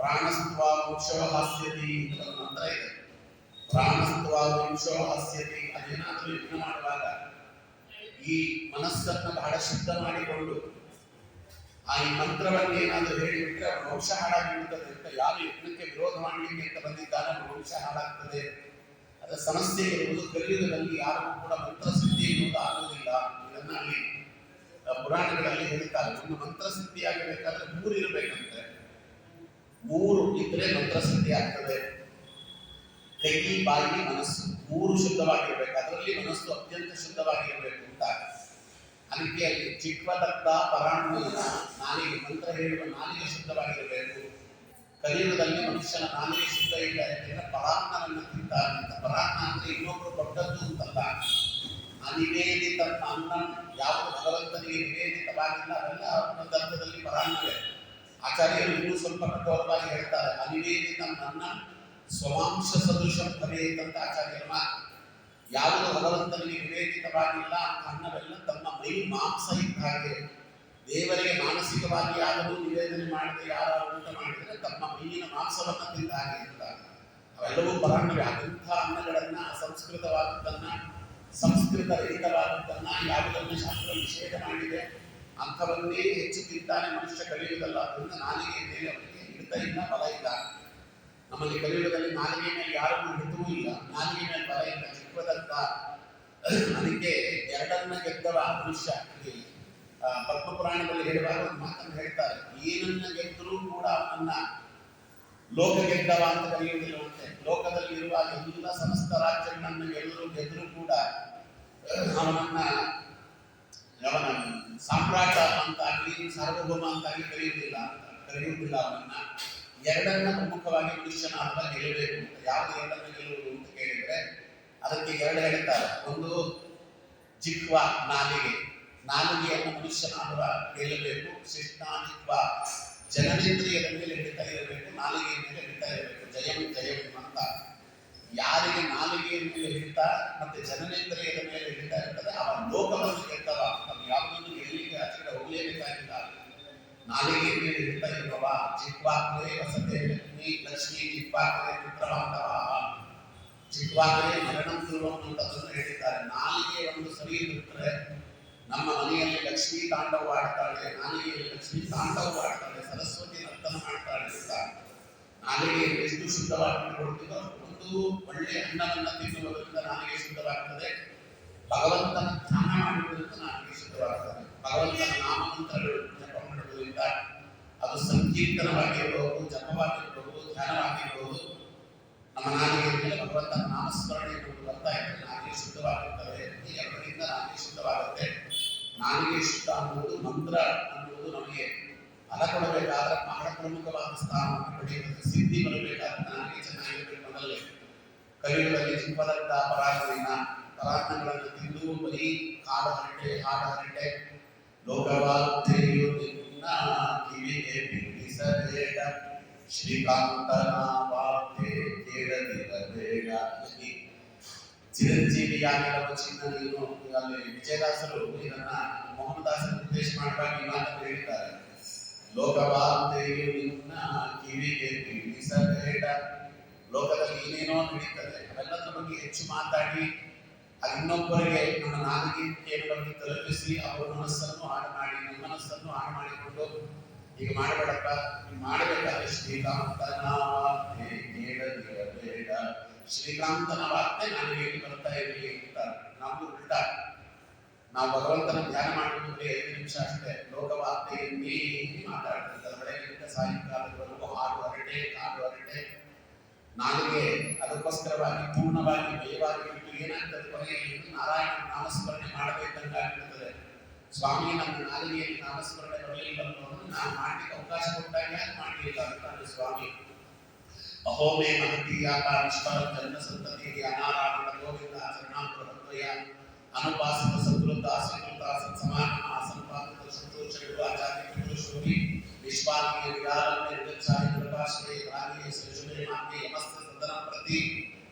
ಪ್ರಾಣಸ್ತ್ವ ವೃಕ್ಷೋ ಹಾಸ್ಯತಿ ಅಂತ ಒಂದು ಮಂತ್ರ ಇದೆ. ಪ್ರಾಣಸ್ತ್ವ ವೃಕ್ಷೋ ಹಾಸ್ಯತಿ. ಅದೇನಾದರೂ ಯಜ್ಞ ಮಾಡುವಾಗ ಈ ಮನಸ್ಸನ್ನು ಬಹಳ ಶುದ್ಧ ಮಾಡಿಕೊಂಡು ಆ ಈ ಮಂತ್ರವನ್ನು ಏನಾದರೂ ಹೇಳಿಬಿಟ್ರೆ ಅವರ ವಂಶ ಹಾಳಾಗಿರುತ್ತದೆ ಅಂತ. ಯಾರು ಯಜ್ಞಕ್ಕೆ ವಿರೋಧ ಮಾಡಲಿಕ್ಕೆ ಅಂತ ಬಂದಿದ್ದಾನೆ ಅವರ ವಂಶ ಹಾಳಾಗ್ತದೆ. ಅದರ ಸಮಸ್ಯೆ ಇರುವುದು ಕಲಿಯುಗದಲ್ಲಿ ಯಾರಿಗೂ ಕೂಡ ಮಂತ್ರಸಿದ್ಧಿ ಎನ್ನುವುದು ಆಗುವುದಿಲ್ಲ. ಇದನ್ನ ಅಲ್ಲಿ ಪುರಾಣಗಳಲ್ಲಿ ಹೇಳ್ತಾರೆ. ಒಂದು ಮಂತ್ರಸಿದ್ಧಿ ಆಗಬೇಕಾದ್ರೆ 3 ಇರಬೇಕಂತೆ. 3 ಇದ್ರೆ ಮಂತ್ರಸಿದ್ಧಿ ಆಗ್ತದೆ. ಕೈ, ಬಾಯಿ, ಮನಸ್ಸು 3 ಶುದ್ಧವಾಗಿರ್ಬೇಕು. ಅದರಲ್ಲಿ ಮನಸ್ಸು ಅತ್ಯಂತ ಶುದ್ಧವಾಗಿರಬೇಕು ಅಂತ. ಅದಕ್ಕೆ ಅಲ್ಲಿ ಚಿಕ್ಕದತ್ತ ಪರಾಣ್ಮಯ ನಾಲಿಗೆ, ಮಂತ್ರ ಹೇಳುವ ನಾಲಿಗೆ ಶುದ್ಧವಾಗಿರಬೇಕು. ಕಲಿಯುಗದಲ್ಲಿ ಮನುಷ್ಯನ ನಾಲಿಗೆ ಶುದ್ಧ ಇಲ್ಲ, ಯಾಕೆಂದ್ರೆ ಪರಾನ್ನವನ್ನು ತಿಂತಾನೆ ಅಂತ. ಪರಾನ್ನ ಅಂದ್ರೆ ಇನ್ನೊಬ್ರು ಕೊಟ್ಟದ್ದು ಅಂತಲ್ಲ. ಅನಿವೇದಿತ ಅನ್ನ, ಯಾವುದು ಭಗವಂತನಿಗೆ ನಿವೇದಿತವಾಗಿಲ್ಲ ಅವೆಲ್ಲ ಒಂದೊಂದು ಅರ್ಥದಲ್ಲಿ ಪರಾನ್ನವೇ. ಆಚಾರ್ಯರು ಇನ್ನೂ ಸ್ವಲ್ಪ ಕಠೋರವಾಗಿ ಹೇಳ್ತಾರೆ. ಅನಿವೇದಿತ ಅನ್ನ ಸ್ವಮಾಂಶ ಸದೃಶಂ ಭವೇತ್ ಅಂತ ಆಚಾರ್ಯರ ಮಾತು. ಯಾವುದು ಭಗವಂತನಿಗೆ ನಿವೇದಿತವಾಗಿಲ್ಲ ಅಂತ ಅನ್ನವೆಲ್ಲ ತಮ್ಮ ಮೈ ಮಾಂಸ ಇದ್ದ ಹಾಗೆ. ದೇವರಿಗೆ ಮಾನಸಿಕವಾಗಿ ಯಾರು ನಿವೇದನೆ ಮಾಡದೆ ಯಾರು ಊಟ ಮಾಡಿದರೆ ತಮ್ಮ ಮೈಯಿನ ಮಾಂಸವನ್ನು ತಿಂದ ಹಾಗೆ ಅಂತ. ಅವೆಲ್ಲವೂ ಪರಾನ್ನವೇ. ಅಂಥ ಅನ್ನಗಳನ್ನ ಅಸಂಸ್ಕೃತವಾದದ್ದನ್ನ, ಸಂಸ್ಕೃತ ರಹಿತವಾದದ್ದನ್ನ ಯಾವುದನ್ನು ಶಾಸ್ತ್ರ ನಿಷೇಧ ಮಾಡಿದೆ ಅಂಥವನ್ನೇ ಹೆಚ್ಚು ತಿಂತಾನೆ ಮನುಷ್ಯ ಕಲಿಯುವುದಲ್ಲ. ಅದರಿಂದ ನಾಲಿಗೆ ಮೇಲೆ ಅವರಿಗೆ ಹಿಡಿತ ಇಲ್ಲ, ಬಲ ಇಲ್ಲ. ನಮ್ಮಲ್ಲಿ ಕಲಿಯುಗದಲ್ಲಿ ನಾಲಿಗೆ ಮೇಲೆ ಯಾರನ್ನು ಹಿಡಿತವೂ ಇಲ್ಲ, ನಾಲಿಗೆ ಮೇಲೆ ಬಲ ಇಲ್ಲ. ಚಿಕ್ಕದತ್ತ ಅದಕ್ಕೆ 2ನ್ನ ಗೆದ್ದವ ಮನುಷ್ಯ. ಪದ್ಮಪುರಾಣದಲ್ಲಿ ಹೇಳುವಾಗ ಒಂದು ಮಾತನ್ನು ಹೇಳ್ತಾರೆ. ಏನನ್ನ ಗೆದ್ದರೂ ಕೂಡ ಅವನನ್ನ ಲೋಕ ಗೆದ್ದವ ಅಂತ ಕರೆಯುವುದಿಲ್ಲವಂತೆ. ಲೋಕದಲ್ಲಿರುವ ಎಲ್ಲ ಸಮಸ್ತ ರಾಜ್ಯಗಳನ್ನು ಗೆದ್ದರೂ ಕೂಡ ಅವನ ಸಾಮ್ರಾಟ ಅಂತಾಗಲಿ ಸಾರ್ವಭೌಮ ಅಂತಾಗಲಿ ಕರೆಯುವುದಿಲ್ಲ ಅವನನ್ನ. 2ನ್ನ ಪ್ರಮುಖವಾಗಿ ಮನುಷ್ಯನ ಅರ್ಥ ಗೆಲ್ಲಬೇಕು ಅಂತ. ಯಾವುದು 2ನ್ನ ಗೆಲ್ಲುವುದು ಅಂತ ಕೇಳಿದ್ರೆ ಅದಕ್ಕೆ 2 ಹೇಳ್ತಾರೆ. ಒಂದು ಜಿಹ್ವ, ನಾಲಿಗೆ. ನಾಲಿಗೆಯನ್ನು ಮನುಷ್ಯನ ಅರ್ಥ ಗೆಲ್ಲಬೇಕು. ಶಿಷ್ಟಾನಿತ್ವ, ಜನನೇಂದ್ರಿಯದ ಮೇಲೆ ಹಿಡಿತಾ ಇರಬೇಕು, ನಾಲಿಗೆಯ ಮೇಲೆ ಹಿಡಿತಾ ಇರಬೇಕು. ಜಯಂ ಜಯಂ ಅಂತ. ಯಾರಿಗೆ ನಾಲಿಗೆಯ ಮೇಲೆ ಹಿಡಿತ ಮತ್ತೆ ಜನನೇಂದ್ರಿಯದ ಮೇಲೆ ಹಿಡಿತಾ ಇರ್ತದೆ ಅವ ಲೋಕವನ್ನು ಗೆದ್ದವ. ಅದು ಯಾವುದನ್ನು ಗೆಲ್ಲಿಗೆ ಆಚೆ ಹೋಗಲೇಬೇಕಾಗಿಲ್ಲ. ನಾಲಿಗೆಯ ಮೇಲೆ ಹಿಡಿತಾ ಇರುವವ. ಜಿಹ್ವಾಗ್ರೇ ವಸತೆ ಲಕ್ಷ್ಮೀ, ಲಕ್ಷ್ಮೀ ಜಿಹ್ವಾಗ್ರೇ ಪುತ್ರವಾಂತವ. ಜಿಹ್ವಾಗ್ರೇ ಮರಣಂ ಧ್ರುವಂ ಅಂತದನ್ನು ಹೇಳಿದ್ದಾರೆ. ನಾಲಿಗೆ ಒಂದು ಸರಿ ಬಿಟ್ಟರೆ ನಮ್ಮ ಮನೆಯಲ್ಲಿ ಲಕ್ಷ್ಮೀ ತಾಂಡವವಾಡ್ತಾಳೆ, ನಾಲಿಗೆಯಲ್ಲಿ ಲಕ್ಷ್ಮೀ ತಾಂಡವವಾಡ್ತಾಳೆ, ಸರಸ್ವತಿ ನರ್ತನ ಮಾಡ್ತಾಳೆ ಅಂತ. ನಾಲಿಗೆಯಲ್ಲಿ ಎಷ್ಟು ಶುದ್ಧವಾಗಿ ಕೊಡ್ತೀವೋ ಒಂದು ಒಳ್ಳೆಯ ಅನ್ನವನ್ನು ತಿನ್ನುವುದರಿಂದ ನಾಲಿಗೆ ಶುದ್ಧವಾಗ್ತದೆ. ಭಗವಂತನ ಧ್ಯಾನ ಮಾಡುವುದರಿಂದ ನಾಲಿಗೆ ಶುದ್ಧವಾಗ್ತದೆ. ಭಗವಂತನ ನಾಮಮಂತ್ರಗಳು ಜಪ ಮಾಡುವುದರಿಂದ ಅದು ಸಂಕೀರ್ತನವಾಗಿರಬಹುದು, ಜಪವಾಗಿರಬಹುದು, ಧ್ಯಾನವಾಗಿರಬಹುದು. ನಮ್ಮ ನಾಲಿಗೆ ಮೇಲೆ ಭಗವಂತನ ನಾಮಸ್ಮರಣೆ ಬರ್ತಾ ಇದ್ರೆ ನಾಲಿಗೆ ಶುದ್ಧವಾಗಿರ್ತದೆ. ಈ 2ರಿಂದ ನಾಲಿಗೆ ಶುದ್ಧವಾಗುತ್ತೆ. ನಾಲಿಗೆ ಶುದ್ಧ ಅನ್ನುವುದು, ಮಂತ್ರ ಅನ್ನುವುದು ನಮಗೆ ಫಲ ಕೊಡಬೇಕಾದ್ರೆ ಬಹಳ ಪ್ರಮುಖವಾದ ಸ್ಥಾನವನ್ನು ಪಡೆಯುತ್ತದೆ. ಸಿದ್ಧಿ ಬರಬೇಕಾದ್ರೆ ನಾಲಿಗೆ ಚೆನ್ನಾಗಿರಬೇಕು. ಮೊದಲೇ ಕಲಿಯುಗದಲ್ಲಿ ಚಿಕ್ಕದತ್ತ ಪರಾನ್ನಗಳನ್ನು ತಿಂದು ಬರೀ ಹಾಡು ಹರಟೆ ಲೋಕವಾಗ್ತೆಯು ನಿನ್ನ ಕಿವಿಗೆ ಬಿಡಿಸಬೇಡ, ಶ್ರೀಕಾಂತನ ವಾರ್ತೆ ಕೇಳದಿರಬೇಡ. ಚಿರಂಜೀವಿಯಾಗಿರುವ ಚಿನ್ನ ನೀನು. ಅಲ್ಲಿ ವಿಜಯದಾಸರು ಇದನ್ನ ಮೋಹನದಾಸರು ಉದ್ದೇಶ ಮಾಡುವಾಗ ಈ ಮಾತನ್ನು ಹೇಳಿದ್ದಾರೆ. ಲೋಕವಾರ್ತೆಯು ನಿನ್ನ ಕಿವಿಗೆ ತಿಳಿಸಬೇಡ. ಲೋಕದಲ್ಲಿ ಏನೇನೋ ನಡೀತದೆ, ಅವೆಲ್ಲದರ ಬಗ್ಗೆ ಹೆಚ್ಚು ಮಾತಾಡಿ ಅದು ಇನ್ನೊಬ್ಬರಿಗೆ ನಮ್ಮ ನಾಲಿಗೆಯನ್ನು ತಲುಪಿಸಿ ಅವರ ಮನಸ್ಸನ್ನು ಹಾಳು ಮಾಡಿ ನಮ್ಮ ಮನಸ್ಸನ್ನು ಹಾಳು ಮಾಡಿಕೊಂಡು ಈಗ ಮಾಡಬೇಡಪ್ಪ. ಮಾಡಬೇಕಾದ್ರೆ ಶ್ರೀಕಾಂತನ ವಾರ್ತೆ ಕೇಳದಿರಬೇಡ. ಶ್ರೀಕಾಂತನ ವಾರ್ತೆ ನಾನು ಹೇಳಿ ಬರ್ತಾ ಇರಲಿ ಅಂತ ನಮ್ದು ಉಲ್ಟ. ನಾವು ಭಗವಂತನ ಧ್ಯಾನ ಮಾಡುವುದು 5 ನಿಮಿಷ ಅಷ್ಟೇ. ಲೋಕವಾರ್ತೆಯನ್ನೇ ಮಾತಾಡ್ತಿರ್ತಾರೆ ಬೆಳಗ್ಗೆಯಿಂದ ಸಾಯಂಕಾಲದವರೆಗೂ ಹಾಡು ಹರಟೆ ಕಾಡು ಹರಟೆ ನಾಲಿಗೆ. ಅದಕ್ಕೋಸ್ಕರವಾಗಿ ಪೂರ್ಣವಾಗಿ ಭಯವಾಗಿ ಬಿಟ್ಟು ಏನಾಗ್ತದೆ, ಕೊನೆಯಲ್ಲಿ ನಾರಾಯಣ ನಾಮಸ್ಮರಣೆ ಮಾಡಬೇಕಂತಾಗಿರ್ತದೆ. ಸ್ವಾಮಿ ನಮ್ಮ ನಾಲಿಗೆಯಲ್ಲಿ ನಾಮಸ್ಮರಣೆ ಬರಲಿಲ್ಲ ಅನ್ನೋದನ್ನು ನಾವು ಮಾಡಲಿಕ್ಕೆ ಅವಕಾಶ ಕೊಟ್ಟಾಗ ಯಾಕೆ ಮಾಡಲಿಲ್ಲ ಅಂತಾನೆ ಸ್ವಾಮಿ. ಅಹೋಮೇ ಮಹತೀಯಾತ ನಿಷ್ಫಲ ಜನ್ಮ ಸಂತತಿಗೆ ಅನಾರಾಯಣ ಗೋವಿಂದ ಚರಣಾಂತರಯ ಅನುಪಾಸಿತ ಸದ್ವೃತ ಸ್ವೀಕೃತ ಸತ್ಸಮಾನ ಅಸಂಪಾದಿತ ಸಂತೋಷಗಳು ಆಚಾರ್ಯ ಪಿತೃಶ್ರೋಮಿ ನಿಷ್ಪಾಲಿಕೆ ವಿರಾರಣ್ಯ ನಿರ್ಗಚ್ಛಾಯ ಕೃಪಾಶ್ರಯ ರಾಗಿಯ ಸೃಜನೆ ಮಾತೆ ಯಮಸ್ತ ಸದನ ಪ್ರತಿ.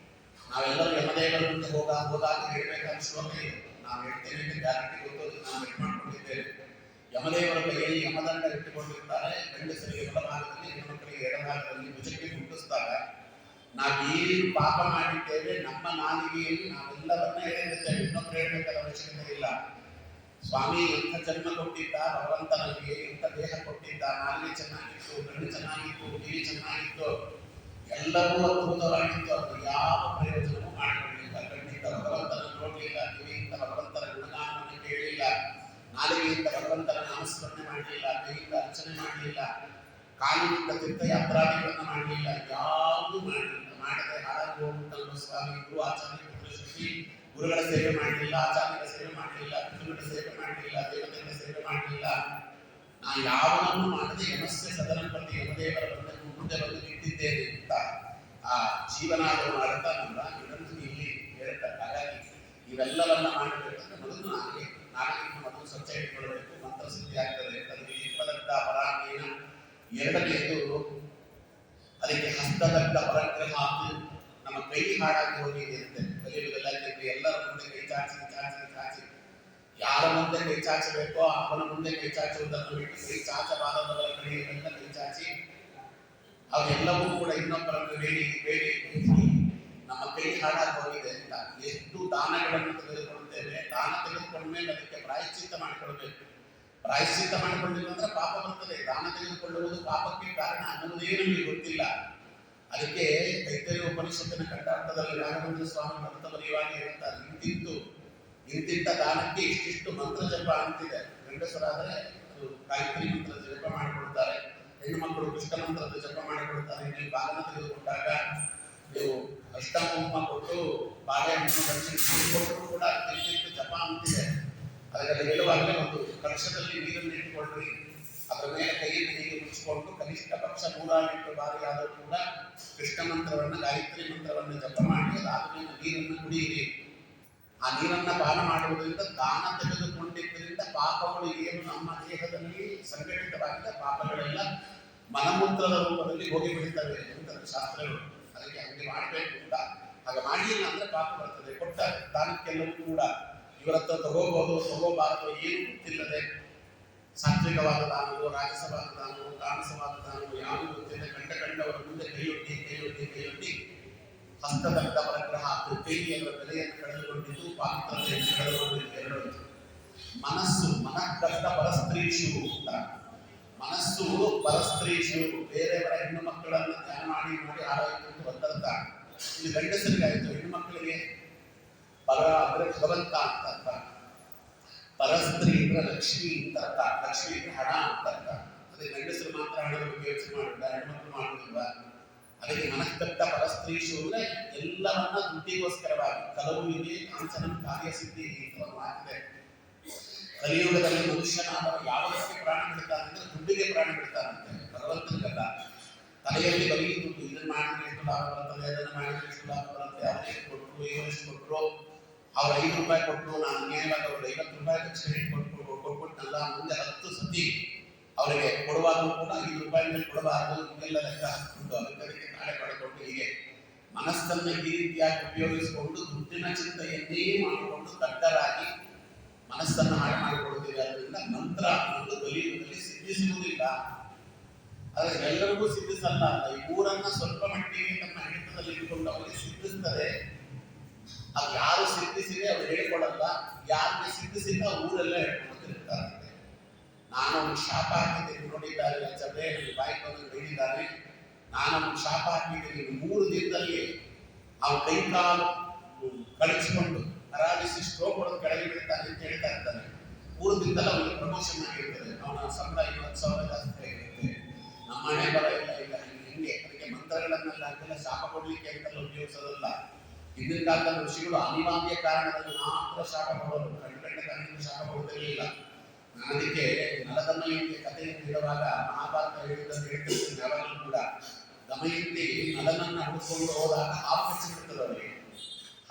ನಾವೆಲ್ಲರೂ ಯಮದೇವರ ಮುಂದೆ ಹೋದಾಗ ಹೇಳಬೇಕಾದ ಶ್ಲೋಕ ಇದು. ನಾವು ಹೇಳ್ತೇವೆ ಅಂತ ಗ್ಯಾರಂಟಿ ಗೊತ್ತೋದು, ನಾವು ಮೆಟ್ ಮಾಡ್ಕೊಂಡಿದ್ದೇವೆ. ಯಮದೇವರ ಕೈಯಲ್ಲಿ ಯಮದಂಡ ಇಟ್ಟುಕೊಂಡಿರ್ತಾರೆ. ಗಂಡಸರಿಗೆ ಬಲಭಾಗದಲ್ಲಿ, ಹೆಣ್ಣುಮಕ್ಕಳಿಗೆ ಎಡಭಾಗದಲ್ಲಿ ಭುಜಕ್ಕೆ ಮುಟ್ಟಿಸಿದಾಗ ನಾವೇನು ಪಾಪ ಮಾಡಿದ್ದೇವೆ ನಮ್ಮ ನಾಲಿಗೆಯಲ್ಲಿ ನಾವೆಲ್ಲವನ್ನ ಹೇಳಿರ್ತೇವೆ. ಇನ್ನೊಬ್ಬರು ಹೇಳಬೇಕಾದ ಅವಶ್ಯಕತೆ ಇಲ್ಲ. ಸ್ವಾಮಿ ಎಂಥ ಜನ್ಮ ಕೊಟ್ಟಿದ್ದ ಭಗವಂತ, ನಮಗೆ ಎಂಥ ದೇಹ ಕೊಟ್ಟಿದ್ದ, ನಾಲಿಗೆ ಚೆನ್ನಾಗಿತ್ತು, ಕಣ್ಣು ಚೆನ್ನಾಗಿತ್ತು, ಕಿವಿ ಚೆನ್ನಾಗಿತ್ತು, ಎಲ್ಲವೂ ಅದ್ಭುತವಾಗಿತ್ತು. ಅದು ಯಾವ ಪ್ರಯೋಜನವೂ ಮಾಡಿಕೊಳ್ಳಿಲ್ಲ. ಕಣ್ಣಿಂದ ಭಗವಂತನ ನೋಡಲಿಲ್ಲ, ಕಿವಿಯಿಂದ ಭಗವಂತನ ಗುಣಗಾನವನ್ನು ಕೇಳಲಿಲ್ಲ, ನಾಲಿಗೆಯಿಂದ ಭಗವಂತನ ನಾಮಸ್ಮರಣೆ ಮಾಡಲಿಲ್ಲ, ಕೈಯಿಂದ ಅರ್ಚನೆ ಮಾಡಲಿಲ್ಲ, ಕಾಲಿನಿಂದ ತೀರ್ಥಯಾತ್ರಾದಿಗಳನ್ನು ಮಾಡಲಿಲ್ಲ, ಯಾವುದು ಮಾಡಲಿಲ್ಲ. ಮಾಡದೆ ಹಾಳಾಗಿ ಹೋಗುತ್ತಲ್ಲ ಸ್ವಾಮಿ. ಗುರು ಆಚಾರ್ಯ ಪಿತೃಶ್ರೀ ಗುರುಗಳ ಸೇವೆ ಮಾಡಲಿಲ್ಲ, ಆಚಾರ್ಯರ ಸೇವೆ ಮಾಡಲಿಲ್ಲ, ಪಿತೃಗಳ ಸೇವೆ ಮಾಡಲಿಲ್ಲ, ದೇವತೆಗಳ ಸೇವೆ ಮಾಡಲಿಲ್ಲ. ನಾ ಯಾವನನ್ನು ಮಾಡದೆ ಯಮಸ್ಯ ಸದನ ಪ್ರತಿ ಯಮದೇವರ ಮುಂದೆ ಬಂದು ನಿಂತಿದ್ದೇನೆ ಅಂತ ಆ ಜೀವನಾದರೂ ಮಾಡುತ್ತಾ ನಮ್ಮ ಇದನ್ನು ಇಲ್ಲಿ ಹೇಳ್ತಾರೆ. ಹಾಗಾಗಿ ಇವೆಲ್ಲವನ್ನ ಮಾಡಬೇಕಂದ್ರೆ ಮೊದಲು ನಾಲಿಗೆಯನ್ನು ಮೊದಲು ಸ್ವಚ್ಛ ಇಟ್ಕೊಳ್ಬೇಕು. ಮಂತ್ರ ಸಿದ್ಧಿ ಆಗ್ತದೆ. ಅದಕ್ಕೆ ಇಪ್ಪದಗ್ಧ ಪರಾಂಗೇನ. ಎರಡನೆಯದು ಅದಕ್ಕೆ ಹಸ್ತದಗ್ಧ ಪರಗ್ರಹ. ನಮ್ಮ ಕೈ ಹಾಳಾಗಿ ಹೋಗಿದೆ ಅಂತೆ ಕಲಿಯುಗದಲ್ಲಿ. ಎಲ್ಲರ ಮುಂದೆ ಕೈ ಚಾಚಿ ಚಾಚಿ ಚಾಚಿ ಯಾರ ಮುಂದೆ ಕೈ ಚಾಚಬೇಕೋ ಅವನ ಮುಂದೆ ಕೈ ಚಾಚುವುದನ್ನು ಬಿಟ್ಟು ಕೈ ಚಾಚಬಾರದವರ ಕಡೆಯನ್ನೆಲ್ಲ ಕೈ ಚಾಚಿ ಅವೆಲ್ಲವೂ ಕೂಡ ಇನ್ನೊಬ್ಬರನ್ನು ಬೇಡಿ ಬೇಡಿ ನಮ್ಮ ಕೈ ಹಾಳಾಗಿ ಹೋಗಿದೆ ಅಂತ. ಎಷ್ಟು ದಾನಗಳನ್ನು ತೆಗೆದುಕೊಳ್ಳುತ್ತೇವೆ, ದಾನ ತೆಗೆದುಕೊಂಡ ಮೇಲೆ ಅದಕ್ಕೆ ಪ್ರಾಯಶ್ಚಿತ್ತ ಮಾಡಿಕೊಳ್ಬೇಕು. ಪ್ರಾಯಶ್ಚಿತ್ತ ಮಾಡಿಕೊಂಡಿಲ್ಲ ಅಂದ್ರೆ ಪಾಪ ಬರ್ತದೆ. ದಾನ ತೆಗೆದುಕೊಳ್ಳುವುದು ಪಾಪಕ್ಕೆ ಕಾರಣ ಅನ್ನುವುದೇ ನಮಗೆ ಗೊತ್ತಿಲ್ಲ. ಅದಕ್ಕೆ ತೈತರಿಯ ಉಪನಿಷತ್ತಿನ ಕಂಠಾರ್ಥದಲ್ಲಿ ರಾಘವೇಂದ್ರ ಸ್ವಾಮಿ ಭಕ್ತ ಬರೆಯುವಾಗ ಹೇಳ್ತಾರೆ, ಇಂತಿಂತ ದಾನಕ್ಕೆ ಇಷ್ಟಿಷ್ಟು ಮಂತ್ರ ಜಪ ಅಂತಿದೆ. ಗಂಡಸರಾದರೆ ಗಾಯತ್ರಿ ಮಂತ್ರ ಜಪ ಮಾಡಿಕೊಡ್ತಾರೆ, ಹೆಣ್ಣು ಮಕ್ಕಳು ಕೃಷ್ಣ ಮಂತ್ರದ ಜಪ ಮಾಡಿಕೊಡ್ತಾರೆ. ನೀವು ಬಾಲನ ತೆಗೆದುಕೊಂಡಾಗ ನೀವು ಅಷ್ಟಮೋಮ ಕೊಟ್ಟು ಬಾಳೆಹಣ್ಣು ದಕ್ಷಿಣ ಕೊಟ್ಟರು ಕೂಡ ಇಂತಿಂತ ಜಪ ಅಂತಿದೆ. ಅದರಲ್ಲಿ ಹೇಳುವಾಗಲೇ ಒಂದು ಕಲಶದಲ್ಲಿ ನೀರನ್ನು ಇಟ್ಟುಕೊಳ್ಳ್ರಿ, ಅದರ ಮೇಲೆ ಕೈಯನ್ನು ಹೀಗೆ ಮುಚ್ಚಿಕೊಂಡು ಕನಿಷ್ಠ ಪಕ್ಷ 108 ಬಾರಿ ಆದರೂ ಕೂಡ ಕೃಷ್ಣ ಮಂತ್ರವನ್ನು ಗಾಯತ್ರಿ ಮಂತ್ರವನ್ನು ಜಪ ಮಾಡಿ ಅದಾದ್ಮೇಲೆ ನೀರನ್ನು ಕುಡಿಯಿರಿ. ಆ ನೀರನ್ನ ಪಾನ ಮಾಡುವುದರಿಂದ ದಾನ ತೆಗೆದುಕೊಂಡಿದ್ದರಿಂದ ಪಾಪಗಳು ಏನು ನಮ್ಮ ದೇಹದಲ್ಲಿ ಸಂಘಟಿತವಾಗಿದ್ದ ಪಾಪಗಳೆಲ್ಲ ಮಲಮೂತ್ರದ ರೂಪದಲ್ಲಿ ಹೋಗಿ ಬಿಡುತ್ತವೆ ಅಂತ ಶಾಸ್ತ್ರಗಳು. ಅದಕ್ಕೆ ಹಂಗೆ ಮಾಡಬೇಕು ಅಂತ. ಹಾಗೆ ಮಾಡಿಲ್ಲ ಅಂದ್ರೆ ಪಾಪ ಬರ್ತದೆ. ಕೊಟ್ಟ ದಾನಕ್ಕೆಲ್ಲವೂ ಕೂಡ ಇವರ ಹತ್ರ ತಗೋಬಹುದು ತಗೋಬಾರದು ಏನು ಗೊತ್ತಿಲ್ಲದೆ ಸಾತ್ವಿಕವಾದ ದಾನವು, ರಾಜಸವಾದ ದಾನವು, ತಾಮಸವಾದ ದಾನವು ಯಾವುದು ಗೊತ್ತಿಲ್ಲ ಕಂಡವರ ಮುಂದೆ ಕೈಯೊಡ್ಡಿ ಹಸ್ತದಗ್ಧ ಪರಗ್ರಹ ಕೈಯಿಯವರ ಬೆಲೆಯನ್ನು ಕಳೆದುಕೊಂಡಿದ್ದು, ಪಾತ್ರತೆಯನ್ನು ಕಳೆದುಕೊಂಡಿದ್ದು ಎರಡು. ಮನಸ್ಸು ಮನಃದಗ್ಧ ಪರಸ್ತ್ರೀಷು ಅಂತ. ಮನಸ್ಸು ಪರಸ್ತ್ರೀಷು ಬೇರೆಯವರ ಹೆಣ್ಣು ಮಕ್ಕಳನ್ನು ಧ್ಯಾನ ಮಾಡಿ ಆರಾಯಿತು ಬಂದಂತ. ಇದು ಗಂಡಸರಿಗೆ ಆಯಿತು. ಹೆಣ್ಣು ಮಕ್ಕಳಿಗೆ ಪರ ಅಂದ್ರೆ ಭಗವಂತ ಅಂತ ಅರ್ಥ. ಪರಸ್ತ್ರೀ ಅಂದ್ರೆ ಲಕ್ಷ್ಮಿ ಅಂತ ಅರ್ಥ. ಲಕ್ಷ್ಮಿ ಅಂದ್ರೆ ಹಣ ಅಂತ ಅರ್ಥ. ಅದೇ ಗಂಡಸರು ಮಾತ್ರ ಹಣದ ಬಗ್ಗೆ ಯೋಚನೆ ಮಾಡಿಲ್ಲ, ಹೆಣ್ಮಕ್ಳು ಮಾಡುವುದಿಲ್ಲ. ಅದಕ್ಕೆ ಮನಃದಗ್ಧ ಪರಸ್ತ್ರೀಷು ಅಂದ್ರೆ ಎಲ್ಲವನ್ನ ದುಡ್ಡಿಗೋಸ್ಕರವಾಗಿ. ಕಲವು ಇದೆ ಕಾಂಚನ ಕಾರ್ಯಸಿದ್ಧಿ ಅಂತ ಮಾತಿದೆ. ಕಲಿಯುಗದಲ್ಲಿ ಮನುಷ್ಯನಾದವ ಯಾವುದಕ್ಕೆ ಪ್ರಾಣ ಬಿಡ್ತಾನೆ ಅಂದ್ರೆ ದುಡ್ಡಿಗೆ ಪ್ರಾಣ ಬಿಡ್ತಾನಂತೆ. ಭಗವಂತನಿಗಲ್ಲ. ತಲೆಯಲ್ಲಿ ಬರೀ ದುಡ್ಡು, ಇದನ್ನು ಮಾಡಿದ್ರೆ ಎಷ್ಟು ಲಾಭ ಬರ್ತದೆ, ಅದನ್ನು ಮಾಡಿದ್ರೆ ಎಷ್ಟು ಲಾಭ ಬರುತ್ತೆ, ಅವರಿಗೆ ಕೊಟ್ಟರು ಇವರೆಷ್ಟು ಕೊಟ್ಟರು, ಅವ್ರು 5 ರೂಪಾಯಿ ಕೊಟ್ಟರು, ನಾನು ಅನ್ಯಾಯವಾಗಿ ಅವ್ರು 50 ರೂಪಾಯಿ ದಕ್ಷಿಣೆ ಕೊಟ್ಬಿಟ್ಟಲ್ಲ. ಮುಂದೆ 10 ಸತಿ ಅವರಿಗೆ ಕೊಡುವಾಗಲೂ ಕೂಡ 5 ರೂಪಾಯಿ ಮೇಲೆ ಕೊಡಬಾರದು, ಇದೆಲ್ಲ ಲೆಕ್ಕ ಹಾಕಿಕೊಂಡು ಅದಕ್ಕೆ ನಾಳೆ ಪಡೆದುಕೊಂಡು ಹೀಗೆ ಮನಸ್ಸನ್ನು ಈ ರೀತಿಯಾಗಿ ಉಪಯೋಗಿಸಿಕೊಂಡು ದುಡ್ಡಿನ ಚಿಂತೆಯನ್ನೇ ಮಾಡಿಕೊಂಡು ದಡ್ಡರಾಗಿ ಮನಸ್ಸನ್ನು ಹಾಳು ಮಾಡಿಕೊಳ್ಳುತ್ತಿದೆ. ಅದರಿಂದ ಮಂತ್ರ ಅನ್ನೋದು ಕಲಿಯುಗದಲ್ಲಿ ಸಿದ್ಧಿಸುವುದಿಲ್ಲ. ಆದ್ರೆ ಎಲ್ಲರಿಗೂ ಸಿದ್ಧಿಸಲ್ಲ. ಈ ಊರನ್ನ ಸ್ವಲ್ಪ ಮಟ್ಟಿಗೆ ತಮ್ಮ ಹಿಡಿತದಲ್ಲಿ ಇಟ್ಕೊಂಡು ಅವರಿಗೆ ಸಿದ್ಧಿಸ್ತದೆ. ಅದು ಯಾರು ಸಿದ್ಧಿಸಿದೆ ಅವ್ರು ಹೇಳ್ಕೊಡಲ್ಲ, ಯಾರಿಗೆ ಸಿದ್ಧಿಸಿಲ್ಲ ಊರೆಲ್ಲ ಹೇಳ್ಕೊಡ್ತಿರ್ತಾರೆ. ನಾನು ಒಂದು ಶಾಪ ಹಾಕಿದ್ದೀನಿ ನೋಡಿದ್ದಾರೆ, ಸಭೆ ಬಾಯಿ ಬಂದು ಹೇಳಿದ್ದಾನೆ, ನಾನು ಒಂದು ಶಾಪ ಹಾಕಿದ್ದೀನಿ 3 ದಿನದಲ್ಲಿ ಅವನ ಕೈ ಕಾಲು ಕಳಿಸಿಕೊಂಡು ಹರಾಡಿಸಿ ಸ್ಟ್ರೋಕ್ ಹೊಡೆದು ಕೆಳಗೆ ಬಿಡ್ತಾನೆ ಅಂತ ಹೇಳ್ತಾ ಇರ್ತಾನೆ. 3 ದಿನದಲ್ಲಿ ಅವನಿಗೆ ಪ್ರಮೋಷನ್ ಆಗಿರ್ತದೆ, ಅವನ ಸಂಬಳ 20,000 ಜಾಸ್ತಿ ಆಗಿರುತ್ತೆ. ನಮ್ಮ ಮನೆ ಬರ ಇಲ್ಲ ಇಲ್ಲ ಹಿಂಗೆ ಅದಕ್ಕೆ ಮಂತ್ರಗಳನ್ನೆಲ್ಲ ಹಾಗೆಲ್ಲ ಶಾಪ ಕೊಡ್ಲಿಕ್ಕೆ ಅಂತೆಲ್ಲ ಉಪಯೋಗಿಸೋದಲ್ಲ. ಹಿಂದಿನ ಕಾಲದ ಋಷಿಗಳು ಅನಿವಾರ್ಯ ಕಾರಣದಲ್ಲಿ ಮಾತ್ರ ಶಾಪ ಕೊಡೋರು, ಗಂಟೆ ಕಾರಣದಿಂದ ಶಾಪ ಕೊಡೋದಿರಲಿಲ್ಲ. ಅದಕ್ಕೆ ನಲದಮಯಂತಿ ಕಥೆಯನ್ನು ಹೇಳುವಾಗ ಮಹಾಭಾರತ ಹೇಳಿದ್ದನ್ನು ಹೇಳ್ತಿರ್ತೀನಿ ಯಾವಾಗಲೂ ಕೂಡ. ದಮಯಂತಿ ನಲನನ್ನ ಹುಡುಕೊಂಡು ಹೋದಾಗ ಹಾವು ಕಚ್ಚಿಬಿಡ್ತದೆ ಅವರಿಗೆ.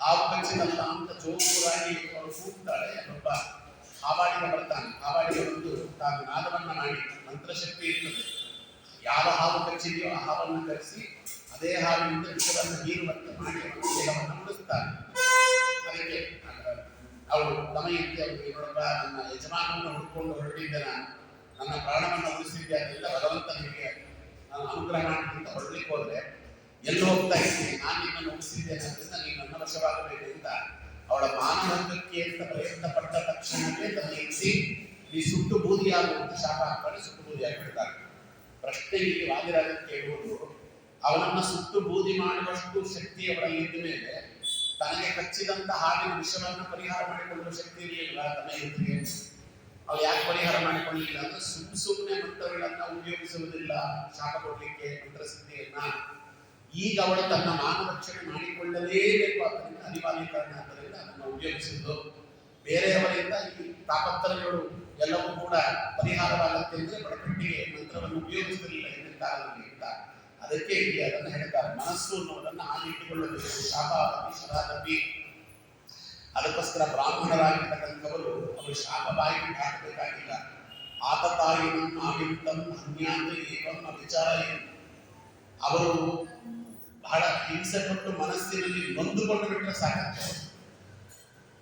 ಹಾವು ಕಚ್ಚಿದಲ್ಲ ಅಂತ ಜೋರಾಗಿ ಅವಳು ಕೂಗ್ತಾಳೆ. ಒಬ್ಬ ಹಾವಾಡಿಗ ಬರ್ತಾನೆ. ಹಾವಾಡಿಗ ಬಂದು ತಾನು ನಾದವನ್ನ ಮಾಡಿ, ಮಂತ್ರಶಕ್ತಿ ಇರ್ತದೆ, ಯಾವ ಹಾವು ಕಚ್ಚಿದೆಯೋ ಆ ಹಾವನ್ನು ಕರೆಸಿ ಅದೇ ಹಾವಿನಿಂದ ವಿಷವನ್ನು ಹೀರುವಂತೆ ಮಾಡಿ ದೇಹವನ್ನು ಉಳಿಸ್ತಾನೆ. ಅದಕ್ಕೆ ಅವಳು ದಮಯಂತಿ ಅವರಿಗೆ, ನೋಡಪ್ಪ, ನನ್ನ ಯಜಮಾನವನ್ನು ಹುಡ್ಕೊಂಡು ಹೊರಟಿದ್ದೆ, ನನ್ನ ಪ್ರಾಣವನ್ನು ಉಳಿಸಿದ್ದೆ, ಅದರಿಂದ ಭಗವಂತನಿಗೆ ನಾನು ಅನುಗ್ರಹ ಅಂತ ಹೊರಡ್ಲಿಕ್ಕೆ ಹೋದ್ರೆ ಎಲ್ಲಿ ಹೋಗ್ತಾ ಇದ್ದೀನಿ, ನಾನು ನಿನ್ನನ್ನು ಉಳಿಸಿದ್ದೇನೆ, ಅದರಿಂದ ನೀನು ನನ್ನ ವಶವಾಗಬೇಕು ಅಂತ ಅವಳ ಮಾನವಂತಕ್ಕೆ ಅಂತ ಪ್ರಯತ್ನ ಪಟ್ಟ ತಕ್ಷಣವೇ ದಮಯಂತಿ ಈ ಸುಟ್ಟು ಬೂದಿಯಾಗುವಂತ ಶಾಪ ಹಾಕ್ತಾರೆ. ಸುಟ್ಟು ಬೂದಿಯಾಗಿಬಿಡ್ತಾರೆ. ಪ್ರಶ್ನೆ ಇಲ್ಲಿ ವಾದಿರಾಜನ್ ಕೇಳುವುದು, ಅವನನ್ನ ಸುಟ್ಟು ಬೂದಿ ಮಾಡುವಷ್ಟು ಶಕ್ತಿ ಅವರಲ್ಲಿ ಇದ್ದ ಮೇಲೆ ತನಗೆ ಕಚ್ಚಿದಂತ ಹಾವಿನ ವಿಷವನ್ನು ಪರಿಹಾರ ಮಾಡಿಕೊಳ್ಳುವ ಶಕ್ತಿ ಇರಲಿಲ್ಲ ದಮಯಂತಿಗೆ. ಅವ್ರು ಯಾಕೆ ಪರಿಹಾರ ಮಾಡಿಕೊಳ್ಳಲಿಲ್ಲ ಅಂದ್ರೆ ಸುಮ್ಮನೆ ಮಂತ್ರಗಳನ್ನ ಉಪಯೋಗಿಸುವುದಿಲ್ಲ ಶಾಪ ಕೊಡ್ಲಿಕ್ಕೆ ಮಂತ್ರಸಿದ್ಧಿಯನ್ನ. ಈಗ ಅವಳು ತನ್ನ ಮಾನರಕ್ಷಣೆ ಮಾಡಿಕೊಳ್ಳಲೇಬೇಕು, ಆದ್ದರಿಂದ ಅನಿವಾರ್ಯ ಕಾರಣ ಆದ್ದರಿಂದ ಅದನ್ನು ಉಪಯೋಗಿಸಿದ್ದು. ಬೇರೆಯವರಿಂದ ಈ ತಾಪತ್ರಗಳು ಎಲ್ಲವೂ ಕೂಡ ಪರಿಹಾರವಾಗುತ್ತೆ ಅಂದ್ರೆ ಬಡಪಟ್ಟಿಗೆ ಮಂತ್ರವನ್ನು ಉಪಯೋಗಿಸಲಿಲ್ಲ ಹಿಂದಿನ ಕಾಲದಲ್ಲಿ ಅಂತ. ಅದಕ್ಕೆ ಇಲ್ಲಿ ಅದನ್ನು ಹೇಳ್ತಾರೆ, ಮನಸ್ಸು ಅನ್ನೋದನ್ನು ಆಗಿಟ್ಟುಕೊಳ್ಳಬೇಕು. ಶಾಪಾಪಿ ಶರಾದಪಿ. ಅದಕ್ಕೋಸ್ಕರ ಬ್ರಾಹ್ಮಣರಾಗಿರ್ತಕ್ಕಂಥವರು ಅವರು ಶಾಪ ಬಾಯಿಗೆ ಹಾಕಬೇಕಾಗಿಲ್ಲ. ಆತತಾಯಿನಂ ಆವಿಂತಂ ಅನ್ಯಾಂತ ಏವಂ ವಿಚಾರ ಏನು. ಅವರು ಬಹಳ ಹಿಂಸೆ ಕೊಟ್ಟು ಮನಸ್ಸಿನಲ್ಲಿ ನೊಂದುಕೊಂಡು ಬಿಟ್ಟರೆ ಸಾಕಂತೆ.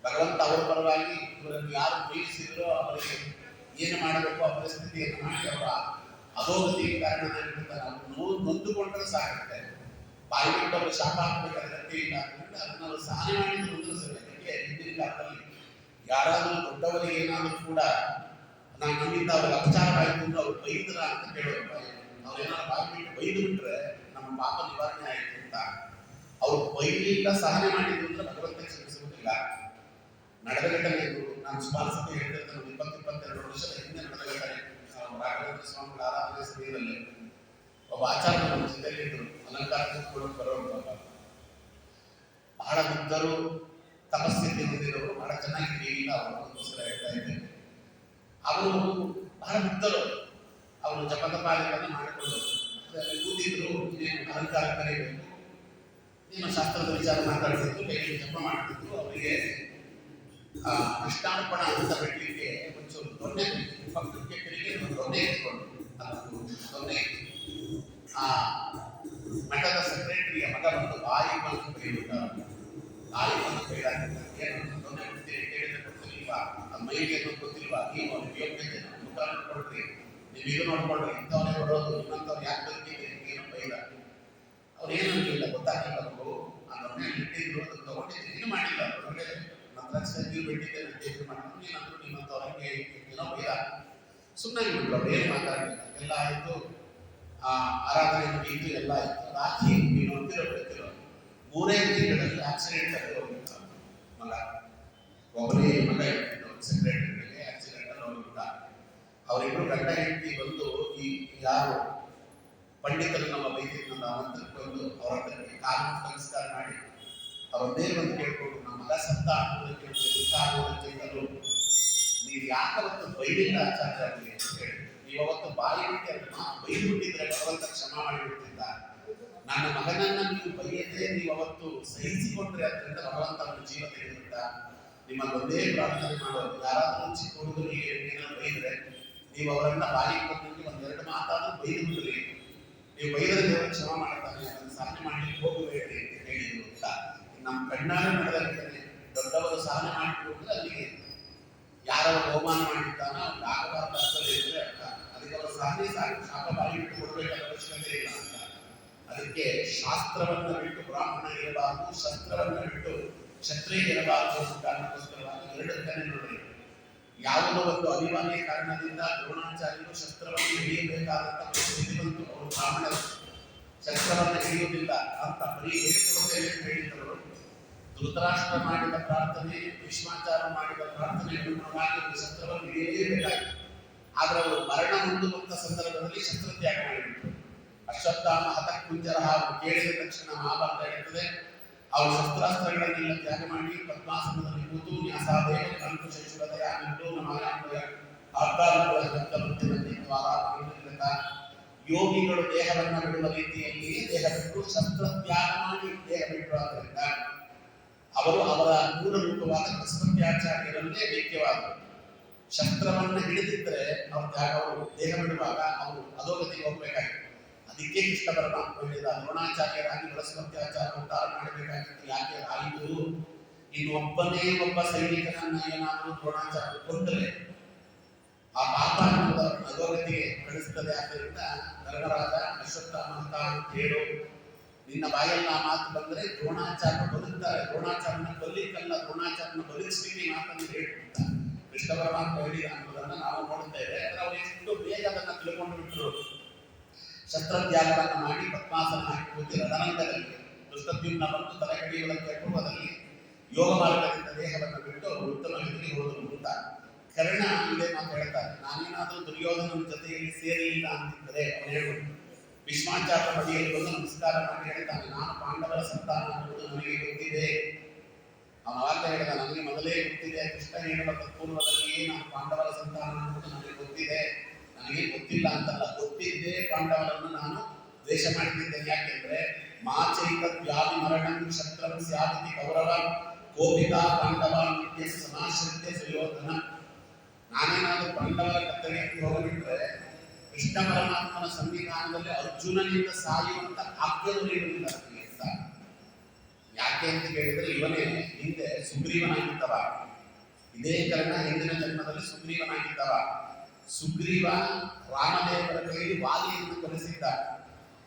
ಭಗವಂತ ಅವರ ಪರವಾಗಿ ಇವರನ್ನು ಯಾರು ಪ್ರೀತಿಸಿದ್ರೋ ಅವರಿಗೆ ಏನು ಮಾಡಬೇಕು ಆ ಪರಿಸ್ಥಿತಿಯನ್ನು ಮಾಡಿ ಅವರ ಅಧೋಗತಿಗೆ ಕಾರಣನಾಗಿರ್ತಾರೆ. ಅವರು ನೊಂದುಕೊಂಡ್ರೆ ಸಾಕುತ್ತೆ. ಬಾಯಿ ಬಿಟ್ಟು ಅವರು ಶಾಪ ಹಾಕಬೇಕಾದ್ರೆ ಗಟ್ಟಿ ಇಲ್ಲ ಅಂದ್ರೆ ಅದನ್ನ ಅವರು ಸಹನೆ ಮಾಡಿದ್ದು ಮುಂದುವರಿಸಬೇಕು. ಯಾಕೆ ಹಿಂದಿನ ಕಾಲದಲ್ಲಿ ಯಾರಾದರೂ ದೊಡ್ಡವರಿಗೆ ಏನಾದರೂ ಕೂಡ ನಮ್ಮಿಂದ ಅವ್ರಿಗೆ ಅಪಚಾರವಾಯಿತು ಅಂದ್ರೆ ಅವ್ರು ಬೈದ್ರ ಅಂತ ಕೇಳೋರು. ಅವ್ರೇನಾದ್ರು ಬಾಯಿ ಬಿಟ್ಟು ಬೈದು ಬಿಟ್ರೆ ನಮ್ಮ ಪಾಪ ನಿವಾರಣೆ ಆಯಿತು ಅಂತ. ಅವ್ರು ಬೈಲಿಲ್ಲ, ಸಹನೆ ಮಾಡಿದ್ರು ಅಂದ್ರೆ ಭಗವಂತ ಕ್ಷಮಿಸುವುದಿಲ್ಲ. ನಡೆದ ಘಟನೆ ಇದು. ನಾನು ಸುಮಾರು ಸತಿ ಹೇಳ್ತಿರ್ತೇನೆ, 20-22 ವರ್ಷದ ಹಿಂದೆ ನಡೆದ ಘಟನೆ. ರಾಘವೇಂದ್ರ ಸ್ವಾಮಿಗಳ ಆರಾಧನೆ ಸಮಯದಲ್ಲಿ ಒಬ್ಬ ಆಚಾರ್ಯ ನಮ್ಮ ಜೊತೆಯಲ್ಲಿದ್ದರು. ಅಲಂಕಾರ ಕೂತ್ಕೊಳ್ಳೋಕೆ ಬರೋರು, ಬಹಳ ಬುದ್ಧರು, ತಪಸ್ಥಿತಿ ಹೊಂದಿರೋರು, ಬಹಳ ಚೆನ್ನಾಗಿ ಇಲ್ಲ ಅವರಿಗೋಸ್ಕರ ಹೇಳ್ತಾ ಇದ್ದೇನೆ. ಅವರು ಬಹಳ ಬುದ್ಧರು, ಅವರು ಜಪತಪಾದಿಗಳನ್ನು ಮಾಡಿಕೊಳ್ಳೋರು. ಅದರಲ್ಲಿ ಕೂತಿದ್ರು, ನೀನು ಅಲಂಕಾರ ಕರೀಬೇಕು, ನೀನು ಶಾಸ್ತ್ರದ ವಿಚಾರ ಮಾತಾಡ್ತಿದ್ರು, ಕೈಯಲ್ಲಿ ಜಪ ಮಾಡ್ತಿದ್ರು. ಅವರಿಗೆ ಕೃಷ್ಣಾರ್ಪಣ ಅಂತ ಬಿಡ್ಲಿಕ್ಕೆ ಒಂಚೂರು ದೊಣ್ಣೆ ಪಕ್ಕಕ್ಕೆ ತಿರುಗಿ ದೊಣ್ಣೆ ಇಟ್ಕೊಂಡು ಅದೊಂದು ದೊಣ್ಣೆ ಆ ಮಠದ ಸೆಕ್ರೆಟರಿಯ ಮಗ ಬಂದು ಬಾಯಿ ಬಂದು ಕೈಬಿಟ್ಟ. ಬಾಯಿ ಬಂದು ಕೈಲಾಗಿದ್ದಾರೆ. ಏನು ದೊಣ್ಣೆ ಬಿಡ್ತೀರಿ ಕೇಳಿದ್ರೆ ಗೊತ್ತಿಲ್ವಾ, ಅದು ಮೈಗೆ ಗೊತ್ತಿಲ್ವಾ, ನೀವು ಅವ್ರಿಗೆ ಯೋಗ್ಯತೆ ಮುಖ ನೋಡ್ಕೊಳ್ರಿ, ನೀವು ಈಗ ನೋಡ್ಕೊಳ್ರಿ, ಇಂಥವನೇ ಬರೋದು, ಇನ್ನಂಥವ್ರು ಯಾಕೆ ಬರ್ತೀರಿ, ಏನು ಬೈದ. ಅವ್ರು ಏನು ಇಲ್ಲ, ಗೊತ್ತಾಗಿಲ್ಲ. ಅವರು ಆ ದೊಣ್ಣೆ ಇಟ್ಟಿದ್ರು, ಅದು ತಗೊಂಡಿದ್ದು ಏನು ಮಾಡಿಲ್ಲ. ಒಳಗಡೆ ನೀವು ಬಿಟ್ಟಿದ್ದೇನೆ ಅಂತ ಇದು ಮಾಡಿದ್ರು, ನೀನಂದ್ರು ನಿಮ್ಮಂಥವ್ರು ಹಂಗೆ ಏನೋ ಬೈದ. ಸುಮ್ಮನೆ ಬಿಟ್ರು, ಅವ್ರು ಏನು ಮಾತಾಡಲಿಲ್ಲ. ಎಲ್ಲ ಆಯಿತು, ಆರಾಧನೆ ಮುಗಿಯಿತು, ಎಲ್ಲ ಆಯಿತು. ರಾತ್ರಿ ನೀನು ಬಿಡ್ತಿರೋ 3 ತಿಂಗಳಲ್ಲಿ ಆಕ್ಸಿಡೆಂಟ್ ಆಗಿ ಹೋಗಿದ್ದ ಮಗ. ಒಬ್ಬನೇ ಮಗ ಇರ್ತಿದ್ದು ಸೆಕ್ರೆಟರಿಗೆ ಆಕ್ಸಿಡೆಂಟ್ ಅಲ್ಲಿ ಹೋಗಿದ್ದ. ಅವರಿಬ್ಬರು ಗಂಡ ಹೆಂಡತಿ ಬಂದು ಈ ಯಾರು ಪಂಡಿತರು ನಮ್ಮ ಬೈದಿದ್ನಲ್ಲ ಅವಂತಕ್ಕೆ ಬಂದು ಅವರ ಹತ್ರಕ್ಕೆ ಕಾನೂನು ಸಂಸ್ಕಾರ ಮಾಡಿ ಅವರನ್ನೇ ಬಂದು ಕೇಳ್ಕೊಂಡು, ನಮ್ಮ ಮಗ ಸತ್ತ ಅನ್ನೋದಕ್ಕೆ ದುಃಖ ಅನ್ನೋದಕ್ಕಿಂತಲೂ ನೀವು ಯಾಕವತ್ತು ಬೈಲಿಲ್ಲ ಆಚಾರ್ಯ ಅವರಿಗೆ ಅಂತ ಹೇಳಿ, ನೀವು ಅವತ್ತು ಬಾಯಿ ಬಿಟ್ಟು ಅದನ್ನ ಬೈದು ಬಿಟ್ಟಿದ್ರೆ ಭಗವಂತ ಕ್ಷಮಾ ಮಾಡಿಬಿಡ್ತಿದ್ದ. ನನ್ನ ಮಗನನ್ನ ನೀವು ಬೈಯದೆ ನೀವು ಅವತ್ತು ಸಹಿಸಿಕೊಂಡ್ರೆ ಅದರಿಂದ ಭಗವಂತ ಅವನ ಜೀವ ತೆಗೆದುಬಿಟ್ಟ. ನಿಮ್ಮಲ್ಲಿ ಒಂದೇ ಪ್ರಾರ್ಥನೆ ಮಾಡೋದು, ಯಾರಾದರೂ ಚಿಕ್ಕ ಹುಡುಗರಿಗೆ ಏನಾದ್ರು ಬೈದ್ರೆ ನೀವು ಅವರನ್ನ ಬಾಯಿ ಬಂದು 1-2 ಮಾತಾದ್ರೂ ಬೈದು ಬಿಡ್ರಿ. ನೀವು ಬೈದರೆ ದೇವರು ಕ್ಷಮಾ ಮಾಡ್ತಾನೆ, ಅದನ್ನು ಸಹನೆ ಮಾಡಲಿಕ್ಕೆ ಹೋಗಬೇಡ್ರಿ ಅಂತ ಹೇಳಿದ್ರು ಅಂತ. ನಮ್ಮ ಕಣ್ಣಾರೆ ನಡೆದ ಘಟನೆ. ದೊಡ್ಡವರು ಸಹನೆ ಮಾಡಿದ್ರು ಅಂದ್ರೆ ಅಲ್ಲಿಗೆ ಯಾರವರು ಅವಮಾನ ಮಾಡಿದ್ದಾನ ಅವ್ರಿಗೆ ಆಗಬಾರ್ದು ಅರ್ಥದಲ್ಲಿ ಇದ್ರೆ ಅದಕ್ಕೆ ಅವರು ಸಾಧನೆ ಸಾಕು, ಶಾಪ ಬಾಯಿ ಬಿಟ್ಟು ಕೊಡಬೇಕಾದ ಅವಶ್ಯಕತೆ ಇಲ್ಲ ಅಂತ. ಅದಕ್ಕೆ ಶಾಸ್ತ್ರವನ್ನು ಬಿಟ್ಟು ಬ್ರಾಹ್ಮಣ ಇರಬಾರದು, ಶಸ್ತ್ರವನ್ನು ಬಿಟ್ಟು ಕ್ಷತ್ರಿಯ ಇರಬಾರದು ಅಂತ ಕಾರಣಕ್ಕೋಸ್ಕರವಾಗಿ ಎರಡಕ್ಕನೇ ನೋಡಿ. ಯಾವುದೋ ಒಂದು ಅನಿವಾರ್ಯ ಕಾರಣದಿಂದ ದ್ರೋಣಾಚಾರ್ಯರು ಶಸ್ತ್ರವನ್ನು ಹಿಡಿಯಬೇಕಾದಂತ ಪರಿಸ್ಥಿತಿ ಬಂತು. ಅವರು ಬ್ರಾಹ್ಮಣರು ಶಸ್ತ್ರವನ್ನು ಹಿಡಿಯುವುದಿಲ್ಲ ಅಂತ ಬರೀ ಹೇಳಿಕೊಡುತ್ತೇನೆ ಅಂತ ಹೇಳಿದವರು ಧೃತರಾಷ್ಟ್ರ ಮಾಡಿದ ಪ್ರಾರ್ಥನೆ, ಭೀಷ್ಮಾಚಾರ ಮಾಡಿದ ಪ್ರಾರ್ಥನೆ ಅನುಗುಣವಾಗಿ ಶಸ್ತ್ರವನ್ನು ಹಿಡಿಯಲೇಬೇಕಾಗಿತ್ತು. ಆದ್ರೆ ಅವರು ಮರಣ ಹೊಂದುವಂತ ಸಂದರ್ಭದಲ್ಲಿ ಶಸ್ತ್ರತ್ಯಾಗ ಮಾಡಿಬಿಟ್ರು. ಅಶ್ವತ್ಥಾಮ ಹತಃ ಕುಂಜರ ಹಾಗೂ ಕೇಳಿದ ತಕ್ಷಣ ಮಹಾಭಾರತ ಹೇಳುತ್ತದೆ, ಅವರು ಶಸ್ತ್ರಾಸ್ತ್ರಗಳನ್ನೆಲ್ಲ ತ್ಯಾಗ ಮಾಡಿ ಪದ್ಮಾಸನದಲ್ಲಿ ಕೂತು ನ್ಯಾಸಾದೇವ ಕಂಕುಶೈಶುರತೆಯ ಯೋಗಿಗಳು ದೇಹವನ್ನು ಬಿಡುವ ರೀತಿಯಲ್ಲಿ ದೇಹ ಬಿಟ್ಟು ಶಸ್ತ್ರತ್ಯಾಗ ಮಾಡಿ ದೇಹ ಬಿಟ್ಟುವುದರಿಂದ ಅವರು ಅವರ ಮೂಲ ರೂಪವಾದ ಬೃಹಸ್ಪತ್ಯಾಚಾರ್ಯರನ್ನೇ ವೇದ್ಯವಾದರು. ಶಸ್ತ್ರವನ್ನು ಹಿಡಿದಿದ್ದರೆ ಅವರು ದೇಹ ಬಿಡುವಾಗ ಅವರು ಅಧೋಗತಿಗೆ ಹೋಗಬೇಕಾಗಿತ್ತು. ಅದಕ್ಕೆ ಕೃಷ್ಣ ಪರಮಾತ್ಮ ಹೇಳಿದ ದ್ರೋಣಾಚಾರ್ಯರಾಗಿ ಬೃಹಸ್ಪತ್ಯಾಚಾರ ಅವತಾರ ಮಾಡಬೇಕಾಗಿತ್ತು. ಯಾಕೆ ಆಯಿತು? ಇನ್ನು ಒಬ್ಬನೇ ಒಬ್ಬ ಸೈನಿಕನನ್ನ ಏನಾದರೂ ದ್ರೋಣಾಚಾರ್ಯ ಕೊಂದರೆ ಆ ಪಾಪ ಅನ್ನೋದು ಅಧೋಗತಿಗೆ ಕಳಿಸ್ತದೆ. ಆದ್ದರಿಂದ ಧರ್ಮರಾಜ ಅಶ್ವತ್ಥಾಮ ಅಂತ ಹೇಳು, ನಿನ್ನ ಬಾಯಲ್ಲಿ ಆ ಮಾತು ಬಂದರೆ ದ್ರೋಣಾಚಾರ್ಯ ಬದುಕ್ತಾರೆ, ದ್ರೋಣಾಚಾರ್ಯನ ಕೊಲ್ಲಿಕ್ಕಲ್ಲ, ದ್ರೋಣಾಚಾರ್ಯನ ಬದುಕಿಸ್ಲಿಕ್ಕೆ ಮಾತನ್ನು ಹೇಳ್ತಾ ಕೃಷ್ಣ ಪರಮಾತ್ಮ ಹೇಳಿದ ಅನ್ನೋದನ್ನ ನಾವು ನೋಡುತ್ತೇವೆ. ಅವರು ಎಷ್ಟು ಬೇಗ ಅದನ್ನ ತಿಳ್ಕೊಂಡು ಬಿಟ್ಟರು. ಶಸ್ತ್ರತ್ಯಾಗವನ್ನು ಮಾಡಿ ಪದ್ಮಾಸನ ಹಾಕಿ ಕೂತಿ ರಥರಂಗದಲ್ಲಿ ದುಷ್ಟದ್ಯುಮ್ನ ಬಂದು ತಲೆಗಡಿಗಳಂತೆ ಪೂರ್ವದಲ್ಲಿ ಯೋಗ ಮಾರ್ಗದಿಂದ ದೇಹವನ್ನು ಬಿಟ್ಟು ಅವರು ಉತ್ತಮ ಗತಿಗೆ ಹೋದರು ಅಂತ ಕರ್ಣ ಇದೇ ಮಾತು ಹೇಳ್ತಾರೆ. ನಾನೇನಾದರೂ ದುರ್ಯೋಧನನ ಜೊತೆಯಲ್ಲಿ ಸೇರಲಿಲ್ಲ ಅಂತಿದ್ದರೆ ಅವನು ಹೇಳು, ಭೀಷ್ಮಾಚಾರ್ಯ ಬದಿಯಲ್ಲಿ ಬಂದು ನಮಸ್ಕಾರ ಮಾಡಿ ಹೇಳ್ತಾನೆ, ನಾನು ಪಾಂಡವರ ಸಂತಾನ ಅನ್ನುವುದು ನನಗೆ ಗೊತ್ತಿದೆ. ಅವನಾಗ ಹೇಳಿದ, ನನಗೆ ಮೊದಲೇ ಗೊತ್ತಿದೆ, ಕೃಷ್ಣ ಹೇಳುವ ತತ್ಪೂರ್ವದಲ್ಲಿಯೇ ನಾನು ಪಾಂಡವರ ಸಂತಾನ ಅನ್ನುವುದು ನನಗೆ ಗೊತ್ತಿದೆ. ನನಗೆ ಗೊತ್ತಿಲ್ಲ ಅಂತಲ್ಲ, ಗೊತ್ತಿದ್ದೇ ಪಾಂಡವರನ್ನು ನಾನು ದ್ವೇಷ ಮಾಡ್ತಿದ್ದೇನೆ. ಯಾಕೆಂದ್ರೆ ಮಾಚೈಕ ವ್ಯಾಧಿ ಮರಣಂ ಶಸ್ತ್ರಂ ಸ್ಯಾದಿತಿ ಕೌರವ ಕೋಪಿತಾ ಪಾಂಡವ ನಿತ್ಯ ಸಮಾಶ್ರಿತ್ಯ ಸುಯೋಧನ. ನಾನೇನಾದರೂ ಪಾಂಡವರ ಕರ್ತವ್ಯಕ್ಕೆ ಹೋಗಬಿಟ್ರೆ ಕೃಷ್ಣ ಪರಮಾತ್ಮನ ಸಂವಿಧಾನದಲ್ಲಿ ಅರ್ಜುನನಿಂದ ಸಾಯುವಂತ ಆಜ್ಞೆಯನ್ನು ನೀಡುವುದಿಲ್ಲ ಅಂತ. ಯಾಕೆ ಅಂತ ಕೇಳಿದ್ರೆ ಇವನೇ ಹಿಂದೆ ಸುಗ್ರೀವನಾಗಿದ್ದವ. ಇದೇ ಕಾರಣ ಹಿಂದಿನ ಜನ್ಮದಲ್ಲಿ ಸುಗ್ರೀವನಾಗಿದ್ದವ. ಸುಗ್ರೀವ ರಾಮದೇವರ ಕೈಯಲ್ಲಿ ವಾಲಿಯನ್ನು ಕೊಲಿಸಿದ್ದ.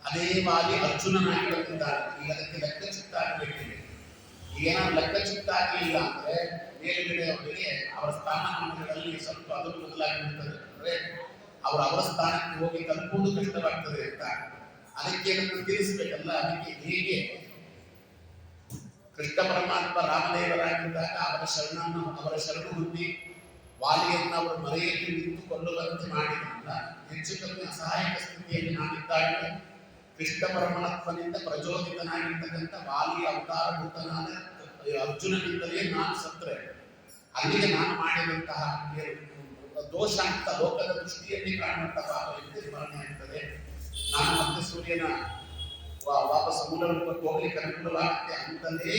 ಅದೇ ವಾಲಿ ಅರ್ಜುನನಾಗಿ ಬಂದಿದ್ದಾನೆ. ಈಗ ಅದಕ್ಕೆ ಲೆಕ್ಕ ಚಿತ್ತಾಗಬೇಕಿದೆ. ಈಗೇನಾದ್ರು ಲೆಕ್ಕ ಚಿತ್ತಾಗಲಿಲ್ಲ ಅಂದ್ರೆ ಮೇಲುಗಡೆಯವರಿಗೆ ಅವರ ಸ್ಥಾನಮಾನಗಳಲ್ಲಿ ಸ್ವಲ್ಪ ಅದು ಬದಲಾಗಿರುತ್ತದೆ. ಅಂದ್ರೆ ಅವರ ಸ್ಥಾನಕ್ಕೆ ಹೋಗಿ ತಲುಪುವುದು ಕಷ್ಟವಾಗ್ತದೆ ಅಂತ. ಅದಕ್ಕೆ ತಿಳಿಸ್ಬೇಕಲ್ಲ. ಅದಕ್ಕೆ ಹೇಗೆ ಕೃಷ್ಣ ಪರಮಾತ್ಮ ರಾಮದೇವರಾಗಿದ್ದಾಗ ಅವರ ಶರಣು ಹೊಂದಿ ವಾಲಿಯನ್ನು ಅವರು ಮರೆಯಲ್ಲಿ ನಿಂತು ಕೊಲ್ಲುವಂತೆ ಮಾಡಿದ್ರಿಂದ ಹೆಚ್ಚು ಕಮ್ಮಿ ಅಸಹಾಯಕ ಸ್ಥಿತಿಯಲ್ಲಿ ನಾನಿದ್ದಾಗ ಕೃಷ್ಣ ಪರಮಾತ್ಮನಿಂದ ಪ್ರಚೋದಿತನಾಗಿರ್ತಕ್ಕಂಥ ವಾಲಿಯ ಅವತಾರಭೂತನಾದ ಅರ್ಜುನನಿಂದಲೇ ನಾನು ಸತ್ರೆ ಅಲ್ಲಿಗೆ ನಾನು ಮಾಡಿದಂತಹ ದೋಷ ಅಂತ ಲೋಕದ ದೃಷ್ಟಿಯಲ್ಲಿ ಕಾಣುವಂತಹ ಪಾಪ ಎಂದು ಸ್ಮರಣೆ ಆಗ್ತದೆ. ನಾನು ಮತ್ತೆ ಸೂರ್ಯನ ವಾಪಸ್ ಮೂಲ ರೂಪಕ್ಕೆ ಹೋಗ್ಲಿಕ್ಕೆ ಅನುಕೂಲವಾಗುತ್ತೆ ಅಂತಲೇ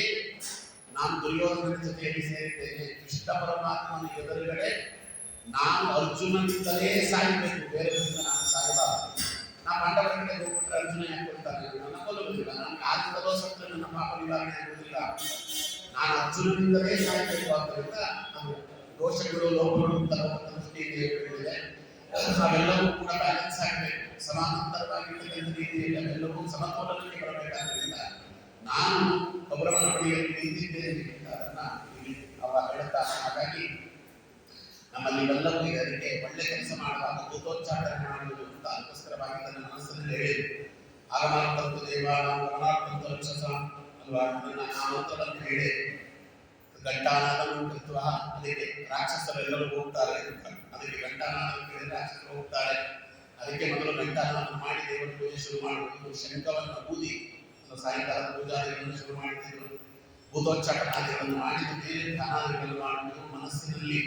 ನಾನು ದುರ್ಯೋಧನನ ಜೊತೆಯಲ್ಲಿ ಸೇರಿದ್ದೇನೆ. ಕೃಷ್ಣ ಪರಮಾತ್ಮನ ಎದುರುಗಡೆ ನಾನು ಅರ್ಜುನನಿಂದಲೇ ಸಾಯಬೇಕು, ಬೇರೆ ನಾನು ಸಾಯಬಾರದು. ನಾ ಪಾಂಡವರ ಕಡೆ ಹೋಗ್ಬಿಟ್ರೆ ಅರ್ಜುನ ಯಾಕೆ ಕೊಡ್ತಾನೆ? ನನ್ನ ಕೊಲ್ಲುವುದಿಲ್ಲ. ನನಗೆ ಆಗಿದ್ದಲೋ ಸತ್ರ ನನ್ನ ಪಾಪ ನಿವಾರಣೆ ಆಗುವುದಿಲ್ಲ. ನಾನು ಅರ್ಜುನನಿಂದಲೇ ಸಾಯಬೇಕು. ಆದ್ದರಿಂದ ಅದು ದೋಷಗಳು ಲೋಪಗಳು ಅಂತ ದೃಷ್ಟಿಯಲ್ಲಿ ಹೇಳಿದೆ. ನಾವೆಲ್ಲವೂ ಕೂಡ ಬ್ಯಾಲೆನ್ಸ್ ಆಗಬೇಕು, ಸಮಾನಾಂತರವಾಗಿರ್ತಕ್ಕಂಥ ರೀತಿಯಲ್ಲಿ ಅವೆಲ್ಲವೂ ಸಮತೋಲನಕ್ಕೆ ಬರಬೇಕಾದ್ರಿಂದ ನಾನು ಕೌರವನ ಬಳಿಯಲ್ಲಿ ನಿಂತಿದ್ದೇನೆ ಅಂತ ಅದನ್ನ ಅವ ಹೇಳ್ತಾನೆ. ಹಾಗಾಗಿ ನಮ್ಮಲ್ಲಿ ಇವೆಲ್ಲವೂ ಇದೆ. ಅದಕ್ಕೆ ಒಳ್ಳೆ ಕೆಲಸ ಮಾಡುವಾಗ ಭೂತೋಚ್ಚಾಟನೆ ಮಾಡುವುದು ಅಂತ ಅದಕ್ಕೋಸ್ಕರವಾಗಿ ನನ್ನ ಮನಸ್ಸಲ್ಲಿ ಹೇಳಿ ಆಗಮಾರ್ತಂತು ದೇವಾನಾಂ ಗಮನಾರ್ಥಂತು ರಕ್ಷಸ ಅಲ್ವಾ, ನನ್ನ ನಾಮಂತ್ರವನ್ನು ಹೇಳಿ ಘಂಟಾನಾದವನ್ನು ಕೃತ್ವ. ಅದಕ್ಕೆ ರಾಕ್ಷಸರೆಲ್ಲರೂ ಹೋಗ್ತಾರೆ. ಅದಕ್ಕೆ ಘಂಟಾನಾದ ಕೇಳಿ ರಾಕ್ಷಸರು ಹೋಗ್ತಾರೆ. ಅದಕ್ಕೆ ಮೊದಲು ಘಂಟಾನಾದ ಮಾಡಿ ದೇವರ ಪೂಜೆ ಶುರು ಮಾಡುವುದು, ಶಂಖವನ್ನು ಊದಿ ಸಾಯಂಕಾಲದ ಪೂಜಾದಿಗಳನ್ನು ಶುರು ಮಾಡಿದ್ರು. ಭೂತೋಚ್ಚಾಟನಾದಿಗಳನ್ನು ಮಾಡಿದ ಮೇಲೆ ಧ್ಯಾನಾದಿಗಳನ್ನು ಮಾಡುವುದು. ಮನಸ್ಸಿನಲ್ಲಿ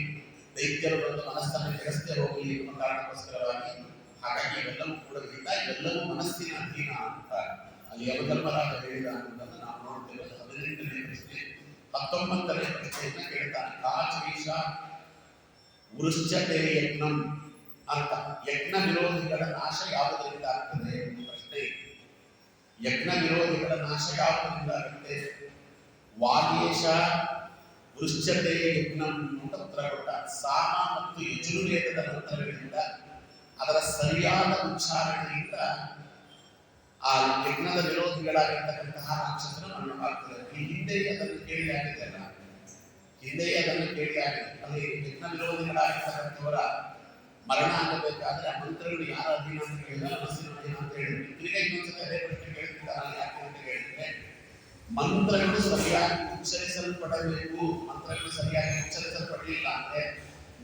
ದೈತ್ಯರು ಬಂದು ಮನಸ್ಸನ್ನು ಕೆಡಿಸದೆ ಹೋಗಲಿ ಎನ್ನುವ ಕಾರಣಕ್ಕೋಸ್ಕರವಾಗಿ. ಹಾಗಾಗಿ ಇವೆಲ್ಲವೂ ಕೂಡ ಇಲ್ಲ, ಇವೆಲ್ಲವೂ ಮನಸ್ಸಿನ ಅಧೀನ ಅಂತ ಅಲ್ಲಿ ಯಮಧರ್ಮರಾಜ ಹೇಳಿದ ಅನ್ನೋದನ್ನು ನಾವು ನೋಡ್ತೇವೆ. 18ನೇ ಪ್ರಶ್ನೆ. 19ನೇ ಪ್ರಶ್ನೆಯನ್ನ ಕೇಳ್ತಾನೆ. ಕಾಚೀಶ ವೃಶ್ಚತೆ ಯಜ್ಞಂ ಅಂತ. ಯಜ್ಞ ವಿರೋಧಿಗಳ ನಾಶ ಯಾವುದರಿಂದ ಆಗ್ತದೆ ಪ್ರಶ್ನೆ. ಯಜ್ಞ ವಿರೋಧಿಗಳ ನಾಶ ಯಾವುದರಿಂದ ಆಗುತ್ತೆ? ವಾಗೇಶ ವೃಶ್ಚತೆ ಯಜ್ಞಂ ಅಂತ ಉತ್ತರ ಕೊಟ್ಟ. ಸಾಮ ಮತ್ತು ಯಜುರ್ವೇದದ ಮಂತ್ರಗಳಿಂದ ಅದರ ಸರಿಯಾದ ಉಚ್ಚಾರಣೆಯಿಂದ ಆ ಯಜ್ಞದ ವಿರೋಧಿಗಳಾಗಿರ್ತಕ್ಕಂತಹ ರಾಕ್ಷಸರು ಮರಣವಾಗ್ತದೆ. ಈ ಹಿಂದೆಯೇ ಅದನ್ನು ಕೇಳಿ ಆಗಿದೆಯಲ್ಲ, ಹಿಂದೆಯೇ ಅದನ್ನು ಕೇಳಿ ಆಗಿದೆ. ಅಲ್ಲಿ ಯಜ್ಞ ವಿರೋಧಿಗಳಾಗಿರ್ತಕ್ಕಂಥವರ ಮರಣ ಆಗಬೇಕಾದ್ರೆ ಆ ಮಂತ್ರಗಳು ಯಾರ ಅಧೀನ ಅಂತ ಹೇಳಿದ್ರೆ ಮನಸ್ಸಿನ ಅಧೀನ ಅಂತ ಹೇಳಿದ್ರು. ತಿರುಗಿ ಇನ್ನೊಂದ್ಸತಿ ಅದೇ ಪ್ರಶ್ನೆ ಕೇಳ್ತಿದ್ದಾರೆ, ಯಾಕೆ ಅಂತ ಹೇಳಿದ್ರೆ ಮಂತ್ರಗಳು ಸರಿಯಾಗಿ ಉಚ್ಚರಿಸಲ್ಪಡಬೇಕು. ಮಂತ್ರಗಳು ಸರಿಯಾಗಿ ಉಚ್ಚರಿಸಲ್ಪಡಲಿಲ್ಲ ಅಂದ್ರೆ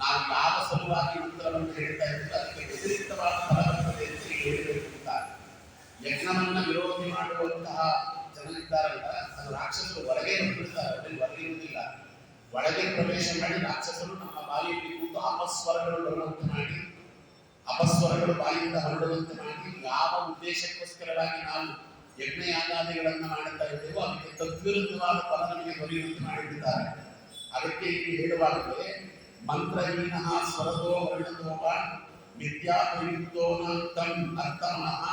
ನಾವು ಯಾವ ಸಲುವಾಗಿ ಮಂತ್ರವನ್ನು ಹೇಳ್ತಾ ಇದ್ದೀವಿ ಅದಕ್ಕೆ ವ್ಯತಿರಿಕ್ತವಾದ ಫಲ ಬರ್ತದೆ ಅಂತ ಹೇಳಬೇಕು ಅಂತ. ಯಜ್ಞವನ್ನ ವಿರೋಧಿ ಮಾಡುವಂತಹ ಜನ ಇದ್ದಾರಲ್ಲ, ಅದು ರಾಕ್ಷಸರು ಹೊರಗೆ ಬಂದಿರ್ತಾರೆ, ಹೊರಗೆ ಇರುವುದಿಲ್ಲ. ಒಳಗೆ ಪ್ರವೇಶ ಮಾಡಿ ರಾಕ್ಷಸರು ನಮ್ಮ ಬಾಯಿಯಲ್ಲಿ ಕೂತು ಅಪಸ್ವರಗಳು ಬರುವಂತೆ ಮಾಡಿ, ಅಪಸ್ವರಗಳು ಬಾಯಿಯಿಂದ ಹೊರಡುವಂತೆ ಮಾಡಿ, ಯಾವ ಉದ್ದೇಶಕ್ಕೋಸ್ಕರವಾಗಿ ನಾವು ಯಜ್ಞಯಾಗಾದಿಗಳನ್ನು ಮಾಡುತ್ತಾ ಇದ್ದೇವೋ ಅದಕ್ಕೆ ತದ್ವಿರುದ್ಧವಾದ ಫಲ ನಮಗೆ ದೊರೆಯುವಂತೆ ಮಾಡಿಬಿಡ್ತಾರೆ. ಅದಕ್ಕೆ ಇಲ್ಲಿ ಹೇಳುವಾಗಲೇ ಮಂತ್ರಹೀನಃ ಸ್ವರತೋ ವರ್ಣತೋವ ವಿದ್ಯಾಪ್ರಯುಕ್ತೋ ನಂ ಅರ್ಥಮಃ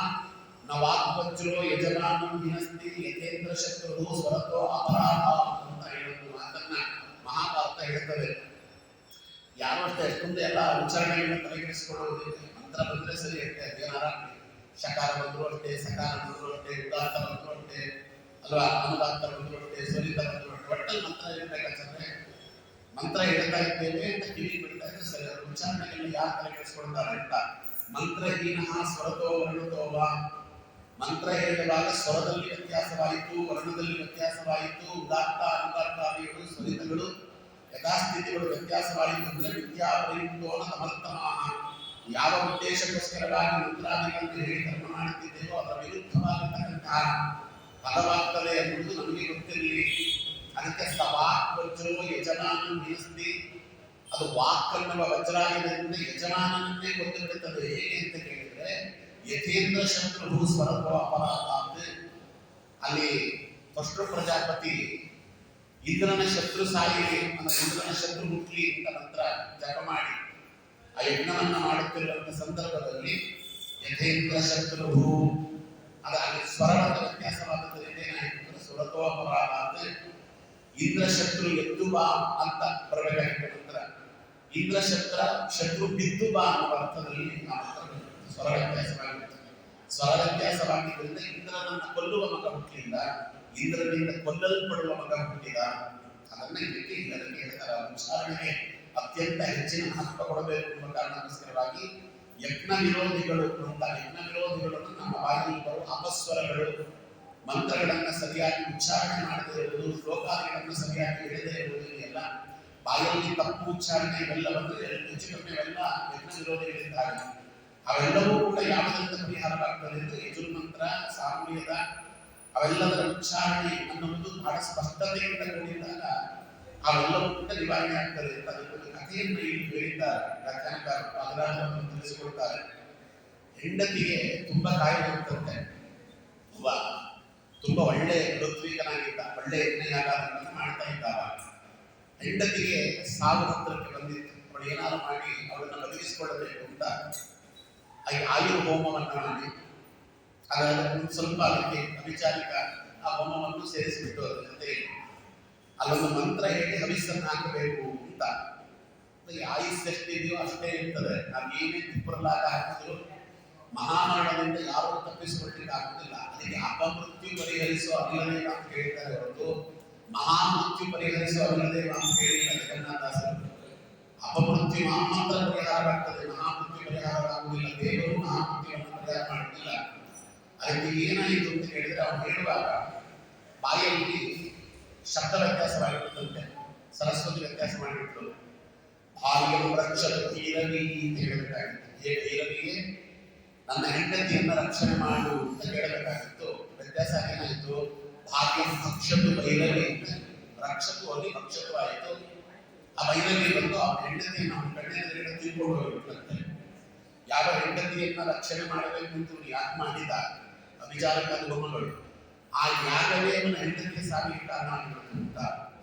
ನ ವಾಗ್ವಜ್ರೋ ಯಜಮಾನಂ ವಿನಸ್ತಿ ಯಥೇಂದ್ರ ಶತ್ರು ಸ್ವರತೋ ಅಪರಾಧ ಅಂತ ಹೇಳುವುದು ಮಾತನ್ನ ಮಹಾಭಾರತ ಹೇಳ್ತದೆ. ಯಾರು ಅಷ್ಟೇ ಎಷ್ಟೊಂದು ಎಲ್ಲ ಉಚ್ಚಾರಣೆಗಳನ್ನು ತಲೆಗೆಡಿಸಿಕೊಳ್ಳುವುದಿಲ್ಲ. ಮಂತ್ರ ಬಂದ್ರೆ ಸರಿ ಇರ್ತದೆ, ಏನಾರ ಶಕಾರ ಬಂದ್ರು ಅಷ್ಟೇ, ಸಕಾರ ಬಂದ್ರು ಅಷ್ಟೇ, ಉದಾತ್ತ ಬಂದ್ರು ಅಷ್ಟೇ ಅಲ್ವಾ, ಅನುದಾತ್ತ ಬಂದ್ರು ಅಷ್ಟೇ, ಸ್ವರಿತ ಬಂದ್ರು ಅಷ್ಟೇ, ಒಟ್ಟಲ್ಲಿ ಮಂತ್ರ ಇರ್ಬೇಕಂತಂದ್ರೆ ಮಂತ್ರ ಹೇಳ್ತಾ ಇದ್ದೇವೆ ಅಂತ ಕಿವಿ ಬಿಡ್ತಾ ಇದ್ರೆ ಸರಿ. ಅದರ ಉಚ್ಚಾರಣೆಯಲ್ಲಿ ಯಾರು ತಲೆಗೆಡಿಸ್ಕೊಳ್ತಾರೆ ಅಂತ. ಮಂತ್ರಹೀನಃ ಸ್ವರತೋ ವರ್ಣತೋವ, ಮಂತ್ರ ಹೇಳುವಾಗ ಸ್ವರದಲ್ಲಿ ವ್ಯತ್ಯಾಸವಾಯಿತು, ವರ್ಣದಲ್ಲಿ ವ್ಯತ್ಯಾಸವಾಯಿತು, ಉದಾತ್ತ ಅನುದಾತ್ತಾದಿಗಳು ಸ್ವರಿತಗಳು ಯಥಾಸ್ಥಿತಿಗಳು ವ್ಯತ್ಯಾಸವಾಯಿತು ಅಂದ್ರೆ ವಿದ್ಯಾಪ್ರಯುಕ್ತೋನ ಸಮರ್ಥಮಾಹ, ಯಾವ ಉದ್ದೇಶಕ್ಕೋಸ್ಕರವಾಗಿ ಮಂತ್ರಾದಿಗಳನ್ನು ಹೇಳಿ ಕರ್ಮ ಮಾಡುತ್ತಿದ್ದೇವೋ ಅದರ ವಿರುದ್ಧವಾಗಿರ್ತಕ್ಕಂತಹ ಫಲವಾಗ್ತದೆ ಎಂಬುದು ನಮಗೆ ಗೊತ್ತಿರಲಿ. ಅದಕ್ಕೆ ಸವಾಕ್ ವಜ್ರೋ ಯಜಮಾನಂ ನಿಸ್ತಿ, ಅದು ವಾಕ್ ಅನ್ನುವ ವಜ್ರಾಯುಧದಿಂದ ಯಜಮಾನನನ್ನೇ ಕೊಂದು ಬಿಡುತ್ತದೆ. ಹೇಗೆ ಅಂತ ಕೇಳಿದ್ರೆ ಯಥೇಂದ್ರ ಶತ್ರು ಸ್ವರತ್ವ ಅಪರಾಧ ಅಂತ ಅಲ್ಲಿ ಫಸ್ಟ್ ಪ್ರಜಾಪತಿ ಇಂದ್ರನ ಶತ್ರು ಸಾಯಿಲಿ ಅಂದ್ರೆ ಇಂದ್ರನ ಶತ್ರು ಹುಟ್ಲಿ ಅಂತ ನಂತರ ಜಪ ಮಾಡಿ ಆ ಯಜ್ಞವನ್ನ ಮಾಡುತ್ತಿರುವಂತಹ ಸಂದರ್ಭದಲ್ಲಿ ಯಥೇಂದ್ರ ಶತ್ರು ಅದ ಅಲ್ಲಿ ಸ್ವರವಾದ ವ್ಯತ್ಯಾಸವಾದದ್ದು ಏನಾಯಿತು, ಸ್ವರತ್ವ ಅಪರಾಧ ಅಂತ ಇಂದ್ರ ಶತ್ರು ಎದ್ದು ಬಾ ಅಂತ ಬರಬೇಕಾಗಿತ್ತು. ನಂತರ ಇಂದ್ರ ಶತ್ರು ಬಿದ್ದು ಬಾ ಅನ್ನುವ ಅರ್ಥದಲ್ಲಿ ಸ್ವರ ವ್ಯತ್ಯಾಸವಾಗಿರುತ್ತದೆ. ಸ್ವರ ವ್ಯತ್ಯಾಸವಾಗಿದ್ದರಿಂದ ಇಂದ್ರನನ್ನ ಕೊಲ್ಲುವ ಮಗ ಹುಟ್ಟಿಲ್ಲ, ಇಂದ್ರನಿಂದ ಕೊಲ್ಲಲ್ಪಡುವ ಮಗ ಹುಟ್ಟಿದ. ಅದನ್ನ ಇದಕ್ಕೆ ಅದಕ್ಕೆ ಹೇಳ್ತಾರೆ. ಉಚ್ಚಾರಣೆಗೆ ಅತ್ಯಂತ ಹೆಚ್ಚಿನ ಮಹತ್ವ ಕೊಡಬೇಕು ಎಂಬ ಕಾರಣಕ್ಕೋಸ್ಕರವಾಗಿ ಯಜ್ಞ ವಿರೋಧಿಗಳು ಅಂತ, ಯಜ್ಞ ವಿರೋಧಿಗಳನ್ನು ನಮ್ಮ ಬಾಯಿಯಲ್ಲಿ ಬರುವ ಅಪಸ್ವರಗಳು, ಮಂತ್ರಗಳನ್ನ ಸರಿಯಾಗಿ ಉಚ್ಚಾರಣೆ ಮಾಡದೇ ಇರುವುದು, ಶ್ಲೋಕಾದಿಗಳನ್ನು ಸರಿಯಾಗಿ ಹೇಳದೇ ಇರುವುದು, ಎಲ್ಲ ಬಾಯಲ್ಲಿ ತಪ್ಪು ಉಚ್ಚಾರಣೆ ಇವೆಲ್ಲವನ್ನು ಹೆಚ್ಚು ಕಮ್ಮಿ ಎಲ್ಲ ಯಜ್ಞ ವಿರೋಧಿಗಳಿದ್ದಾರೆ. ಅವೆಲ್ಲವೂ ಕೂಡ ಯಾವುದರಿಂದ ಪರಿಹಾರವಾಗ್ತದೆ ಎಂದು ಯಜುರ್ಮಂತ್ರ, ಸಾಮ್ಯದ ಅವೆಲ್ಲದರ ಉಚ್ಚಾರಣೆ ಅನ್ನುವುದು ಬಹಳ ಸ್ಪಷ್ಟತೆಯಿಂದ ಕೂಡಿದಾಗ ಅವೆಲ್ಲವೂ ಕೂಡ ನಿವಾರಣೆ ಆಗ್ತದೆ ಅಂತ ಅದಕ್ಕೊಂದು ಕಥೆಯನ್ನು ಇಲ್ಲಿ ಹೇಳಿದ್ದಾರೆ ವ್ಯಾಖ್ಯಾನಕಾರರು. ಅದನ್ನು ತಿಳಿಸಿಕೊಡ್ತಾರೆ. ಹೆಂಡತಿಗೆ ತುಂಬಾ ಕಾಯಿಲೆ ಇರ್ತಂತೆ. ತುಂಬಾ ಒಳ್ಳೆ ಋತ್ವಿಕನಾಗಿದ್ದ, ಒಳ್ಳೆ ಯಜ್ಞಯಾಗಾದಿಗಳನ್ನು ಮಾಡ್ತಾ ಇದ್ದಾವ. ಹೆಂಡತಿಗೆ ಸಾವು ಹತ್ತಿರಕ್ಕೆ ಬಂದಿತ್ತು. ಅವಳು ಏನಾದ್ರು ಮಾಡಿ ಅವಳನ್ನ ಬದಲಿಸಿಕೊಳ್ಳಬೇಕು ಅಂತ ಆಯುರ್ ಹೋಮವನ್ನು ಮಾಡಿ ಹಾಗಾದ್ರೆ ಸ್ವಲ್ಪ ಅದಕ್ಕೆ ಅವಿಚಾರಿಕ ಆ ಹೋಮವನ್ನು ಸೇರಿಸಿಬಿಟ್ಟು ಅದರ ಜೊತೆ ಅಲ್ಲೊಂದು ಮಂತ್ರ ಹೇಳಿ ಹವಿಸ್ಸನ್ನು ಹಾಕಬೇಕು ಅಂತ. ಆಯುಸ್ ಎಷ್ಟಿದೆಯೋ ಅಷ್ಟೇ ಇರ್ತದೆ. ನಾವು ಏನೇ ತಿಪ್ಪುರಲಾಗ ಹಾಕಿದ್ರು ಮಹಾಮರಣದಿಂದ ಯಾರು ತಪ್ಪಿಸಿಕೊಳ್ಳಿಕ್ಕೆ ಆಗುದಿಲ್ಲ. ಅದಕ್ಕೆ ಅಪಮೃತ್ಯು ಪರಿಹರಿಸುವ ಅಭಿನದೇವ ಅಂತ ಹೇಳ್ತಾರೆ ಹೊರತು ಮಹಾಮೃತ್ಯು ಪರಿಹರಿಸುವ ಅಭಿನದೇವ ಅಂತ ಹೇಳಿಲ್ಲ ಜಗನ್ನಾಥದಾಸರು. ಅಪಮೃತ್ಯು ಮಾತ್ರ ಪರಿಹಾರವಾಗ್ತದೆ, ಮಹಾಮೃತ್ಯು ಪರಿಹಾರವಾಗುವುದಿಲ್ಲ. ದೇವರು ಮಹಾಮೃತ್ಯುವನ್ನು ಪರಿಹಾರ ಮಾಡುವುದಿಲ್ಲ. ಅದಕ್ಕೆ ಏನಾಯಿತು ಅಂತ ಹೇಳಿದ್ರೆ ಅವನು ಹೇಳುವಾಗ ಬಾಯಲ್ಲಿ ಶಬ್ದ ವ್ಯತ್ಯಾಸವಾಗಿರುತ್ತಂತೆ. ಸರಸ್ವತಿ ವ್ಯತ್ಯಾಸ ಮಾಡಿಬಿಟ್ಟು ಭಾಗ್ಯಂ ರಕ್ಷತು ಭೈರವಿ ಅಂತ ಹೇಳಬೇಕಾಗಿತ್ತು. ಹೇ ಭೈರವಿಗೆ ನನ್ನ ಹೆಂಡತಿಯನ್ನ ರಕ್ಷಣೆ ಮಾಡು ಅಂತ ಹೇಳಬೇಕಾಗಿತ್ತು. ವ್ಯತ್ಯಾಸ ಏನಾಯಿತು, ಭಾಗ್ಯಂ ಭಕ್ಷತು ಭೈರವಿ ಅಂತ ರಕ್ಷತು ಅಲ್ಲಿ ಭಕ್ಷತು ಆಯಿತು. ಆ ಭೈರವಿ ಬಂದು ಆ ಹೆಂಡತಿಯನ್ನು ಅವನ ಕಣ್ಣೆದುರಿಗೆ ತಿಳ್ಕೊಂಡು ಹೋಗ್ಬಿಟ್ಲಂತೆ. ಯಾವ ಹೆಂಡತಿಯನ್ನ ರಕ್ಷಣೆ ಮಾಡಬೇಕು ಅಂತ ಯಾಕೆ ಮಾಡಿದ ಅಭಿಚಾರಕ ಧರ್ಮಗಳು, ಆ ಯಾಗವೇ ಅವನ ಹೆಂಡತಿಗೆ ಸಾವಿಗೆ ಕಾರಣ ಆಗಿರುತ್ತೆ ಅಂತ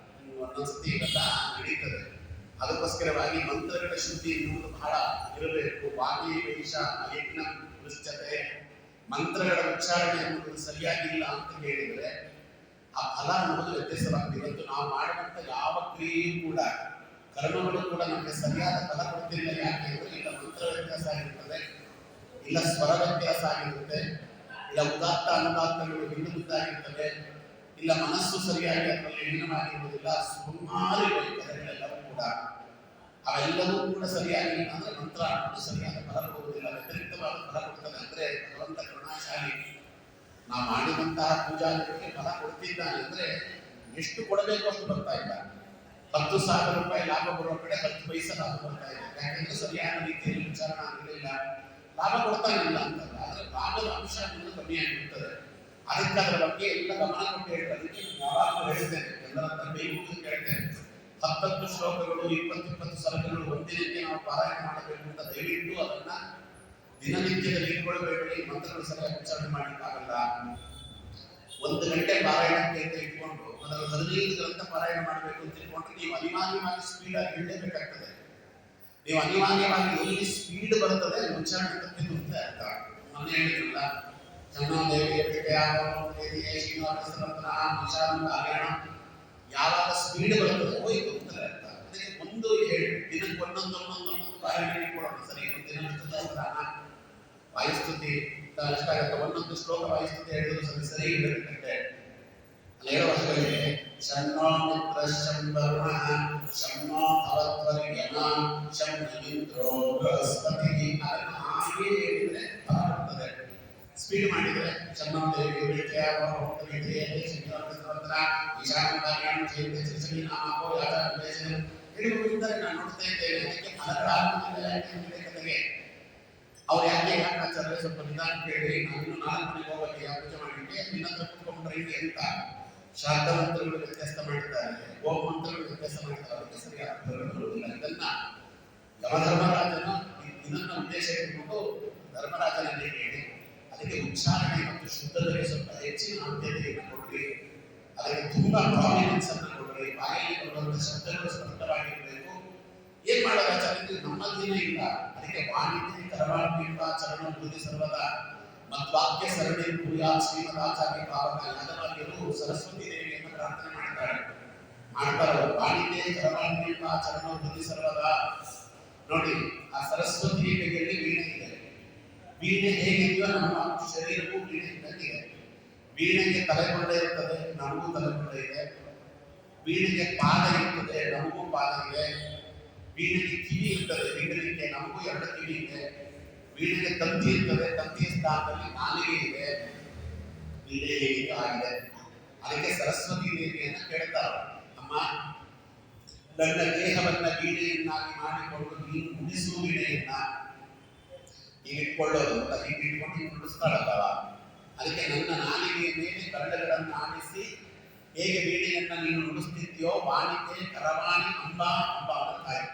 ಒಂದೊಂದ್ಸತಿ ಇವೆಲ್ಲ ನಡೀತದೆ. ಅದಕ್ಕೋಸ್ಕರವಾಗಿ ಮಂತ್ರಗಳ ಶುದ್ಧಿ ಎನ್ನುವುದು ಬಹಳ ಇರಬೇಕು. ವಾಣಿ ವೇಷ ಯಜ್ಞ ಪೃಷ್ಠತೆ, ಮಂತ್ರಗಳ ಉಚ್ಚಾರಣೆ ಎನ್ನುವುದು ಸರಿಯಾಗಿಲ್ಲ ಅಂತ ಹೇಳಿದರೆ ಆ ಫಲ ಅನ್ನೋದು ವ್ಯತ್ಯಾಸವಾಗ್ತದೆ. ಇವತ್ತು ನಾವು ಮಾಡುವಂತ ಯಾವ ಕ್ರಿಯೆಯೂ ಕೂಡ ಕರ್ಮಗಳು ಕೂಡ ನಮಗೆ ಸರಿಯಾದ ಫಲ ಕೊಡ್ತಿಲ್ಲ. ಯಾಕೆ ಅಂದ್ರೆ ಈಗ ಮಂತ್ರ ವ್ಯತ್ಯಾಸ ಆಗಿರ್ತದೆ, ಇಲ್ಲ ಸ್ವರ ವ್ಯತ್ಯಾಸ ಆಗಿರುತ್ತೆ, ಇಲ್ಲ ಉದಾತ್ತ ಅನುದಾತ್ತಗಳು ಹಿಂದೆ ಮುಂದಾಗಿರ್ತವೆ, ಇಲ್ಲ ಮನಸ್ಸು ಸರಿಯಾಗಿ ಅದರಲ್ಲಿ ಲೀನವಾಗಿರುವುದಿಲ್ಲ. ಸುಮಾರು ಕರೆಗಳೆಲ್ಲವೂ ಕೂಡ ಅವೆಲ್ಲವೂ ಕೂಡ ಸರಿಯಾಗಿ ಅಂದ್ರೆ ಮಂತ್ರ ಅನ್ನೋದು ಸರಿಯಾದ ಫಲ ಕೊಡುವುದಿಲ್ಲ, ವ್ಯತಿರಿಕ್ತವಾದ ಫಲ ಕೊಡ್ತದೆ. ಅಂದ್ರೆ ಭಗವಂತ ಕರುಣಾಶಾಲಿ, ನಾವು ಮಾಡಿದಂತಹ ಪೂಜಾರಿಗೆ ಫಲ ಕೊಡ್ತಿದ್ದಾನೆ ಅಂದ್ರೆ ಎಷ್ಟು ಕೊಡಬೇಕು ಅಷ್ಟು ಬರ್ತಾ ಇಲ್ಲ. 10,000 ರೂಪಾಯಿ ಲಾಭ ಬರುವ ಕಡೆ 10 ಪೈಸೆ ಲಾಭ ಬರ್ತಾ ಇದೆ. ಯಾಕಂದ್ರೆ ಸರಿಯಾದ ರೀತಿಯಲ್ಲಿ ವಿಚಾರಣೆ ಆಗಲಿಲ್ಲ, ಲಾಭ ಕೊಡ್ತಾ ಇಲ್ಲ ಅಂತಲ್ಲ, ಆದ್ರೆ ಲಾಭದ ಅಂಶ ಇನ್ನೂ ಕಮ್ಮಿಯಾಗಿರ್ತದೆ. ಅದಕ್ಕೆ ಅದರ ಬಗ್ಗೆ ಎಲ್ಲ ಗಮನ ಕೊಟ್ಟು ಹೇಳ್ತಾರೆ. ಅದಕ್ಕೆ ಯಾವಾಗಲೂ ಹೇಳ್ತೇನೆ, ಎಲ್ಲರ ಕೈ ಮುಗಿದು ಕೇಳ್ತೇನೆ, 10 ಶ್ಲೋಕಗಳು 20 ಸರ್ಗಗಳು ಒಂದಿನಕ್ಕೆ ನಾವು ಪಾರಾಯಣ ಮಾಡಬೇಕು ಅಂತ ದಯವಿಟ್ಟು ಅದನ್ನ ದಿನನಿತ್ಯದಲ್ಲಿ ಇಟ್ಕೊಳ್ಬೇಡಿ. ಮಂತ್ರಗಳು ಸರಿಯಾಗಿ ಉಚ್ಚಾರಣೆ ಮಾಡಲಿಕ್ಕಾಗಲ್ಲ. 1 ಗಂಟೆ ಪಾರಾಯಣಕ್ಕೆ ಅಂತ ಇಟ್ಕೊಂಡು ಅದರಲ್ಲಿ 15 ಗ್ರಂಥ ಪಾರಾಯಣ ಮಾಡಬೇಕು ಅಂತ ಇಟ್ಕೊಂಡ್ರೆ ನೀವು ಅನಿವಾರ್ಯವಾಗಿ ಸ್ಪೀಡ್ ಆಗಿ ಹೇಳಲೇಬೇಕಾಗ್ತದೆ. ನೀವು ಅನಿವಾರ್ಯವಾಗಿ ಎಲ್ಲಿ ಸ್ಪೀಡ್ ಬರ್ತದೆ ಉಚ್ಚಾರಣೆ ತಪ್ಪಿದ್ದು ಅಂತ ಅರ್ಥ. ಮೊನ್ನೆ ಹೇಳಿದ್ರಲ್ಲ, ಯಾವಾಗ ಸ್ಪೀಡ್ ಬರ್ತದೆ ಹೋಯ್ತು ಅಂತ ಅರ್ಥ. ಅದಕ್ಕೆ ಒಂದು ಹೇಳಿ ದಿನಕ್ಕೆ ಒಂದೊಂದು ಪಾರಾಯಣ ಇಟ್ಕೊಳ್ಳೋಣ. ಸರಿ, ಒಂದು ದಿನ ವಾಯುಸ್ತುತಿ ಎಷ್ಟಾಗತ್ತೆ, ಒಂದೊಂದು ಶ್ಲೋಕ ವಾಯುಸ್ತುತಿ ಹೇಳಿದ್ರು ಸರಿ ಸರಿ ಇಡಬೇಕಂತೆ. ಅಲ್ಲಿ ಹೇಳೋ ವರ್ಷಗಳಿಗೆ ಶನ್ನೋ ಮಿತ್ರ ಶಂ ವರುಣಃ ಶನ್ನೋ ಭವತ್ವರ್ಯಮ ಶಂ ಇಂದ್ರೋ ಬೃಹಸ್ಪತಿ. ಅದನ್ನು ಹಾಗೆ ಹೇಳಿದ್ರೆ ಫಲ ಬರ್ತದೆ. ಸ್ಪೀಡ್ ಮಾಡಿದ್ರೆ ಶನ್ನೋ ದೇವಿ ವಿದ್ಯಾ ಭವತ್ವರ್ಯತೆ ಶಿಖರವಸ್ತ್ರ ಈಶಾನ್ಯಂ ಜಯಂತಿ ಶ್ರೀ ನಾಮಕೋ ಯಾತಾ ವಿದೇಶ ಹೇಳಿರುವುದರಿಂದ ನಾನು ನೋಡ್ತಾ ಇದ್ದೇನೆ. ಅದಕ್ಕೆ ಫಲಗಳಾಗುವುದಿಲ್ಲ ಕತೆಗೆ. ಅವ್ರು ಯಾಕೆ ಆಚಾರ್ಯ ಸ್ವಲ್ಪ ನಿಧಾನ ಕೇಳಿ, ನಾವಿನ್ನು 4 ಮನೆಗೆ ಹೋಗಕ್ಕೆ ಯಾವ ಪೂಜೆ ಮಾಡಲಿಕ್ಕೆ ನಿನ್ನ ಹತ್ರ ಕುತ್ಕೊಂಡ್ರೆ ಹಿಂಗೆ ಅಂತ ಶಾರದಾ ಮಂತ್ರಗಳು ವ್ಯತ್ಯಾಸ ಮಾಡಿದ್ದಾರೆ, ಓಂ ಮಂತ್ರಗಳು ವ್ಯತ್ಯಾಸ ಮಾಡಿದ್ದಾರೆ. ಅದಕ್ಕೆ ಸರಿಯಾದ ಅರ್ಥಗಳಿಲ್ಲ. ಇದನ್ನ ಯಮಧರ್ಮರಾಜನ ಇದನ್ನ ಉದ್ದೇಶ ಇಟ್ಕೊಂಡು ಧರ್ಮರಾಜನಲ್ಲಿ ಹೇಳಿ ಅದಕ್ಕೆ ಉಚ್ಚಾರಣೆ ಮತ್ತು ಶುದ್ಧತೆಗೆ ಸ್ವಲ್ಪ ಹೆಚ್ಚಿನ ಆದ್ಯತೆಯನ್ನು ಕೊಡ್ರಿ, ಅದಕ್ಕೆ ತುಂಬಾ ಪ್ರಾಮಿನೆನ್ಸ್ ಅನ್ನು ಕೊಡ್ರಿ. ಬಾಯಲ್ಲಿ ಬರುವಂತಹ ಶಬ್ದಗಳು ಸ್ಪಷ್ಟವಾಗಿರಬೇಕು. ಏನ್ ಮಾಡೋದು ಆಚಾರ್ಯ, ನಮ್ಮಲ್ಲಿನೇ ಇಲ್ಲ. ಅದಕ್ಕೆ ವಾಣಿಜ್ಯ ಕರವಾಣಿಂಬ ಚರಣ ಬುದ್ಧಿ ಸರ್ವದ ಮಧ್ವಾಕ್ಯ ಸರಣಿ ಭೂಯಾ ಶ್ರೀಮದಾಚಾರ್ಯ ಭಾವಕ ಯಾದವಾರ್ಯರು ಸರಸ್ವತಿ ದೇವಿಯನ್ನು ಪ್ರಾರ್ಥನೆ ಮಾಡ್ತಾರೆ. ವಾಣಿಜ್ಯ ಕರವಾಣಿಂಬ ಚರಣ ಬುದ್ಧಿ ಸರ್ವದ. ನೋಡಿ, ಆ ಸರಸ್ವತಿ ಕೈಯಲ್ಲಿ ವೀಣೆ ಇದೆ. ವೀಣೆ ಹೇಗಿದೆಯೋ ನಮ್ಮ ಶರೀರಕ್ಕೂ ವೀಣೆ ಇದ್ದಂಗಿದೆ. ವೀಣೆಗೆ ತಲೆಗೊಂಡೆ ಇರ್ತದೆ, ನಮಗೂ ತಲೆಗೊಂಡೆ ಇದೆ. ವೀಣೆಗೆ ಪಾದ ಇರ್ತದೆ, ನಮಗೂ ಪಾದ ಇದೆ. ವೀಣೆಗೆ ಕಿವಿ ಇರ್ತದೆ, ವೀಣೆಗೆ ನಮಗೂ 2 ಕಿವಿ ಇದೆ. ವೀಣೆಗೆ ತಂತಿ ಇರ್ತದೆ, ತಂತಿಯ ಸ್ಥಾನದಲ್ಲಿ ನಾಲಿಗೆ ಇದೆ. ವೀಣೆ ಹೇಗೆ ಆಗಿದೆ. ಅದಕ್ಕೆ ಸರಸ್ವತಿ ದೇವಿಯನ್ನು ಕೇಳ್ತಾರೆ, ಅಮ್ಮ ನನ್ನ ದೇಹವನ್ನ ವೀಣೆಯನ್ನಾಗಿ ಮಾಡಿಕೊಂಡು ನೀನು ನುಡಿಸು ವೀಣೆಯನ್ನ. ಈಗ ಇಟ್ಕೊಳ್ಳೋದು ಅಂತ ಹೀಗೆ ಇಟ್ಕೊಂಡು ನೀನು ನುಡಿಸ್ತಾಳಲ್ಲವ, ಅದಕ್ಕೆ ನನ್ನ ನಾಲಿಗೆಯ ಮೇಲೆ ಕರಡಗಳನ್ನು ಆಡಿಸಿ ಹೇಗೆ ವೀಣೆಯನ್ನ ನೀನು ನುಡಿಸ್ತಿದ್ಯೋ ವಾಣಿಗೆ ಕರವಾಣಿ ಅಂಬಾ ಅಂಬಾ ತಾಯಿ.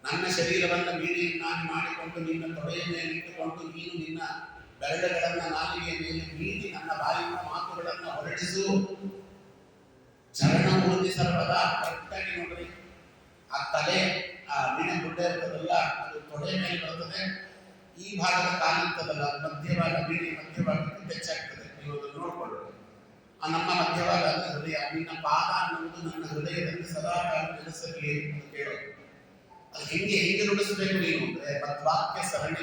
ನನ್ನ ಶರೀರವನ್ನು ವೀಣೆಯನ್ನಾಗಿ ಮಾಡಿಕೊಂಡು ನಿನ್ನ ತೊಡೆಯ ಮೇಲೆ ಇಟ್ಟುಕೊಂಡು ನೀನು ನಿನ್ನ ಬೆರಳುಗಳನ್ನ ನಾಲಿಗೆಯ ಮೇಲೆ ಮೀಟಿ ನನ್ನ ಬಾಯಿಯ ಮಾತುಗಳನ್ನ ಹೊರಡಿಸು. ಚರಣ ಮೂರ್ತಿ ಸರ್ವದ ಕರೆಕ್ಟಾಗಿ ನೋಡ್ರಿ. ಆ ತಲೆ ಆ ವೀಣೆ ಗುಡ್ಡೆ ಇರ್ತದಲ್ಲ, ಅದು ತೊಡೆಯ ಮೇಲೆ ಬರ್ತದೆ. ಈ ಭಾಗದ ಕಾಲಿರ್ತದಲ್ಲ, ಮಧ್ಯಭಾಗ ವೀಣೆ ಮಧ್ಯಭಾಗಕ್ಕೆ ಹೆಚ್ಚಾಗ್ತದೆ. ನೀವು ಅದನ್ನು ನೋಡ್ಕೊಳ್ಳಿ. ಆ ನಮ್ಮ ಮಧ್ಯಭಾಗ ಅಂದ್ರೆ ಹೃದಯ. ನಿನ್ನ ಪಾದ ಅನ್ನುವುದು ನನ್ನ ಹೃದಯದಲ್ಲಿ ಸದಾ ಕಾಲ ನೆಲೆಸಲಿ ಅಂತ ಕೇಳೋದು. ಅದು ಹೆಂಗೆ ನುಡಿಸಬೇಕು ನೀನು ಅಂದ್ರೆ ಮಧ್ವಾಕ್ಯ ಸರಣಿ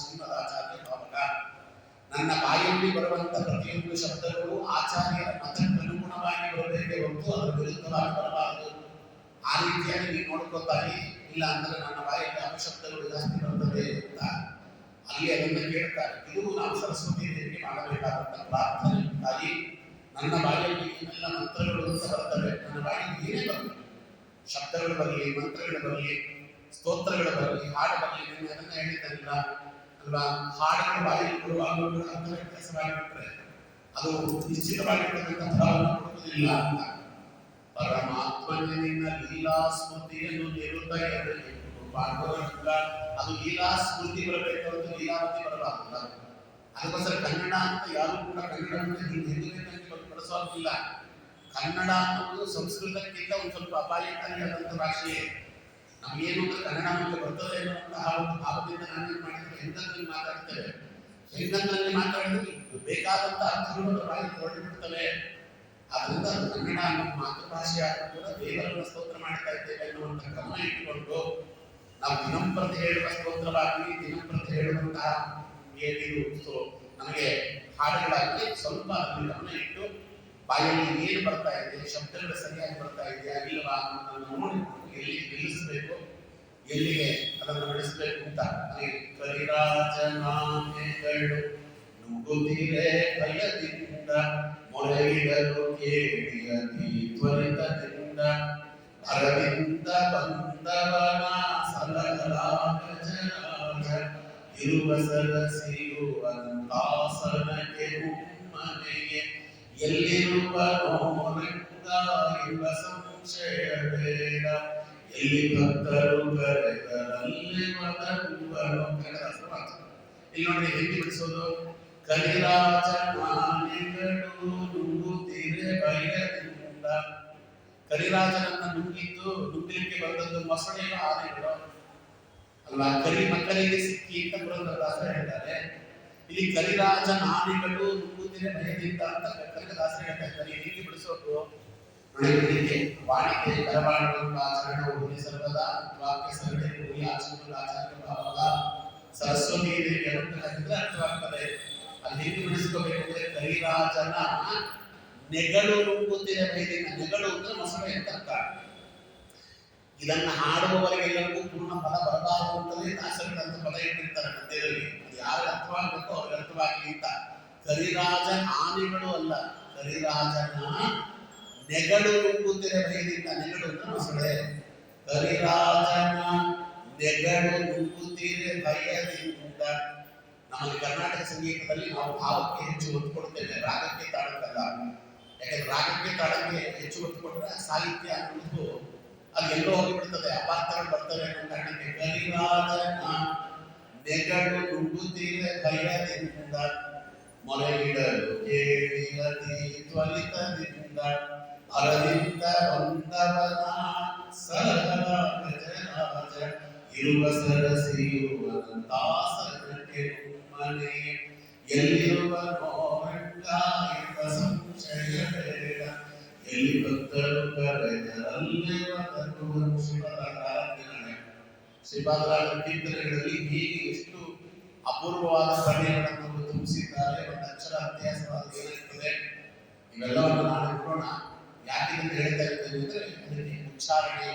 ಶ್ರೀಮದಾಚಾರ್ಯ ಭಾವಕ. ನನ್ನ ಬಾಯಲ್ಲಿ ಬರುವಂತ ಪ್ರತಿಯೊಂದು ಶಬ್ದಗಳು ಆಚಾರ್ಯರ ಮತಕ್ಕನುಗುಣವಾಗಿ ಬರಬೇಕೆ ಹೊರತು ಅದರ ವಿರುದ್ಧವಾಗಿ ಬರಬಾರದು. ಆ ರೀತಿಯಾಗಿ ನೀವು ನೋಡ್ಕೊತಾನೆ. ಇಲ್ಲ ಅಂದ್ರೆ ನನ್ನ ಬಾಯಲ್ಲಿ ಅಪಶಬ್ದಗಳು ಜಾಸ್ತಿ ಬರ್ತದೆ ಅಂತ ಅಲ್ಲಿ ಅದನ್ನು ಕೇಳ್ತಾರೆ. ಇದು ನಾವು ಸರಸ್ವತಿ ದೇವಿಗೆ ಮಾಡಬೇಕಾದಂತ ಪ್ರಾರ್ಥನೆ. ತಾಯಿ, ನನ್ನ ಬಾಯಲ್ಲಿ ಏನೆಲ್ಲ ಮಂತ್ರಗಳು ಅಂತ ಬರ್ತವೆ, ನನ್ನ ಬಾಯಲ್ಲಿ ಏನೇ ಬರಲಿ, ಶಬ್ದಗಳು ಬರಲಿ, ಮಂತ್ರಗಳು ಬರಲಿ, ಸ್ತೋತ್ರಗಳು ಬರಲಿ, ಹಾಡು ಬರಲಿ, ನೀವು ಅದನ್ನ ಹೇಳಿದ್ದಲ್ಲ ಅಲ್ವಾ. ಹಾಡುಗಳು ಬಾಯಲ್ಲಿ ಕೊಡುವಾಗಲೂ ಕೂಡ ಅರ್ಥ ವ್ಯತ್ಯಾಸವಾಗಿಬಿಟ್ರೆ ಅದು ನಿಶ್ಚಿತವಾಗಿರ್ತಕ್ಕಂಥ ಫಲವನ್ನು ಕೊಡುವುದಿಲ್ಲ ಅಂತ. ಪರಮಾತ್ಮನ ನಿನ್ನ ಲೀಲಾ ಸ್ಮೃತಿಯನ್ನು ನಿರುತ್ತೈಯಲ್ಲಿ ಪಾಂಡುರಂಗ, ಅದು ಲೀಲಾ ಸ್ಮೃತಿ ಬರಬೇಕು ಅಂತ ಲೀಲಾವತಿ ಬರಬಾರಲ್ಲ. ಅದಕ್ಕೋಸ್ಕರ ಕನ್ನಡ ಅಂತ ಯಾರು ಕೂಡ ಕನ್ನಡವನ್ನು ಹಿಂದಿನ ಬಳಸೋದಿಲ್ಲ. ಕನ್ನಡ ಅನ್ನೋದು ಸಂಸ್ಕೃತಕ್ಕಿಂತ ಒಂದು ಸ್ವಲ್ಪ ಅಪಾಯಕಾರಿಯಾದಂಥ ಭಾಷೆ. ನಮಗೇನು ಅಂದ್ರೆ ಕನ್ನಡ ನಮಗೆ ಬರ್ತದೆ ಅನ್ನುವಂತಹ ಒಂದು ಭಾವದಿಂದ ನಾವೇನು ಮಾಡಿದ್ರೆ ಹೆಂಗಂದ್ರಲ್ಲಿ ಮಾತಾಡ್ತೇವೆ. ಹೆಂಗಂದ್ರಲ್ಲಿ ಮಾತಾಡಿದ್ರೆ ಬೇಕಾದಂಥ ಅರ್ಥಗಳು ಬಾಯಿ ಹೊರಟುಬಿಡ್ತವೆ. ಆದ್ರಿಂದ ಕನ್ನಡ ನಮ್ಮ ಮಾತೃಭಾಷೆ ಆದರೂ ಕೂಡ ದೇವರನ್ನು ಸ್ತೋತ್ರ ಮಾಡ್ತಾ ಇದ್ದೇವೆ ಅನ್ನುವಂಥ ಗಮನ ಇಟ್ಟುಕೊಂಡು ನಾವು ದಿನಂಪ್ರತಿ ಹೇಳುವ ಸ್ತೋತ್ರವಾಗಿ ದಿನಂಪ್ರತಿ ಹೇಳುವಂತಹ ಏನಿದು. ಸೊ ನನಗೆ ಹಾಡುಗಳಾಗಿ ಸ್ವಲ್ಪ ಅದನ್ನು ಗಮನ ಇಟ್ಟು ಬಾಯಲ್ಲಿ ಏನು ಬರ್ತಾ ಇದೆ, ಶಬ್ದಗಳು ಸರಿಯಾಗಿ ಬರ್ತಾ ಇದೆಯಾ ಇಲ್ಲವಾ ಅನ್ನೋದನ್ನು ನೋಡಿ ಎಲ್ಲಿ ನಿಲ್ಲಿಸಬೇಕು, ಎಲ್ಲಿಗೆ ಅದನ್ನು ನಡೆಸಬೇಕು ಅಂತ. ಕರಿರಾಜನಾಮೆಗಳು ನುಗ್ಗುತ್ತಿರೆ ಭಯದಿಂದ, ಮೊರೆಯಿಡಲು ಕೇಳಿಯತಿ ತ್ವರಿತದಿಂದ, ಅರವಿಂದ ಬಂದವನ ಸಲಹಲಾಗ ಜರಾಜ, ಇರುವ ಸರಸಿರುವಂತಾಸನಕ್ಕೆ ಮುಮ್ಮನೆಗೆ, ಎಲ್ಲಿರುವನೋ ರಂಗ ಎಂಬ ಸಂಶಯ ಬೇಡ, ಎಲ್ಲಿ ಭಕ್ತರು ಕರೆದರಲ್ಲಿ ಮದರುವನು. ಇಲ್ಲಿ ನೋಡಿ ಹೆಂಗೆ ಬಿಡಿಸೋದು, ಕರಿರಾಜನಾನೆಗಳು ನುಗ್ಗುತ್ತಿರೆ ಭಯದಿಂದ. ಕರಿರಾಜನನ್ನ ನುಗ್ಗಲಿಕ್ಕೆ ಬಂದದ್ದು ಮೊಸಳೆಯ ಆನೆಗಳು ಅಲ್ವಾ, ಕರಿ ಮಕ್ಕಳಿಗೆ ಸಿಕ್ಕಿ ಅಂತ ಪುರಂದರದಾಸರು ಹೇಳ್ತಾರೆ. ಇಲ್ಲಿ ಕರಿರಾಜನ ಆನೆಗಳು ನುಗ್ಗುತ್ತಿರೆ ಭಯದಿಂದ ಅಂತ ಕನಕದಾಸರು ಹೇಳ್ತಾ ಇದ್ದಾರೆ. ಹೇಗೆ ಬಿಡಿಸೋದು ನೋಡಿ, ವಾಣಿಕೆ ಕರವಾಣಿಕ ಚರಣವು ಸರ್ವದಾ ವಾಕ್ಯ ಸರಣಿ ಆಚರಣೆ ಭಾವ ಸರಸ್ವತಿ ದೇವಿ ಅಂತ ಅರ್ಥವಾಗ್ತದೆ. ಅಲ್ಲಿ ಹೇಗೆ ಬಿಡಿಸ್ಕೋಬೇಕಂದ್ರೆ ಕರಿರಾಜನ ನೆಗಳು ನುಗ್ಗುತ್ತಿರೆ ಭಯದಿಂದ. ನೆಗಳು ಅಂದ್ರೆ ಮೊಸಳೆ ಅಂತ ಅರ್ಥ. ಇದನ್ನ ಹಾಡುವವರಿಗೆಲ್ಲರಿಗೂ ಪೂರ್ಣ ಪದ ಬರಬಾರದು ಅಂತಲೇ ದಾಸರಿಗಂತ ಪದ ಇಟ್ಟಿರ್ತಾರೆ ಮಧ್ಯದಲ್ಲಿ. ಅದು ಯಾರು ಅರ್ಥವಾಗಬೇಕು ಅವ್ರಿಗೆ ಅರ್ಥವಾಗಲಿ ಅಂತ. ಕರಿರಾಜನ ಆನೆಗಳು ಅಲ್ಲ, ಕರಿರಾಜನ ನೆಗಳು ನುಗ್ಗುತ್ತಿರೆ ಭಯದಿಂದ. ನೆಗಳು ಅಂದ್ರೆ ಮೊಸಳೆ. ಕರಿರಾಜನ ನೆಗಳು ನುಗ್ಗುತ್ತಿರೆ ಭಯದಿಂದ. ನಮ್ಮ ಕರ್ನಾಟಕ ಸಂಗೀತದಲ್ಲಿ ನಾವು ಭಾವಕ್ಕೆ ಹೆಚ್ಚು ಒತ್ತು ಕೊಡ್ತೇವೆ, ರಾಗಕ್ಕೆ ತಾಳಕ್ಕಲ್ಲ. ಯಾಕಂದ್ರೆ ರಾಗಕ್ಕೆ ತಾಳಕ್ಕೆ ಹೆಚ್ಚು ಒತ್ತು ಕೊಟ್ಟರೆ ಸಾಹಿತ್ಯ ಅನ್ನೋದು ಅದು ಎಲ್ಲೋ ಹೋಗಿಬಿಡ್ತದೆ, ಅಪಾರ್ಥಗಳು ಬರ್ತವೆ ಅನ್ನೋ ಕಾರಣಕ್ಕೆ ಕರಿರಾಜನ ನೆಗಳು ನುಗ್ಗುತ್ತಿರೆ ಭಯದಿಂದ, ಮೊರೆಯಿಡಲು ಕೇಳಿಯತಿ ತ್ವರಿತದಿಂದ, ಅರವಿಂದ ಬಂದವನ ಸಲಹಲಾಗ ಜರಾಜ, ಇರುವ ಸರಸಿರುವಂತಾಸನಕ್ಕೆ ಮುಮ್ಮನೆ, ಎಲ್ಲಿರುವನೋ ರಂಗ ಎಂಬ ಸಂಶಯ ಬೇಡ, ಎಲ್ಲಿ ಭಕ್ತರು ಕರೆದರಲ್ಲಿ ಮದರುವನು. ಶ್ರೀಪಾದರಾಜ ಕೀರ್ತನೆಗಳಲ್ಲಿ ಹೀಗೆ ಎಷ್ಟು ಅಪೂರ್ವವಾದ ಪ್ರಣಯಗಳನ್ನು ತುಂಬಿಸಿದ್ದಾರೆ. ಒಂದು ಅಕ್ಷರ ಅಭ್ಯಾಸವಾದ ಏನಾಗ್ತದೆ ಇವೆಲ್ಲವನ್ನು ನಾವು ನೋಡೋಣ. ಯಾಕೆ ಅಂತ ಹೇಳ್ತಾ ಇದ್ದೇನೆ ಅಂದ್ರೆ ಅದಕ್ಕೆ ಉಚ್ಚಾರಣೆ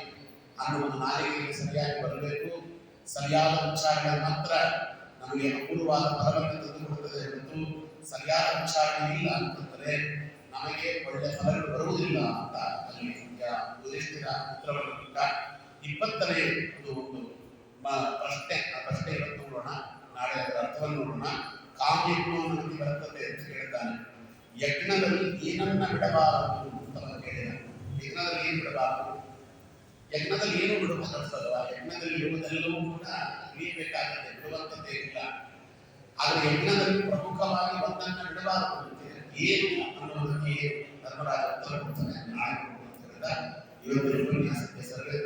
ಅನ್ನುವುದು ನಾಲಿಗೆಗೆ ಸರಿಯಾಗಿ ಬರಬೇಕು. ಸರಿಯಾದ ಉಚ್ಚಾರಣೆ ಮಾತ್ರ ನಮಗೆ ಅಪೂರ್ವವಾದ ಫಲವನ್ನು ತಂದುಕೊಡುತ್ತದೆ ಮತ್ತು ಸರಿಯಾದ ಉಚ್ಚಾರಣೆ ಇಲ್ಲ ಅಂತಂದರೆ ನಮಗೆ ಒಳ್ಳೆಯ ಫಲಗಳು ಬರುವುದಿಲ್ಲ ಅಂತ ಅಲ್ಲಿ ಯುಧಿಷ್ಠಿರ ಉತ್ತರವನ್ನು ಕೊಟ್ಟ. 20ನೇ ಒಂದು ಪ್ರಶ್ನೆ, ಆ ಪ್ರಶ್ನೆ ಇವತ್ತು ನೋಡೋಣ, ನಾಳೆ ಅದರ ಅರ್ಥವನ್ನು ನೋಡೋಣ. ಕಾಮ್ಯಜ್ಞೋ ನಮಗೆ ಬರ್ತದೆ ಅಂತ ಹೇಳ್ತಾನೆ. ಯಜ್ಞದಲ್ಲಿ ಏನನ್ನ ಬಿಡಬಾರದು ಅಂತ ಕೇಳಿದ. ಯಜ್ಞದಲ್ಲಿ ಏನು ಬಿಡಬಾರದು? ಯಜ್ಞದಲ್ಲಿ ಏನು ಬಿಡಬಾರದಲ್ವ? ಯಜ್ಞದಲ್ಲಿ ಇರುವುದೆಲ್ಲವೂ ಕೂಡ ಇಳಿಯಬೇಕಾಗುತ್ತೆ, ಬಿಡುವಂಥದ್ದೇ ಇಲ್ಲ. ಆದರೆ ಯಜ್ಞದಲ್ಲಿ ಪ್ರಮುಖವಾಗಿ ಒಂದನ್ನು ಬಿಡಬಾರದು ಏನು ಅನ್ನೋದಕ್ಕೆ ಧರ್ಮರಾಜ ಉತ್ತರ ಕೊಡ್ತಾನೆ. ನಾಳೆ ಕೊಡುವಂತ ಇವತ್ತಿನ ಉಪನ್ಯಾಸಕ್ಕೆ ಸರ್ವೇ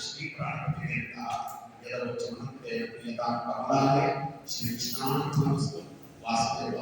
ಶ್ರೀ ಪ್ರಾಣಪತಿಗೆ ಅಂತ ಯದವಚನಂತೆ ಪ್ರಿಯತಾಂ ಕಮಲಾಯ ಶ್ರೀ ಕೃಷ್ಣಾರ್ಪಣಮಸ್ತು. ವಾಸುದೇವ.